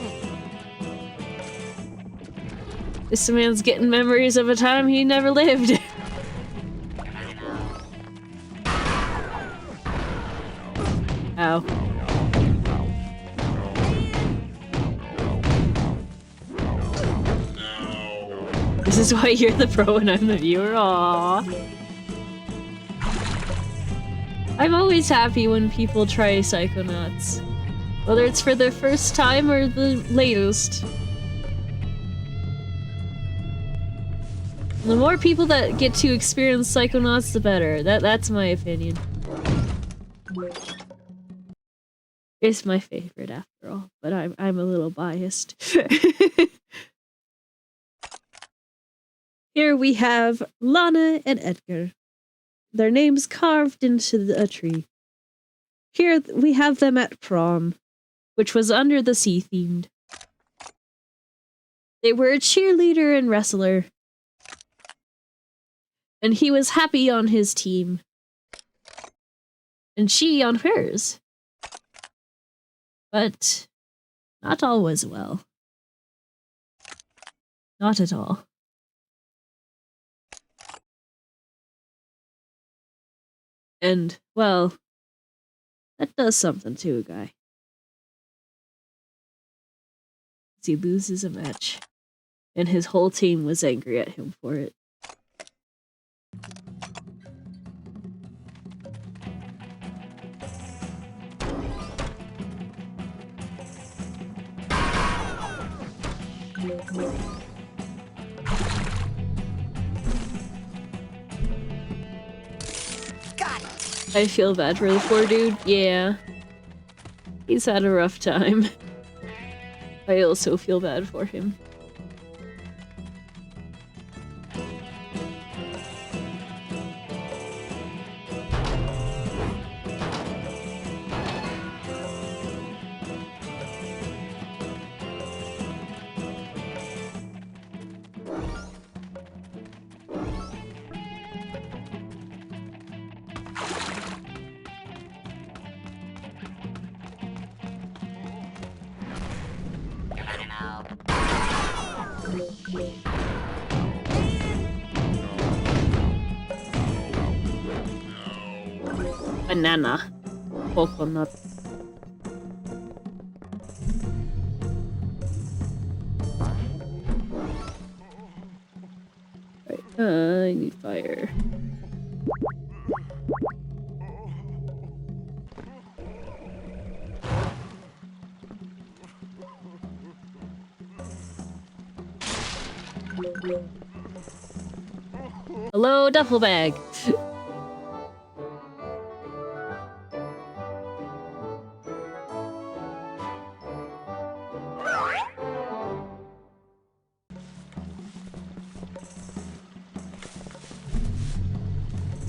This man's getting memories of a time he never lived. Ow. This is why you're the pro and I'm the viewer. Aww. I'm always happy when people try Psychonauts. Whether it's for the first time or the latest. The more people that get to experience Psychonauts, the better. That's my opinion. It's my favorite after all, but I'm a little biased. Here we have Lana and Edgar. Their names carved into a tree. Here we have them at prom, which was under the sea themed. They were a cheerleader and wrestler. And he was happy on his team. And she on hers. But not all was well. Not at all. And, well, that does something to a guy. He loses a match. And his whole team was angry at him for it. I feel bad for the poor dude. Yeah. He's had a rough time. I also feel bad for him. Banana. Coconut. Right, I need fire. Hello, duffel bag.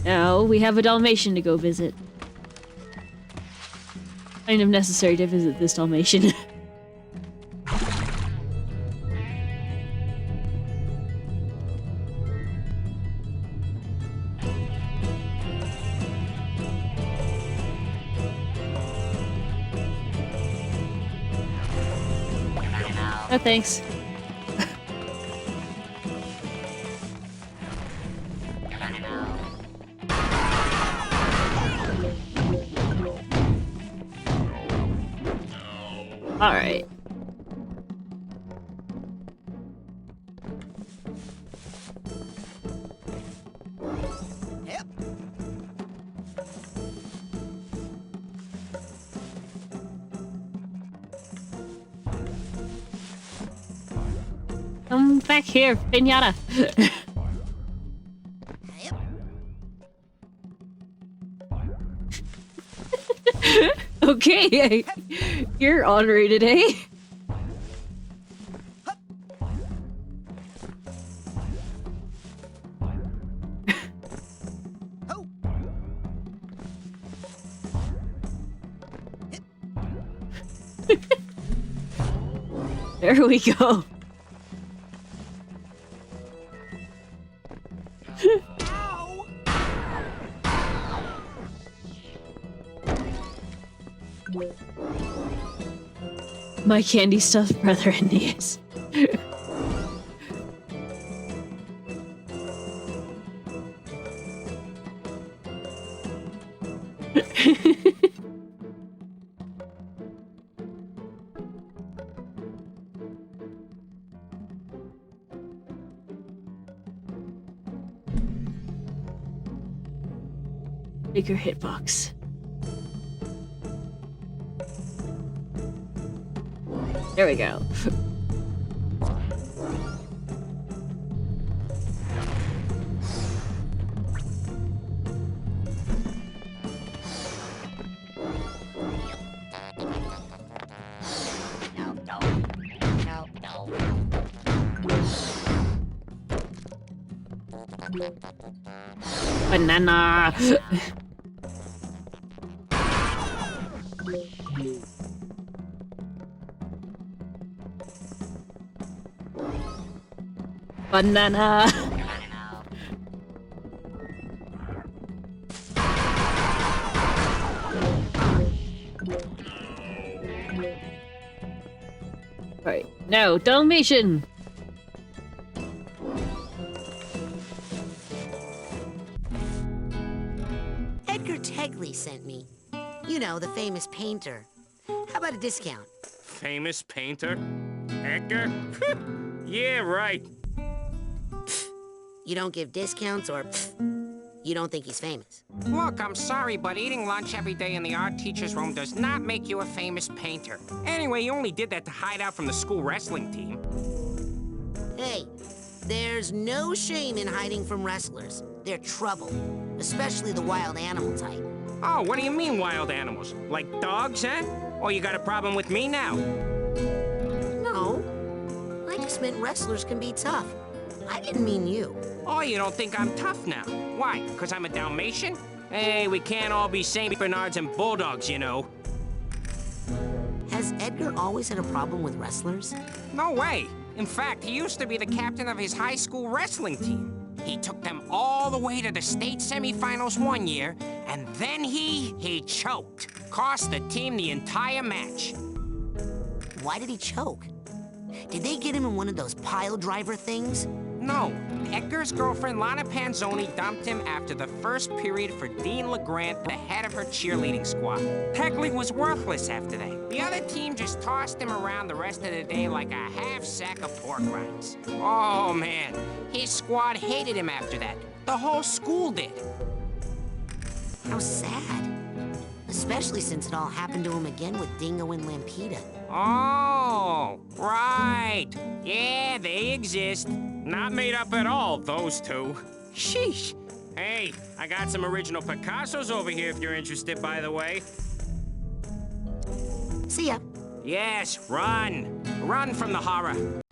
Now we have a Dalmatian to go visit. Kind of necessary to visit this Dalmatian. Oh, thanks. All right. Yep. Come back here, Pinata. Okay, you're ornery today. There we go. My candy stuffed brother Indies. Bigger hitbox. There we go. Banana. Banana. Right. No, Dalmatian. Edgar Tegley sent me. You know, the famous painter. How about a discount? Famous painter? Edgar? Yeah, right. You don't give discounts, or you don't think he's famous? Look, I'm sorry, but eating lunch every day in the art teacher's room does not make you a famous painter. Anyway, you only did that to hide out from the school wrestling team. Hey, there's no shame in hiding from wrestlers. They're trouble, especially the wild animal type. Oh, what do you mean, wild animals? Like dogs, huh? Or you got a problem with me now? No, I just meant wrestlers can be tough. I didn't mean you. Oh, you don't think I'm tough now? Why, because I'm a Dalmatian? Hey, we can't all be Saint Bernards and Bulldogs, you know. Has Edgar always had a problem with wrestlers? No way. In fact, he used to be the captain of his high school wrestling team. He took them all the way to the state semifinals one year, and then he choked. Cost the team the entire match. Why did he choke? Did they get him in one of those pile driver things? No. Edgar's girlfriend, Lana Panzoni, dumped him after the first period for Dean LeGrand, the head of her cheerleading squad. Tegley was worthless after that. The other team just tossed him around the rest of the day like a half sack of pork rinds. Oh, man. His squad hated him after that. The whole school did. How sad. Especially since it all happened to him again with Dingo and Lampita. Oh, right. Yeah, they exist. Not made up at all, those two. Sheesh. Hey, I got some original Picassos over here if you're interested, by the way. See ya. Yes, run. Run from the horror.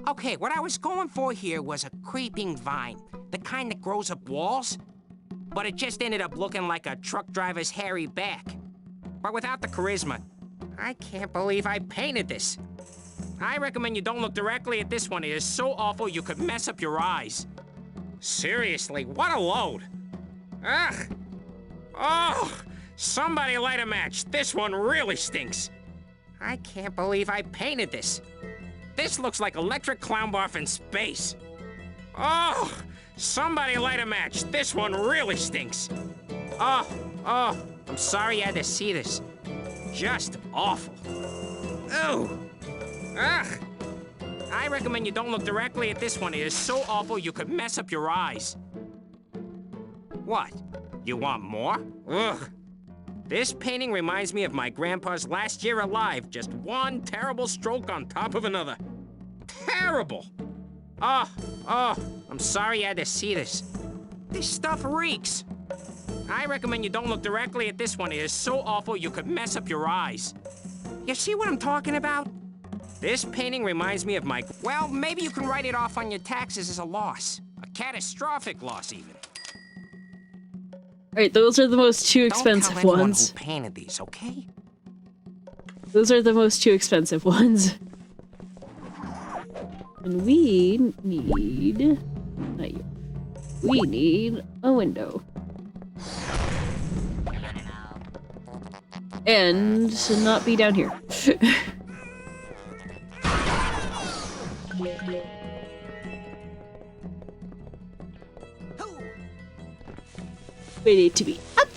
Okay, what I was going for here was a creeping vine. The kind that grows up walls. But it just ended up looking like a truck driver's hairy back. But without the charisma. I can't believe I painted this. I recommend you don't look directly at this one. It is so awful you could mess up your eyes. Seriously, what a load. Ugh. Oh, somebody light a match. This one really stinks. I can't believe I painted this. This looks like Electric Clown Barf in space. Oh, somebody light a match. This one really stinks. Oh, I'm sorry you had to see this. Just awful. Ew. Ugh. I recommend you don't look directly at this one. It is so awful you could mess up your eyes. What? You want more? Ugh. This painting reminds me of my grandpa's last year alive. Just one terrible stroke on top of another. Terrible. Oh, I'm sorry you had to see this. This stuff reeks. I recommend you don't look directly at this one. It is so awful you could mess up your eyes. You see what I'm talking about? This painting reminds me of my... Well, maybe you can write it off on your taxes as a loss. A catastrophic loss, even. Alright, those are the most two expensive Don't tell anyone ones. who painted these, okay? Those are the most two expensive ones. And we need... not yet. We need a window. And to not be down here. We need to be up.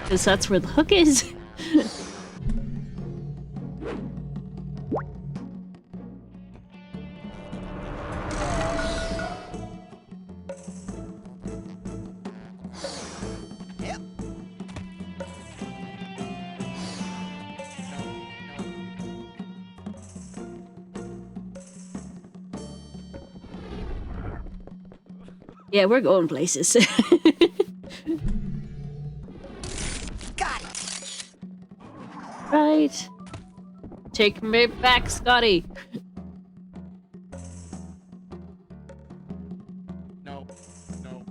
Because that's where the hook is. Yeah, we're going places. Right. Take me back, Scotty. No. No.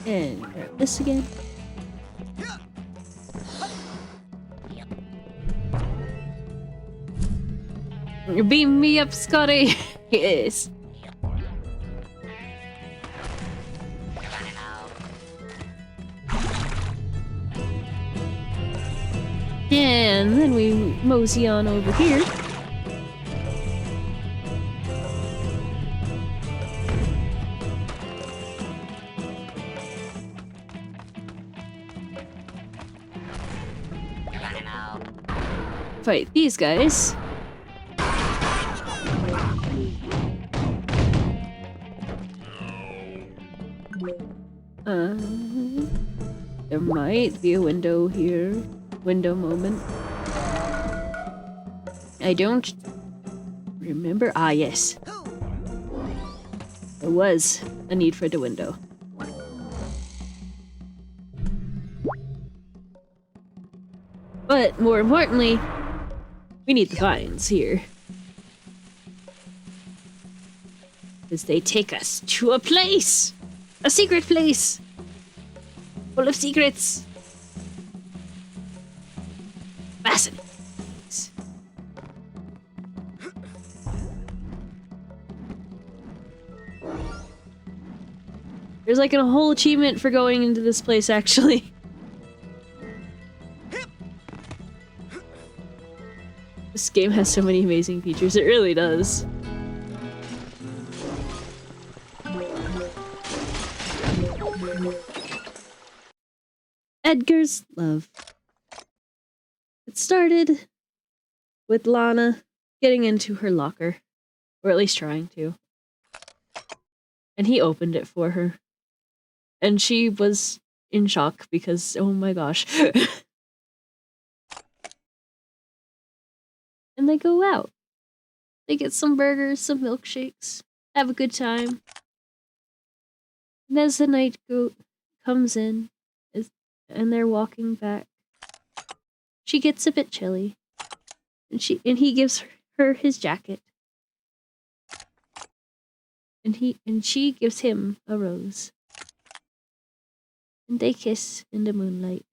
And grab this again. Beam me up, Scotty. Yes. And then we mosey on over here. Fight these guys. There might be a window here. Window moment. I don't remember. Ah, yes. There was a need for the window. But more importantly, we need the vines here. Because they take us to a place! A secret place! Full of secrets! Fascinating. There's like a whole achievement for going into this place, actually. This game has so many amazing features, it really does. Edgar's love. It started with Lana getting into her locker, or at least trying to. And he opened it for her. And she was in shock because, oh my gosh. And they go out. They get some burgers, some milkshakes, have a good time. And as the night comes in, and they're walking back, she gets a bit chilly. And he gives her his jacket. And she gives him a rose. And they kiss in the moonlight.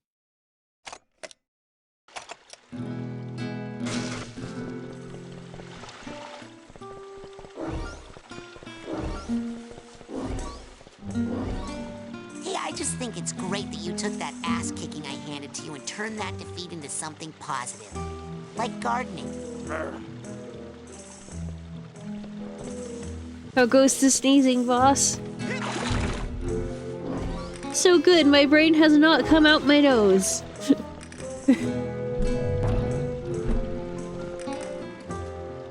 Hey, I just think it's great that you took that ass kicking I handed to you and turned that defeat into something positive. Like gardening. How goes the sneezing, boss? So good, my brain has not come out my nose.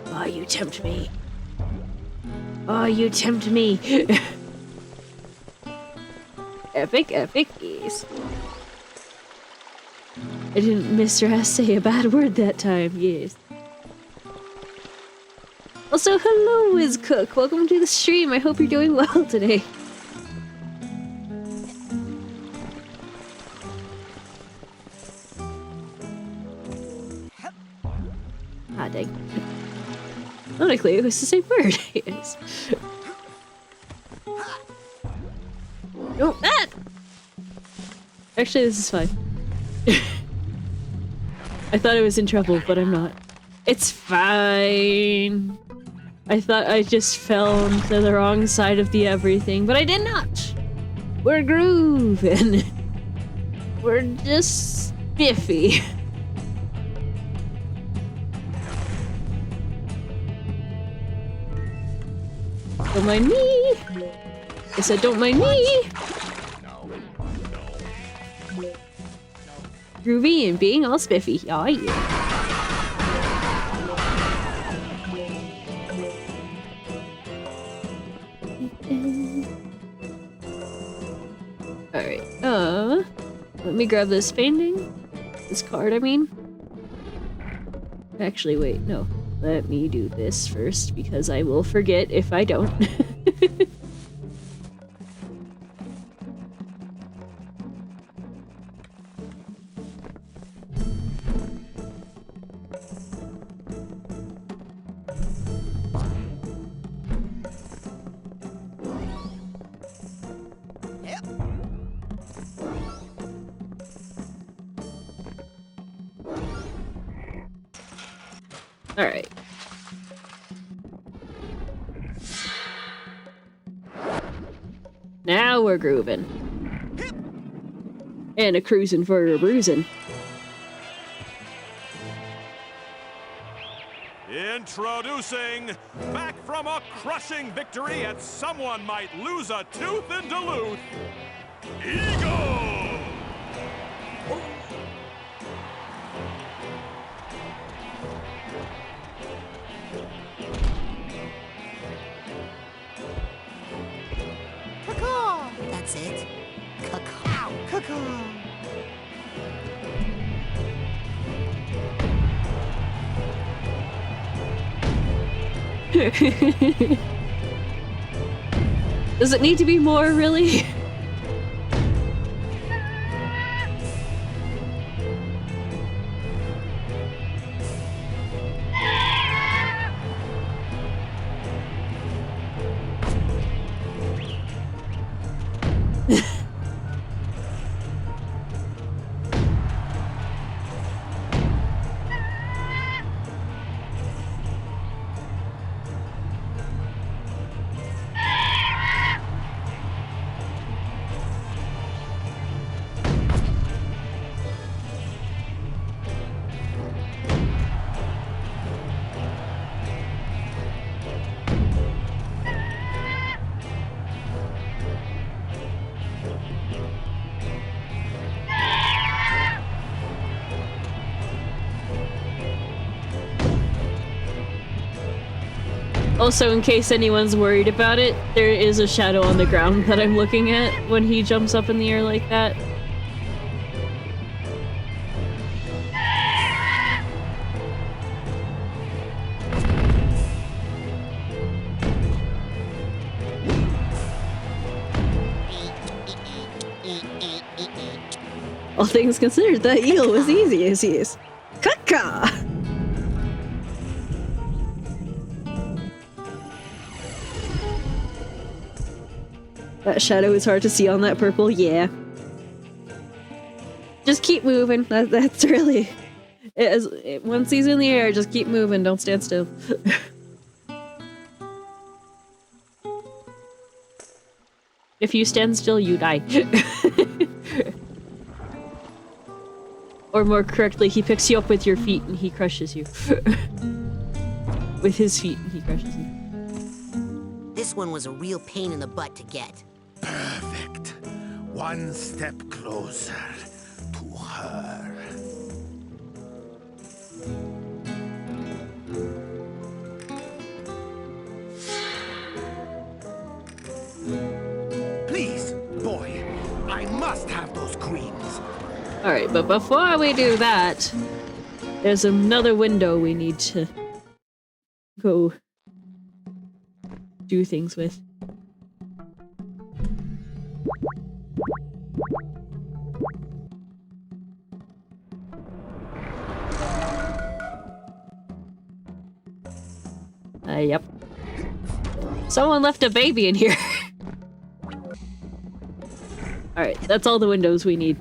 Oh, you tempt me. Oh, you tempt me. Epic, epic, yes. I didn't Mr. S say a bad word that time, yes. Also, hello, Wiz Cook. Welcome to the stream. I hope you're doing well today. Ah, dang. Logically, it was the same word. Yes. No, that! Actually, this is fine. I thought I was in trouble, but I'm not. It's fine. I thought I just fell onto the wrong side of the everything, but I did not. We're grooving. We're just spiffy. Don't mind me. I said don't mind me. Groovy and being all spiffy. Oh yeah. Alright, let me grab this painting. This card, I mean. Actually, wait, no. Let me do this first, because I will forget if I don't. Alright. Now we're grooving. And a cruising for a bruising. Introducing, back from a crushing victory at someone might lose a tooth in Duluth, Eagle! That's it. Caw-caw. Caw-caw. Does it need to be more, really? Also, in case anyone's worried about it, there is a shadow on the ground that I'm looking at when he jumps up in the air like that. All things considered, that eel was easy as he is. Caca! That shadow is hard to see on that purple, yeah. Just keep moving. That's really... once he's in the air, just keep moving, don't stand still. If you stand still, you die. Or more correctly, he picks you up with your feet and he crushes you. With his feet and he crushes you. This one was a real pain in the butt to get. Perfect. One step closer to her. Please, boy, I must have those creams. Alright, but before we do that, there's another window we need to go do things with. Yep. Someone left a baby in here. Alright, that's all the windows we need.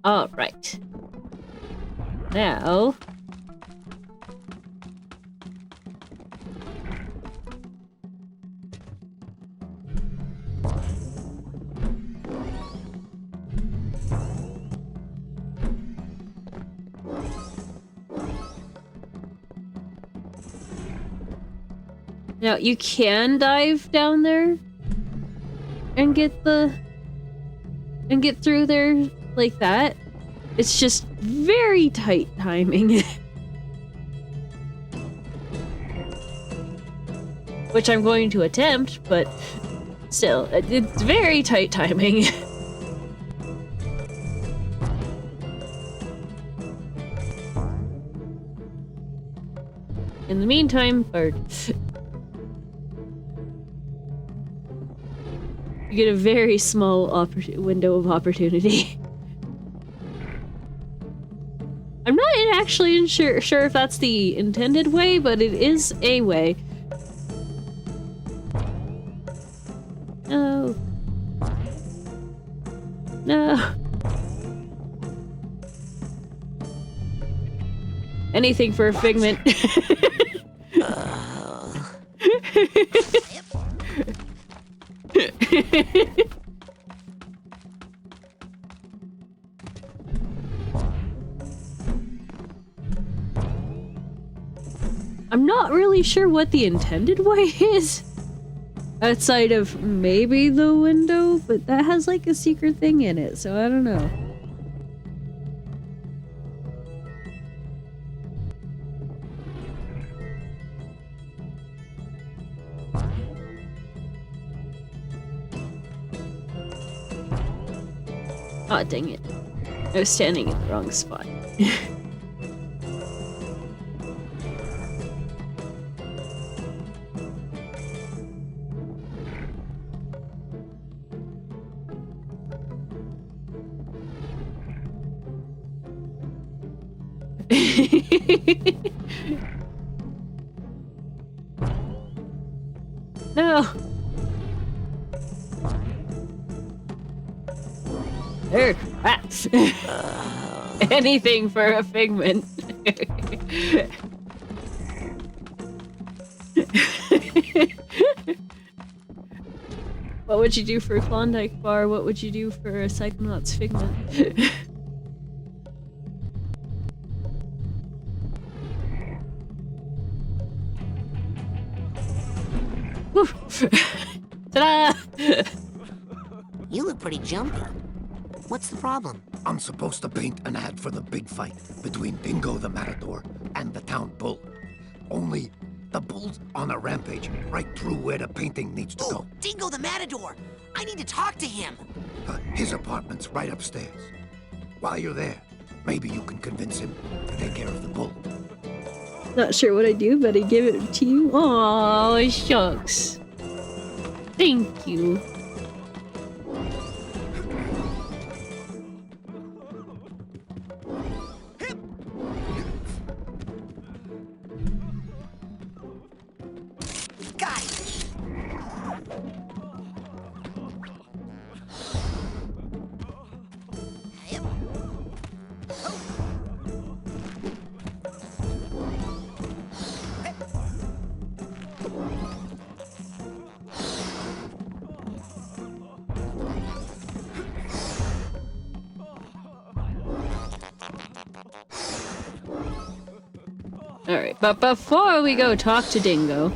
All right. Now... Now, you can dive down there and get through there like that. It's just very tight timing. Which I'm going to attempt, but still, it's very tight timing. In the meantime, bird. You get a very small window of opportunity. I'm not actually sure if that's the intended way, but it is a way. No. No. Anything for a figment. I'm not really sure what the intended way is. Outside of maybe the window, but that has like a secret thing in it, so I don't know. Aw, dang it. I was standing in the wrong spot. No. There. Rats. Anything for a figment. What would you do for a Klondike bar? What would you do for a Psychonauts figment? Ta-da! You look pretty jumpy. What's the problem? I'm supposed to paint an ad for the big fight between Dingo the Matador and the town bull. Only the bull's on a rampage right through where the painting needs to go. Dingo the Matador! I need to talk to him! His apartment's right upstairs. While you're there, maybe you can convince him to take care of the bull. Not sure what I do, but I give it to you. Oh, shucks. Thank you. Alright, but before we go talk to Dingo...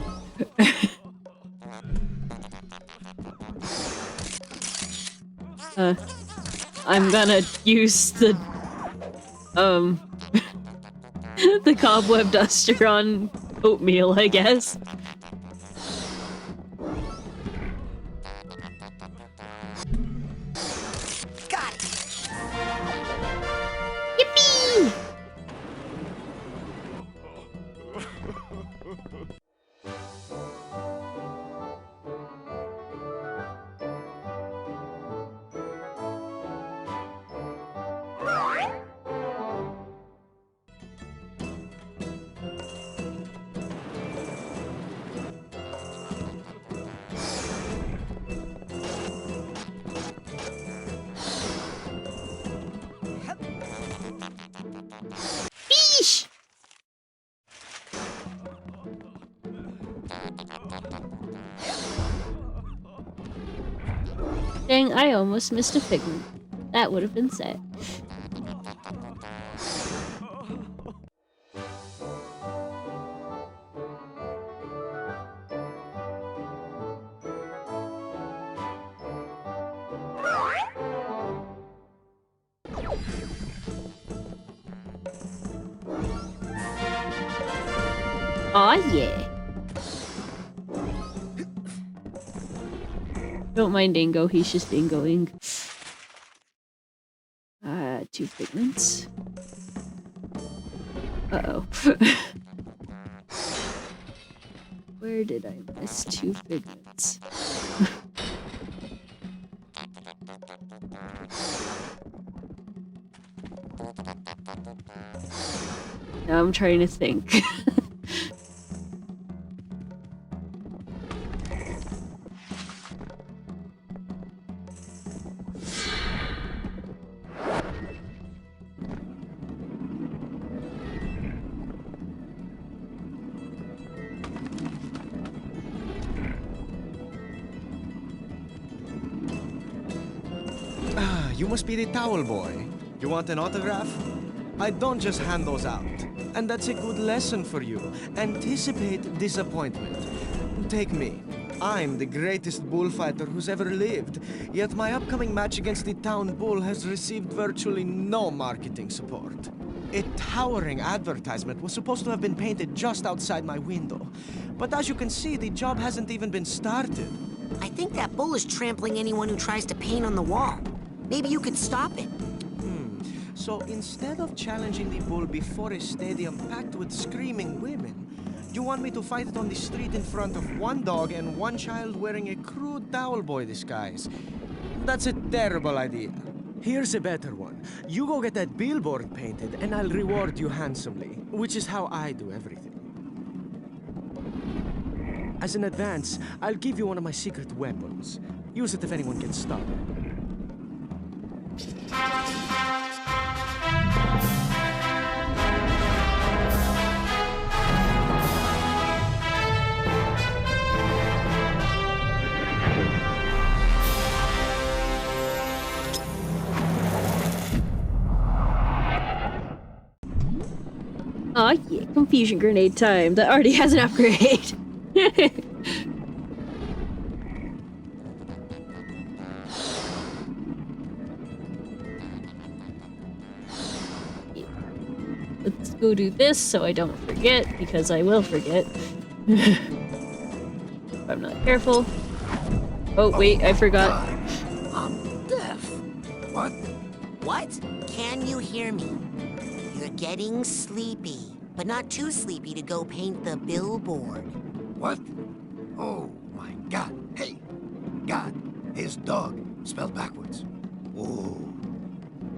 I'm gonna use the... the cobweb duster on oatmeal, I guess. Yeesh! Dang, I almost missed a figment. That would have been sad. Aw, yeah. Don't mind Dingo, he's just dingoing. 2 figments. Uh-oh. Where did I miss 2 figments? Now I'm trying to think. You must be the towel boy. You want an autograph? I don't just hand those out. And that's a good lesson for you. Anticipate disappointment. Take me. I'm the greatest bullfighter who's ever lived. Yet my upcoming match against the town bull has received virtually no marketing support. A towering advertisement was supposed to have been painted just outside my window. But as you can see, the job hasn't even been started. I think that bull is trampling anyone who tries to paint on the wall. Maybe you could stop it. So instead of challenging the bull before a stadium packed with screaming women, you want me to fight it on the street in front of one dog and one child wearing a crude towel boy disguise? That's a terrible idea. Here's a better one. You go get that billboard painted and I'll reward you handsomely, which is how I do everything. As an advance, I'll give you one of my secret weapons. Use it if anyone gets started. Aw, yeah, confusion grenade time. That already has an upgrade. Let's go do this so I don't forget, because I will forget. If I'm not careful. Oh, wait, I forgot. I'm deaf. What? What? Can you hear me? You're getting sleepy, but not too sleepy to go paint the billboard. What? Oh, my God. Hey, God is dog, spelled backwards. Oh,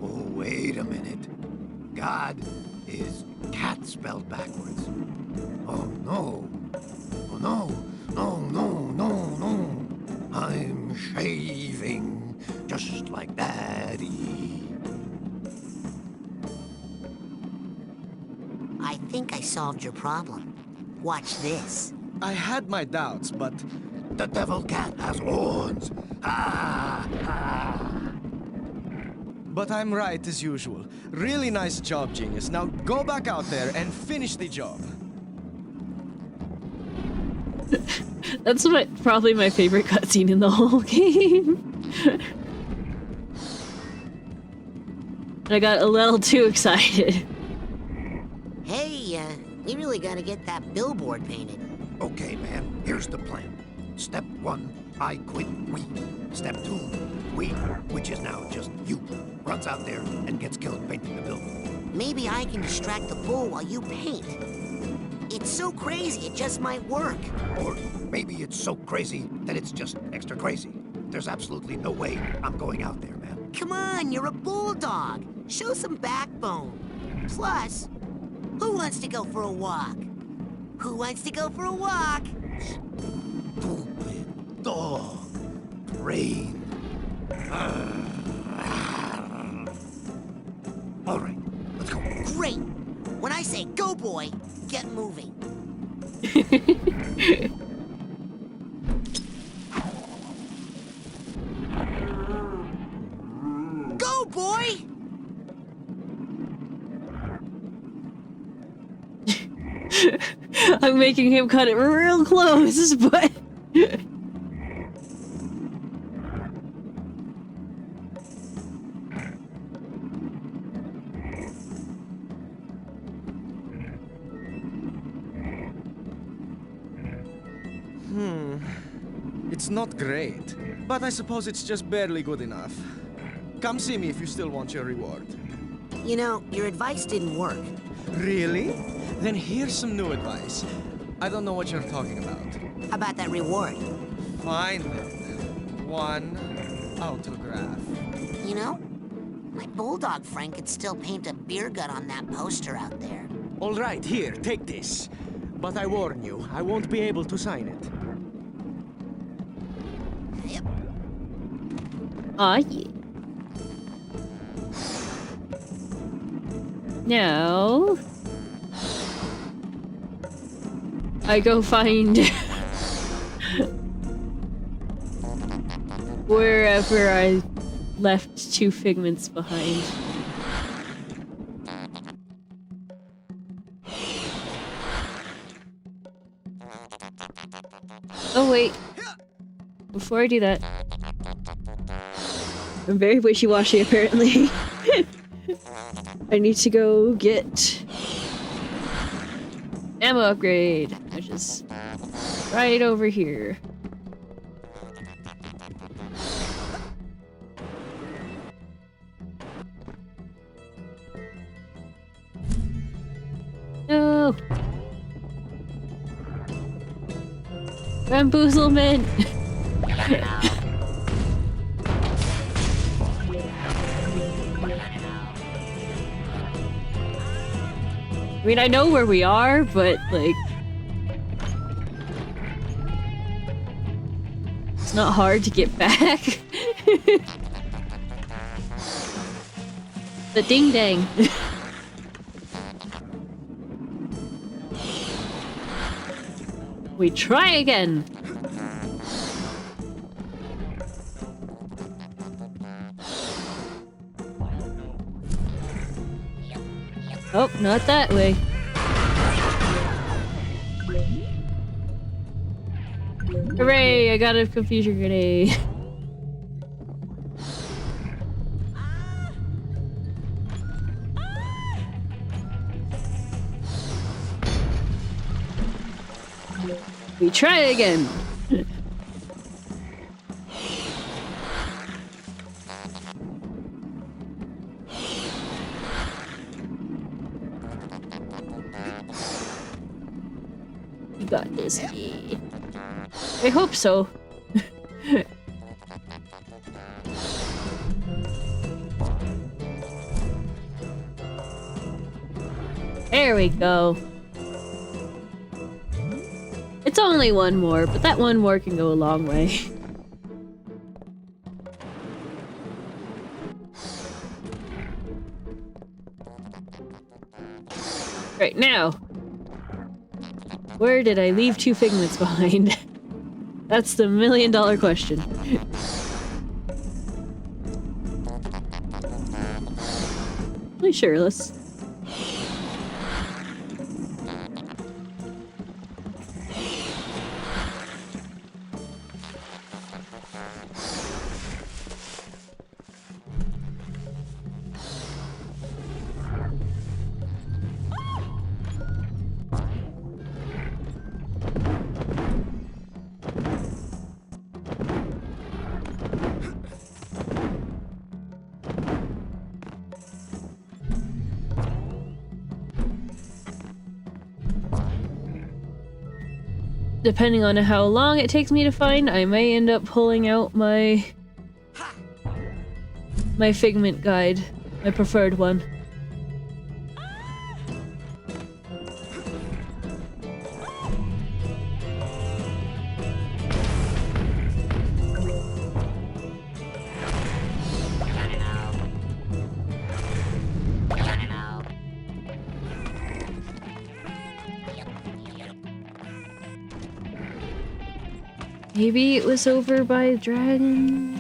wait a minute. God is cat spelled backwards. Oh, no. Oh, no. No. I'm shaving just like Daddy. I think I solved your problem. Watch this. I had my doubts, but... The devil cat has horns. But I'm right as usual. Really nice job, genius. Now go back out there and finish the job. That's probably my favorite cutscene in the whole game. I got a little too excited. Hey, we really gotta get that billboard painted. Okay, man, here's the plan. Step 1, I quit we. Step 2, we, which is now just you, runs out there and gets killed painting the billboard. Maybe I can distract the bull while you paint. It's so crazy, it just might work. Or maybe it's so crazy that it's just extra crazy. There's absolutely no way I'm going out there, man. Come on, you're a bulldog. Show some backbone. Plus, who wants to go for a walk? Who wants to go for a walk? Stupid dog. Brain. All right, let's go. Great. When I say go, boy, get moving. Go, boy! I'm making him cut it real close, but... It's not great, but I suppose it's just barely good enough. Come see me if you still want your reward. You know, your advice didn't work. Really? Then here's some new advice. I don't know what you're talking about. How about that reward? Fine then. One autograph. You know, my bulldog friend could still paint a beer gut on that poster out there. All right, here, take this. But I warn you, I won't be able to sign it. Aw, yeah. Now... I go find... wherever I left 2 figments behind. Oh wait. Before I do that... I'm very wishy-washy, apparently. I need to go get... ammo upgrade, which is right over here. No! Bamboozlement! I mean, I know where we are, but, like... it's not hard to get back. The ding-dang. We try again! Oh, not that way. Hooray! I got a confusion grenade. We try again. You got this, yeah. I hope so. There we go. It's only one more, but that one more can go a long way. Right now. Where did I leave 2 figments behind? That's the $1,000,000 question. Well, sure, let's... depending on how long it takes me to find, I may end up pulling out my Figment guide, my preferred one. Maybe it was over by a dragon?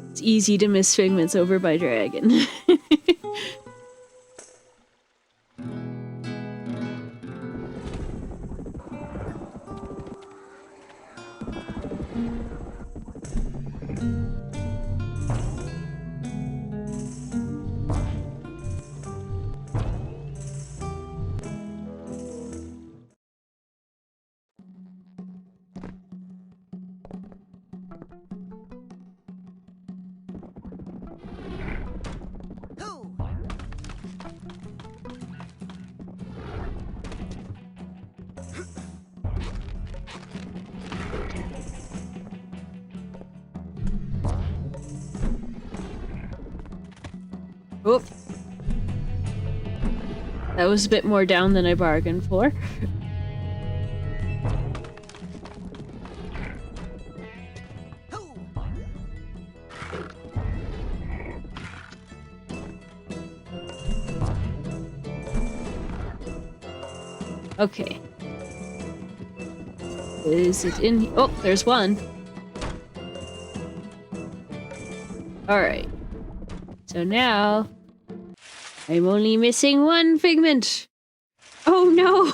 It's easy to miss Figment's over by dragon. Oh. That was a bit more down than I bargained for. Okay. Is it in? Oh, there's one. Alright. So now, I'm only missing one Figment. Oh no!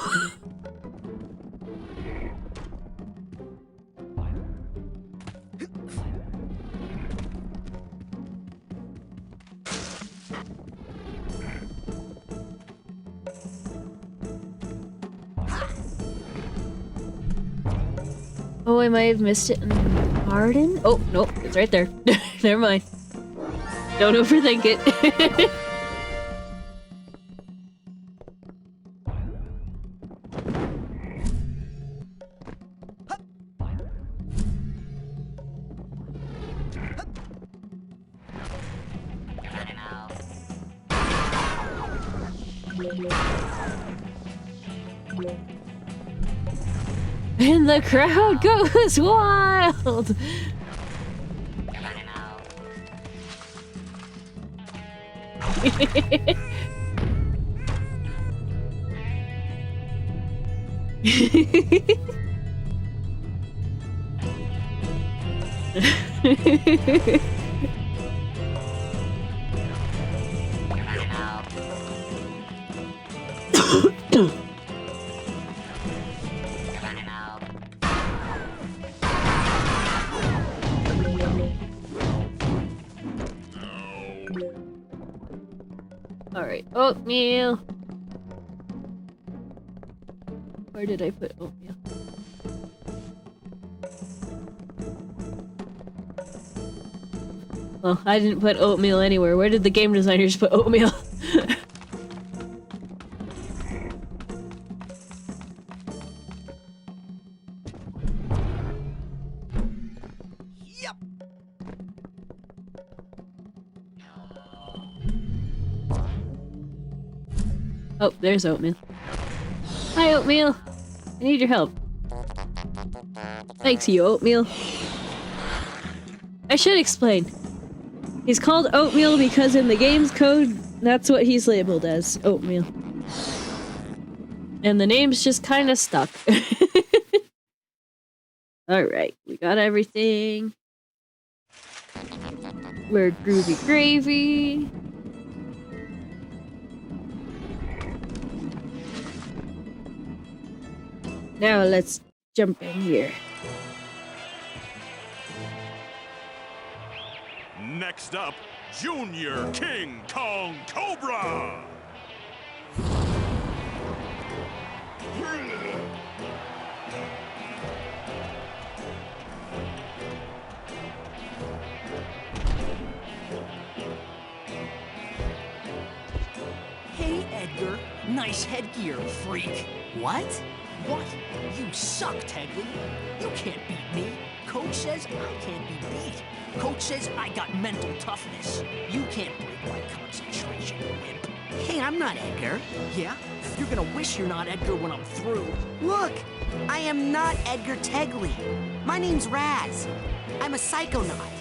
Oh, I might have missed it in the garden? Oh, nope, it's right there. Never mind. Don't overthink it. And the crowd goes wild! Alright, oatmeal. Where did I put oatmeal? Well, I didn't put oatmeal anywhere. Where did the game designers put oatmeal? Oh, there's oatmeal. Hi, oatmeal. I need your help. Thanks, you oatmeal. I should explain. He's called oatmeal because in the game's code, that's what he's labeled as, oatmeal. And the name's just kind of stuck. Alright, we got everything. We're groovy gravy. Now let's jump in here. Next up, Junior King Kong Cobra! Hey, Edgar. Nice headgear, freak. What? What? You suck, Tegley. You can't beat me. Coach says I can't be beat. Coach says I got mental toughness. You can't break my concentration, wimp. Hey, I'm not Edgar. Yeah? You're gonna wish you're not Edgar when I'm through. Look, I am not Edgar Tegley. My name's Raz. I'm a psychonaut.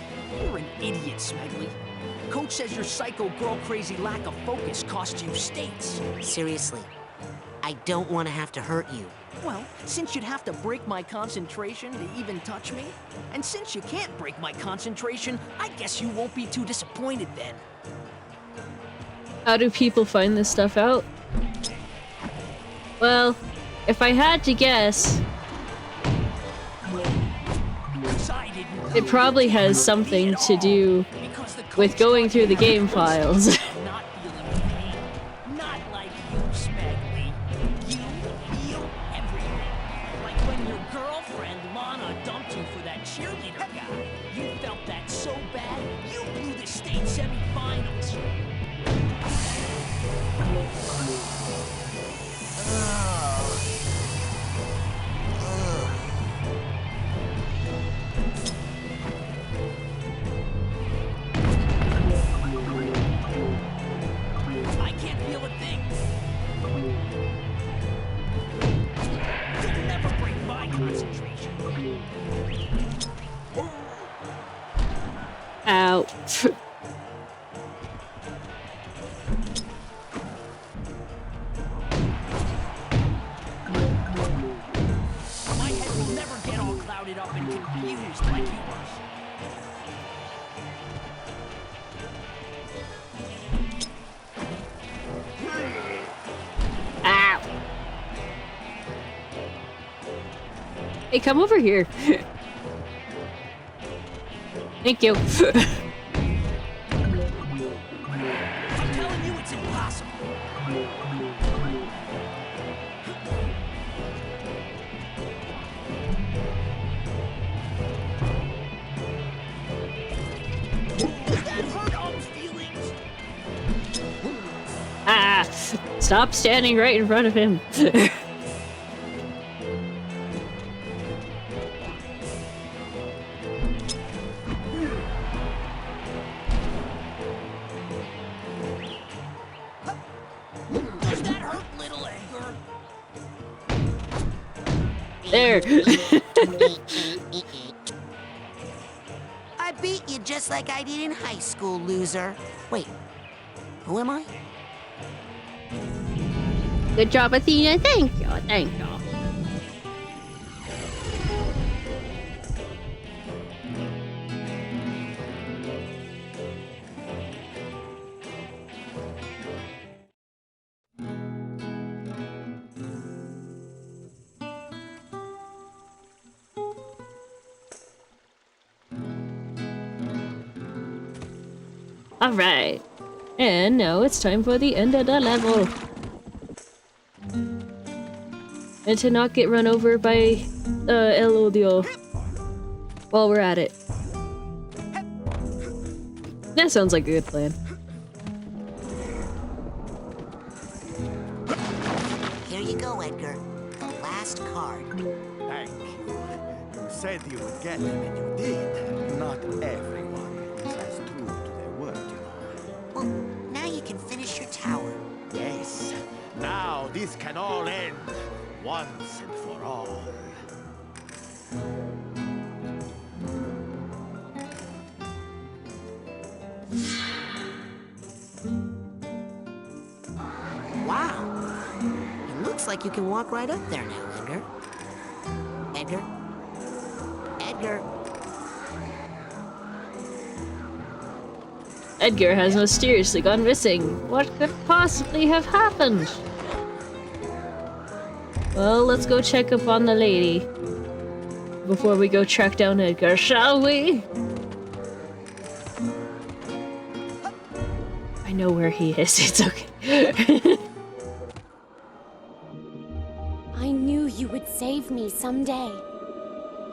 You're an idiot, Smegley. Coach says your psycho girl-crazy lack of focus cost you states. Seriously, I don't want to have to hurt you. Well, since you'd have to break my concentration to even touch me, and since you can't break my concentration, I guess you won't be too disappointed then. How do people find this stuff out? Well, if I had to guess, it probably has something to do with going through the game files. Not like you, Smegley. You feel everything. Like when your girlfriend, Lana, dumped you for that cheerleader guy. You felt that so bad, you blew the state semifinals. I can't feel a thing. You'll never break my concentration. Ow. My head will never get all clouded up and confused like yours. Ow. Hey, come over here. Thank you. I'm telling you, it's impossible. Does that hurt Um's feelings? Ah! Stop standing right in front of him. Does that hurt, little Edgar? There. I beat you just like I did in high school, loser. Wait, who am I? Good job, Athena. Thank you. Thank you. Alright. And now it's time for the end of the level. And to not get run over by El Odio while we're at it. That sounds like a good plan. Here you go, Edgar. The last card. Thank you. You said you would get them, and you did. Not everyone is as true to their word, you know. Well, now you can finish your tower. Yes. Now this can all end once and for all. Wow. It looks like you can walk right up there now, Edgar. Edgar? Edgar? Edgar has mysteriously gone missing. What could possibly have happened? Well, let's go check up on the lady before we go track down Edgar, shall we? I know where he is. It's okay. I knew you would save me someday.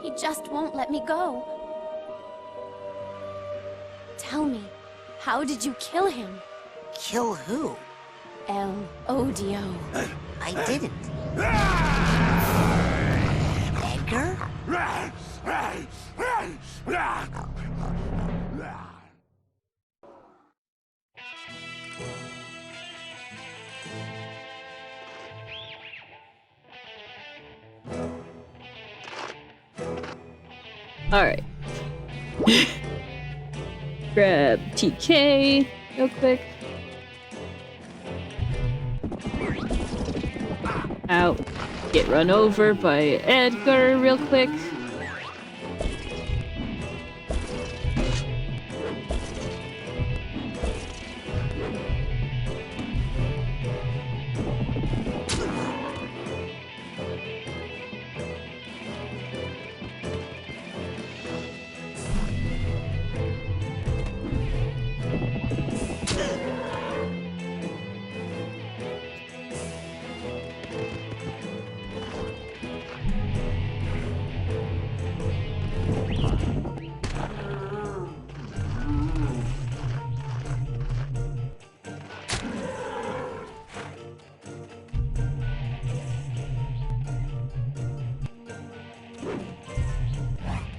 He just won't let me go. Tell me, how did you kill him? Kill who? El Odio. I didn't. Edgar? Alright. Grab TK real quick. Out. Get run over by Edgar real quick.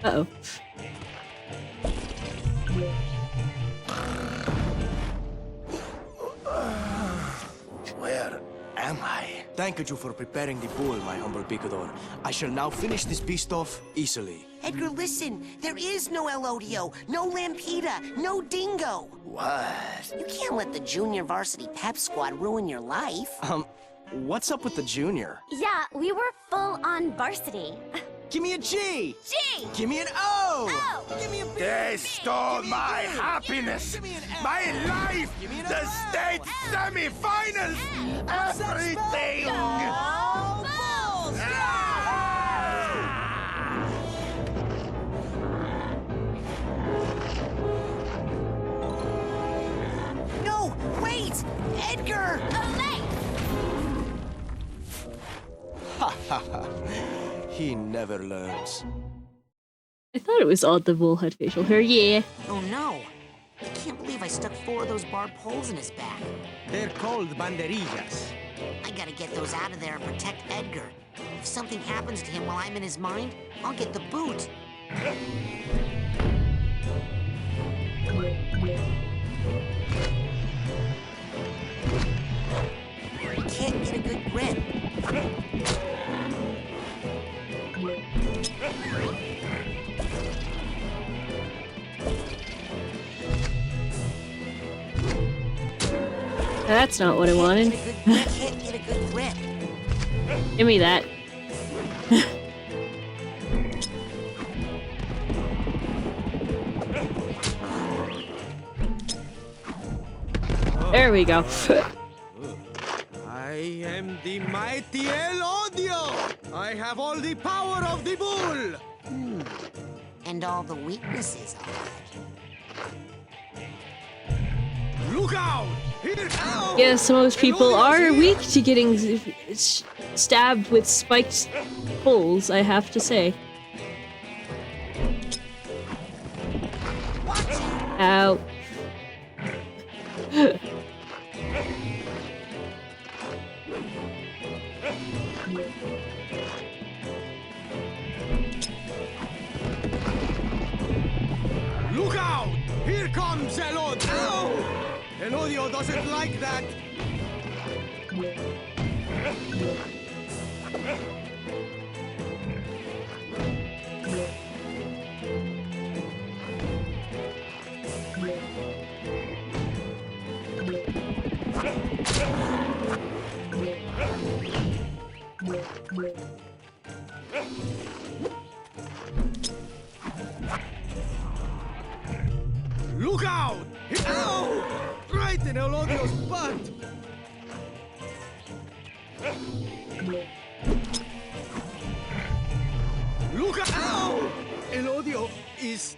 Uh-oh. Where am I? Thank you for preparing the bull, my humble picador. I shall now finish this beast off easily. Edgar, listen. There is no Elodio, no Lampita, no Dingo. What? You can't let the junior varsity pep squad ruin your life. What's up with the junior? Yeah, we were full on varsity. Give me a G! G! Give me an O! O! Give me a B! They stole my happiness, my life, the state semi-finals, everything! No, wait! Edgar! Ha ha ha. He never learns. I thought it was odd the bull had facial hair, yeah. Oh no! I can't believe I stuck 4 of those barbed poles in his back. They're called banderillas. I gotta get those out of there and protect Edgar. If something happens to him while I'm in his mind, I'll get the boot. I can't get a good grip. That's not what I wanted. Can't get a good grip. Give me that. There we go. I am the mighty El Odio! I have all the power of the bull! And all the weaknesses of it. Look out! Here, ow! Yes, most people are weak to getting stabbed with spiked poles, I have to say. Ow. Look out! Here comes El Odio! Ow! El Odio doesn't like that! Look out! Ow! Right in El Odio's butt! Look out! Ow! El Odio is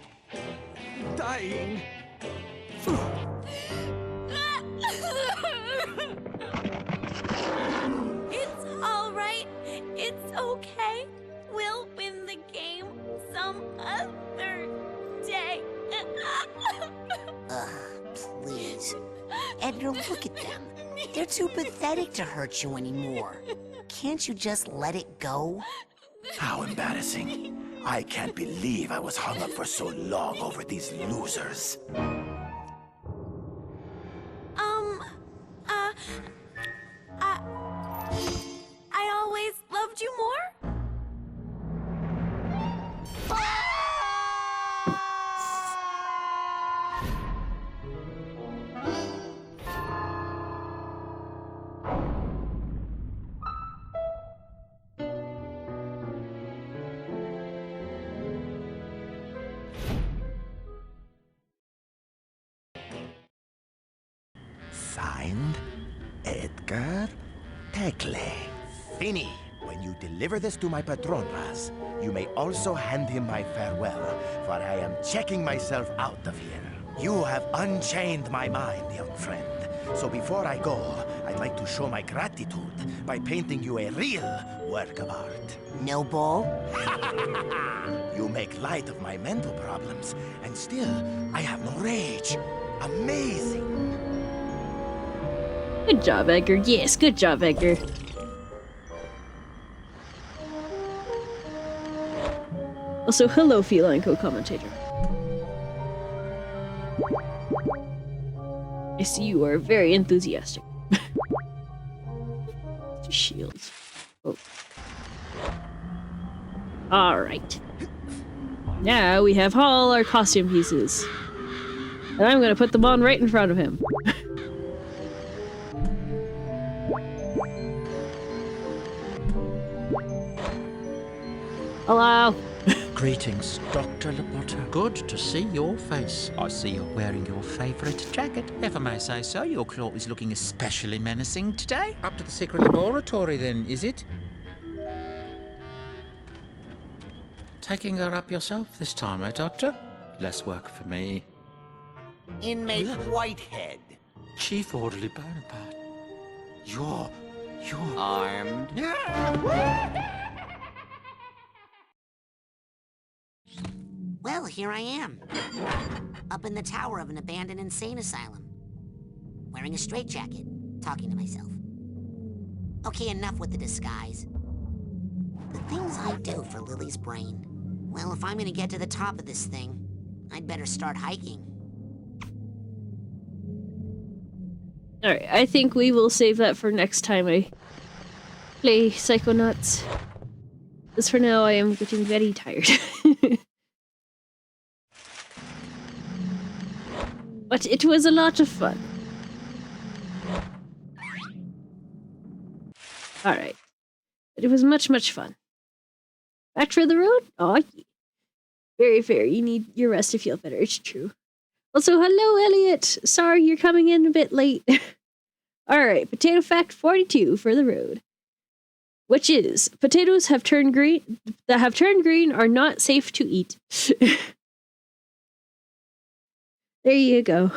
dying. It's all right. It's okay. We'll win the game some other day. Please. Edgar, look at them. They're You're too pathetic to hurt you anymore. Can't you just let it go? How embarrassing. I can't believe I was hung up for so long over these losers. I always loved you more? Signed, Edgar Tekle. Fini, when you deliver this to my patron, Raz, you may also hand him my farewell, for I am checking myself out of here. You have unchained my mind, young friend. So before I go, I'd like to show my gratitude by painting you a real work of art. No ball? You make light of my mental problems, and still, I have no rage. Amazing. Good job, Edgar. Yes, good job, Edgar. Also, hello, feline co-commentator. I see you are very enthusiastic. Shields. Oh. Alright. Now we have all our costume pieces. And I'm gonna put them on right in front of him. Hello. Greetings, Dr. Labotta. Good to see your face. I see you're wearing your favourite jacket. If I may say so, your claw is looking especially menacing today. Up to the secret laboratory, then, is it? Taking her up yourself this time, eh, Doctor? Less work for me. Inmate Whitehead. Chief Orderly Bonaparte. You're armed. Well, here I am. Up in the tower of an abandoned insane asylum. Wearing a straitjacket, talking to myself. Okay, enough with the disguise. The things I do for Lily's brain. Well, if I'm gonna get to the top of this thing, I'd better start hiking. Alright, I think we will save that for next time I play Psychonauts. Because for now I am getting very tired. But it was a lot of fun. Alright. But it was much, much fun. Back for the road? Oh, yeah. Very fair. You need your rest to feel better. It's true. Also, hello, Elliot. Sorry you're coming in a bit late. Alright, potato fact 42 for the road. Which is, potatoes that have turned green are not safe to eat. There you go.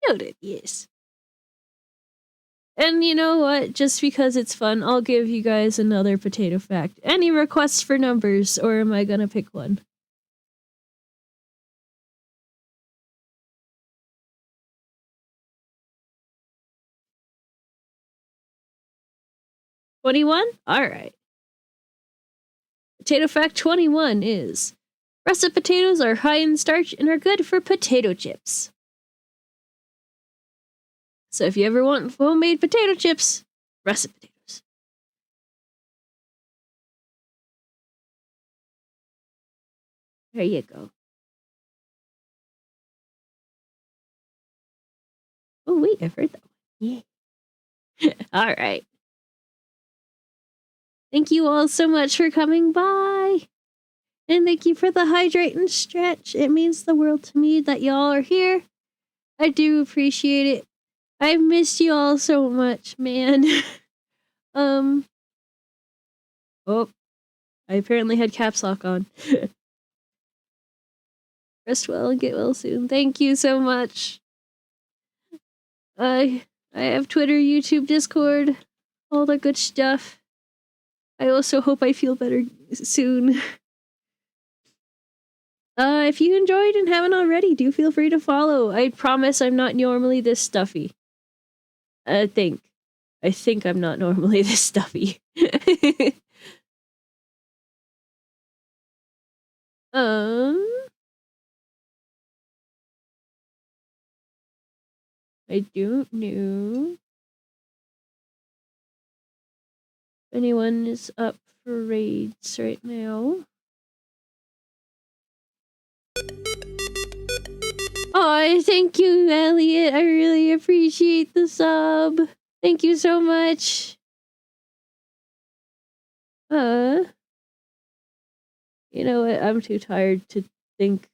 Noted, yes. And you know what? Just because it's fun, I'll give you guys another potato fact. Any requests for numbers, or am I gonna pick one? $21? Alright. Potato fact 21 is, russet potatoes are high in starch and are good for potato chips. So if you ever want homemade potato chips, russet potatoes. There you go. Oh wait, I've heard that one. Yeah. Alright. Thank you all so much for coming by. And thank you for the hydrate and stretch. It means the world to me that y'all are here. I do appreciate it. I've missed you all so much, man. Oh, I apparently had caps lock on. Rest well and get well soon. Thank you so much. I have Twitter, YouTube, Discord, all the good stuff. I also hope I feel better soon. If you enjoyed and haven't already, do feel free to follow. I promise I'm not normally this stuffy. I think I'm not normally this stuffy. I don't know if anyone is up for raids right now. Oh, thank you, Elliot. I really appreciate the sub. Thank you so much. You know what? I'm too tired to think.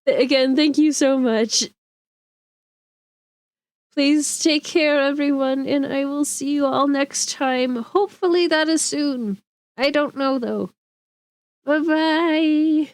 Again, thank you so much. Please take care, everyone, and I will see you all next time. Hopefully that is soon. I don't know, though. Bye-bye.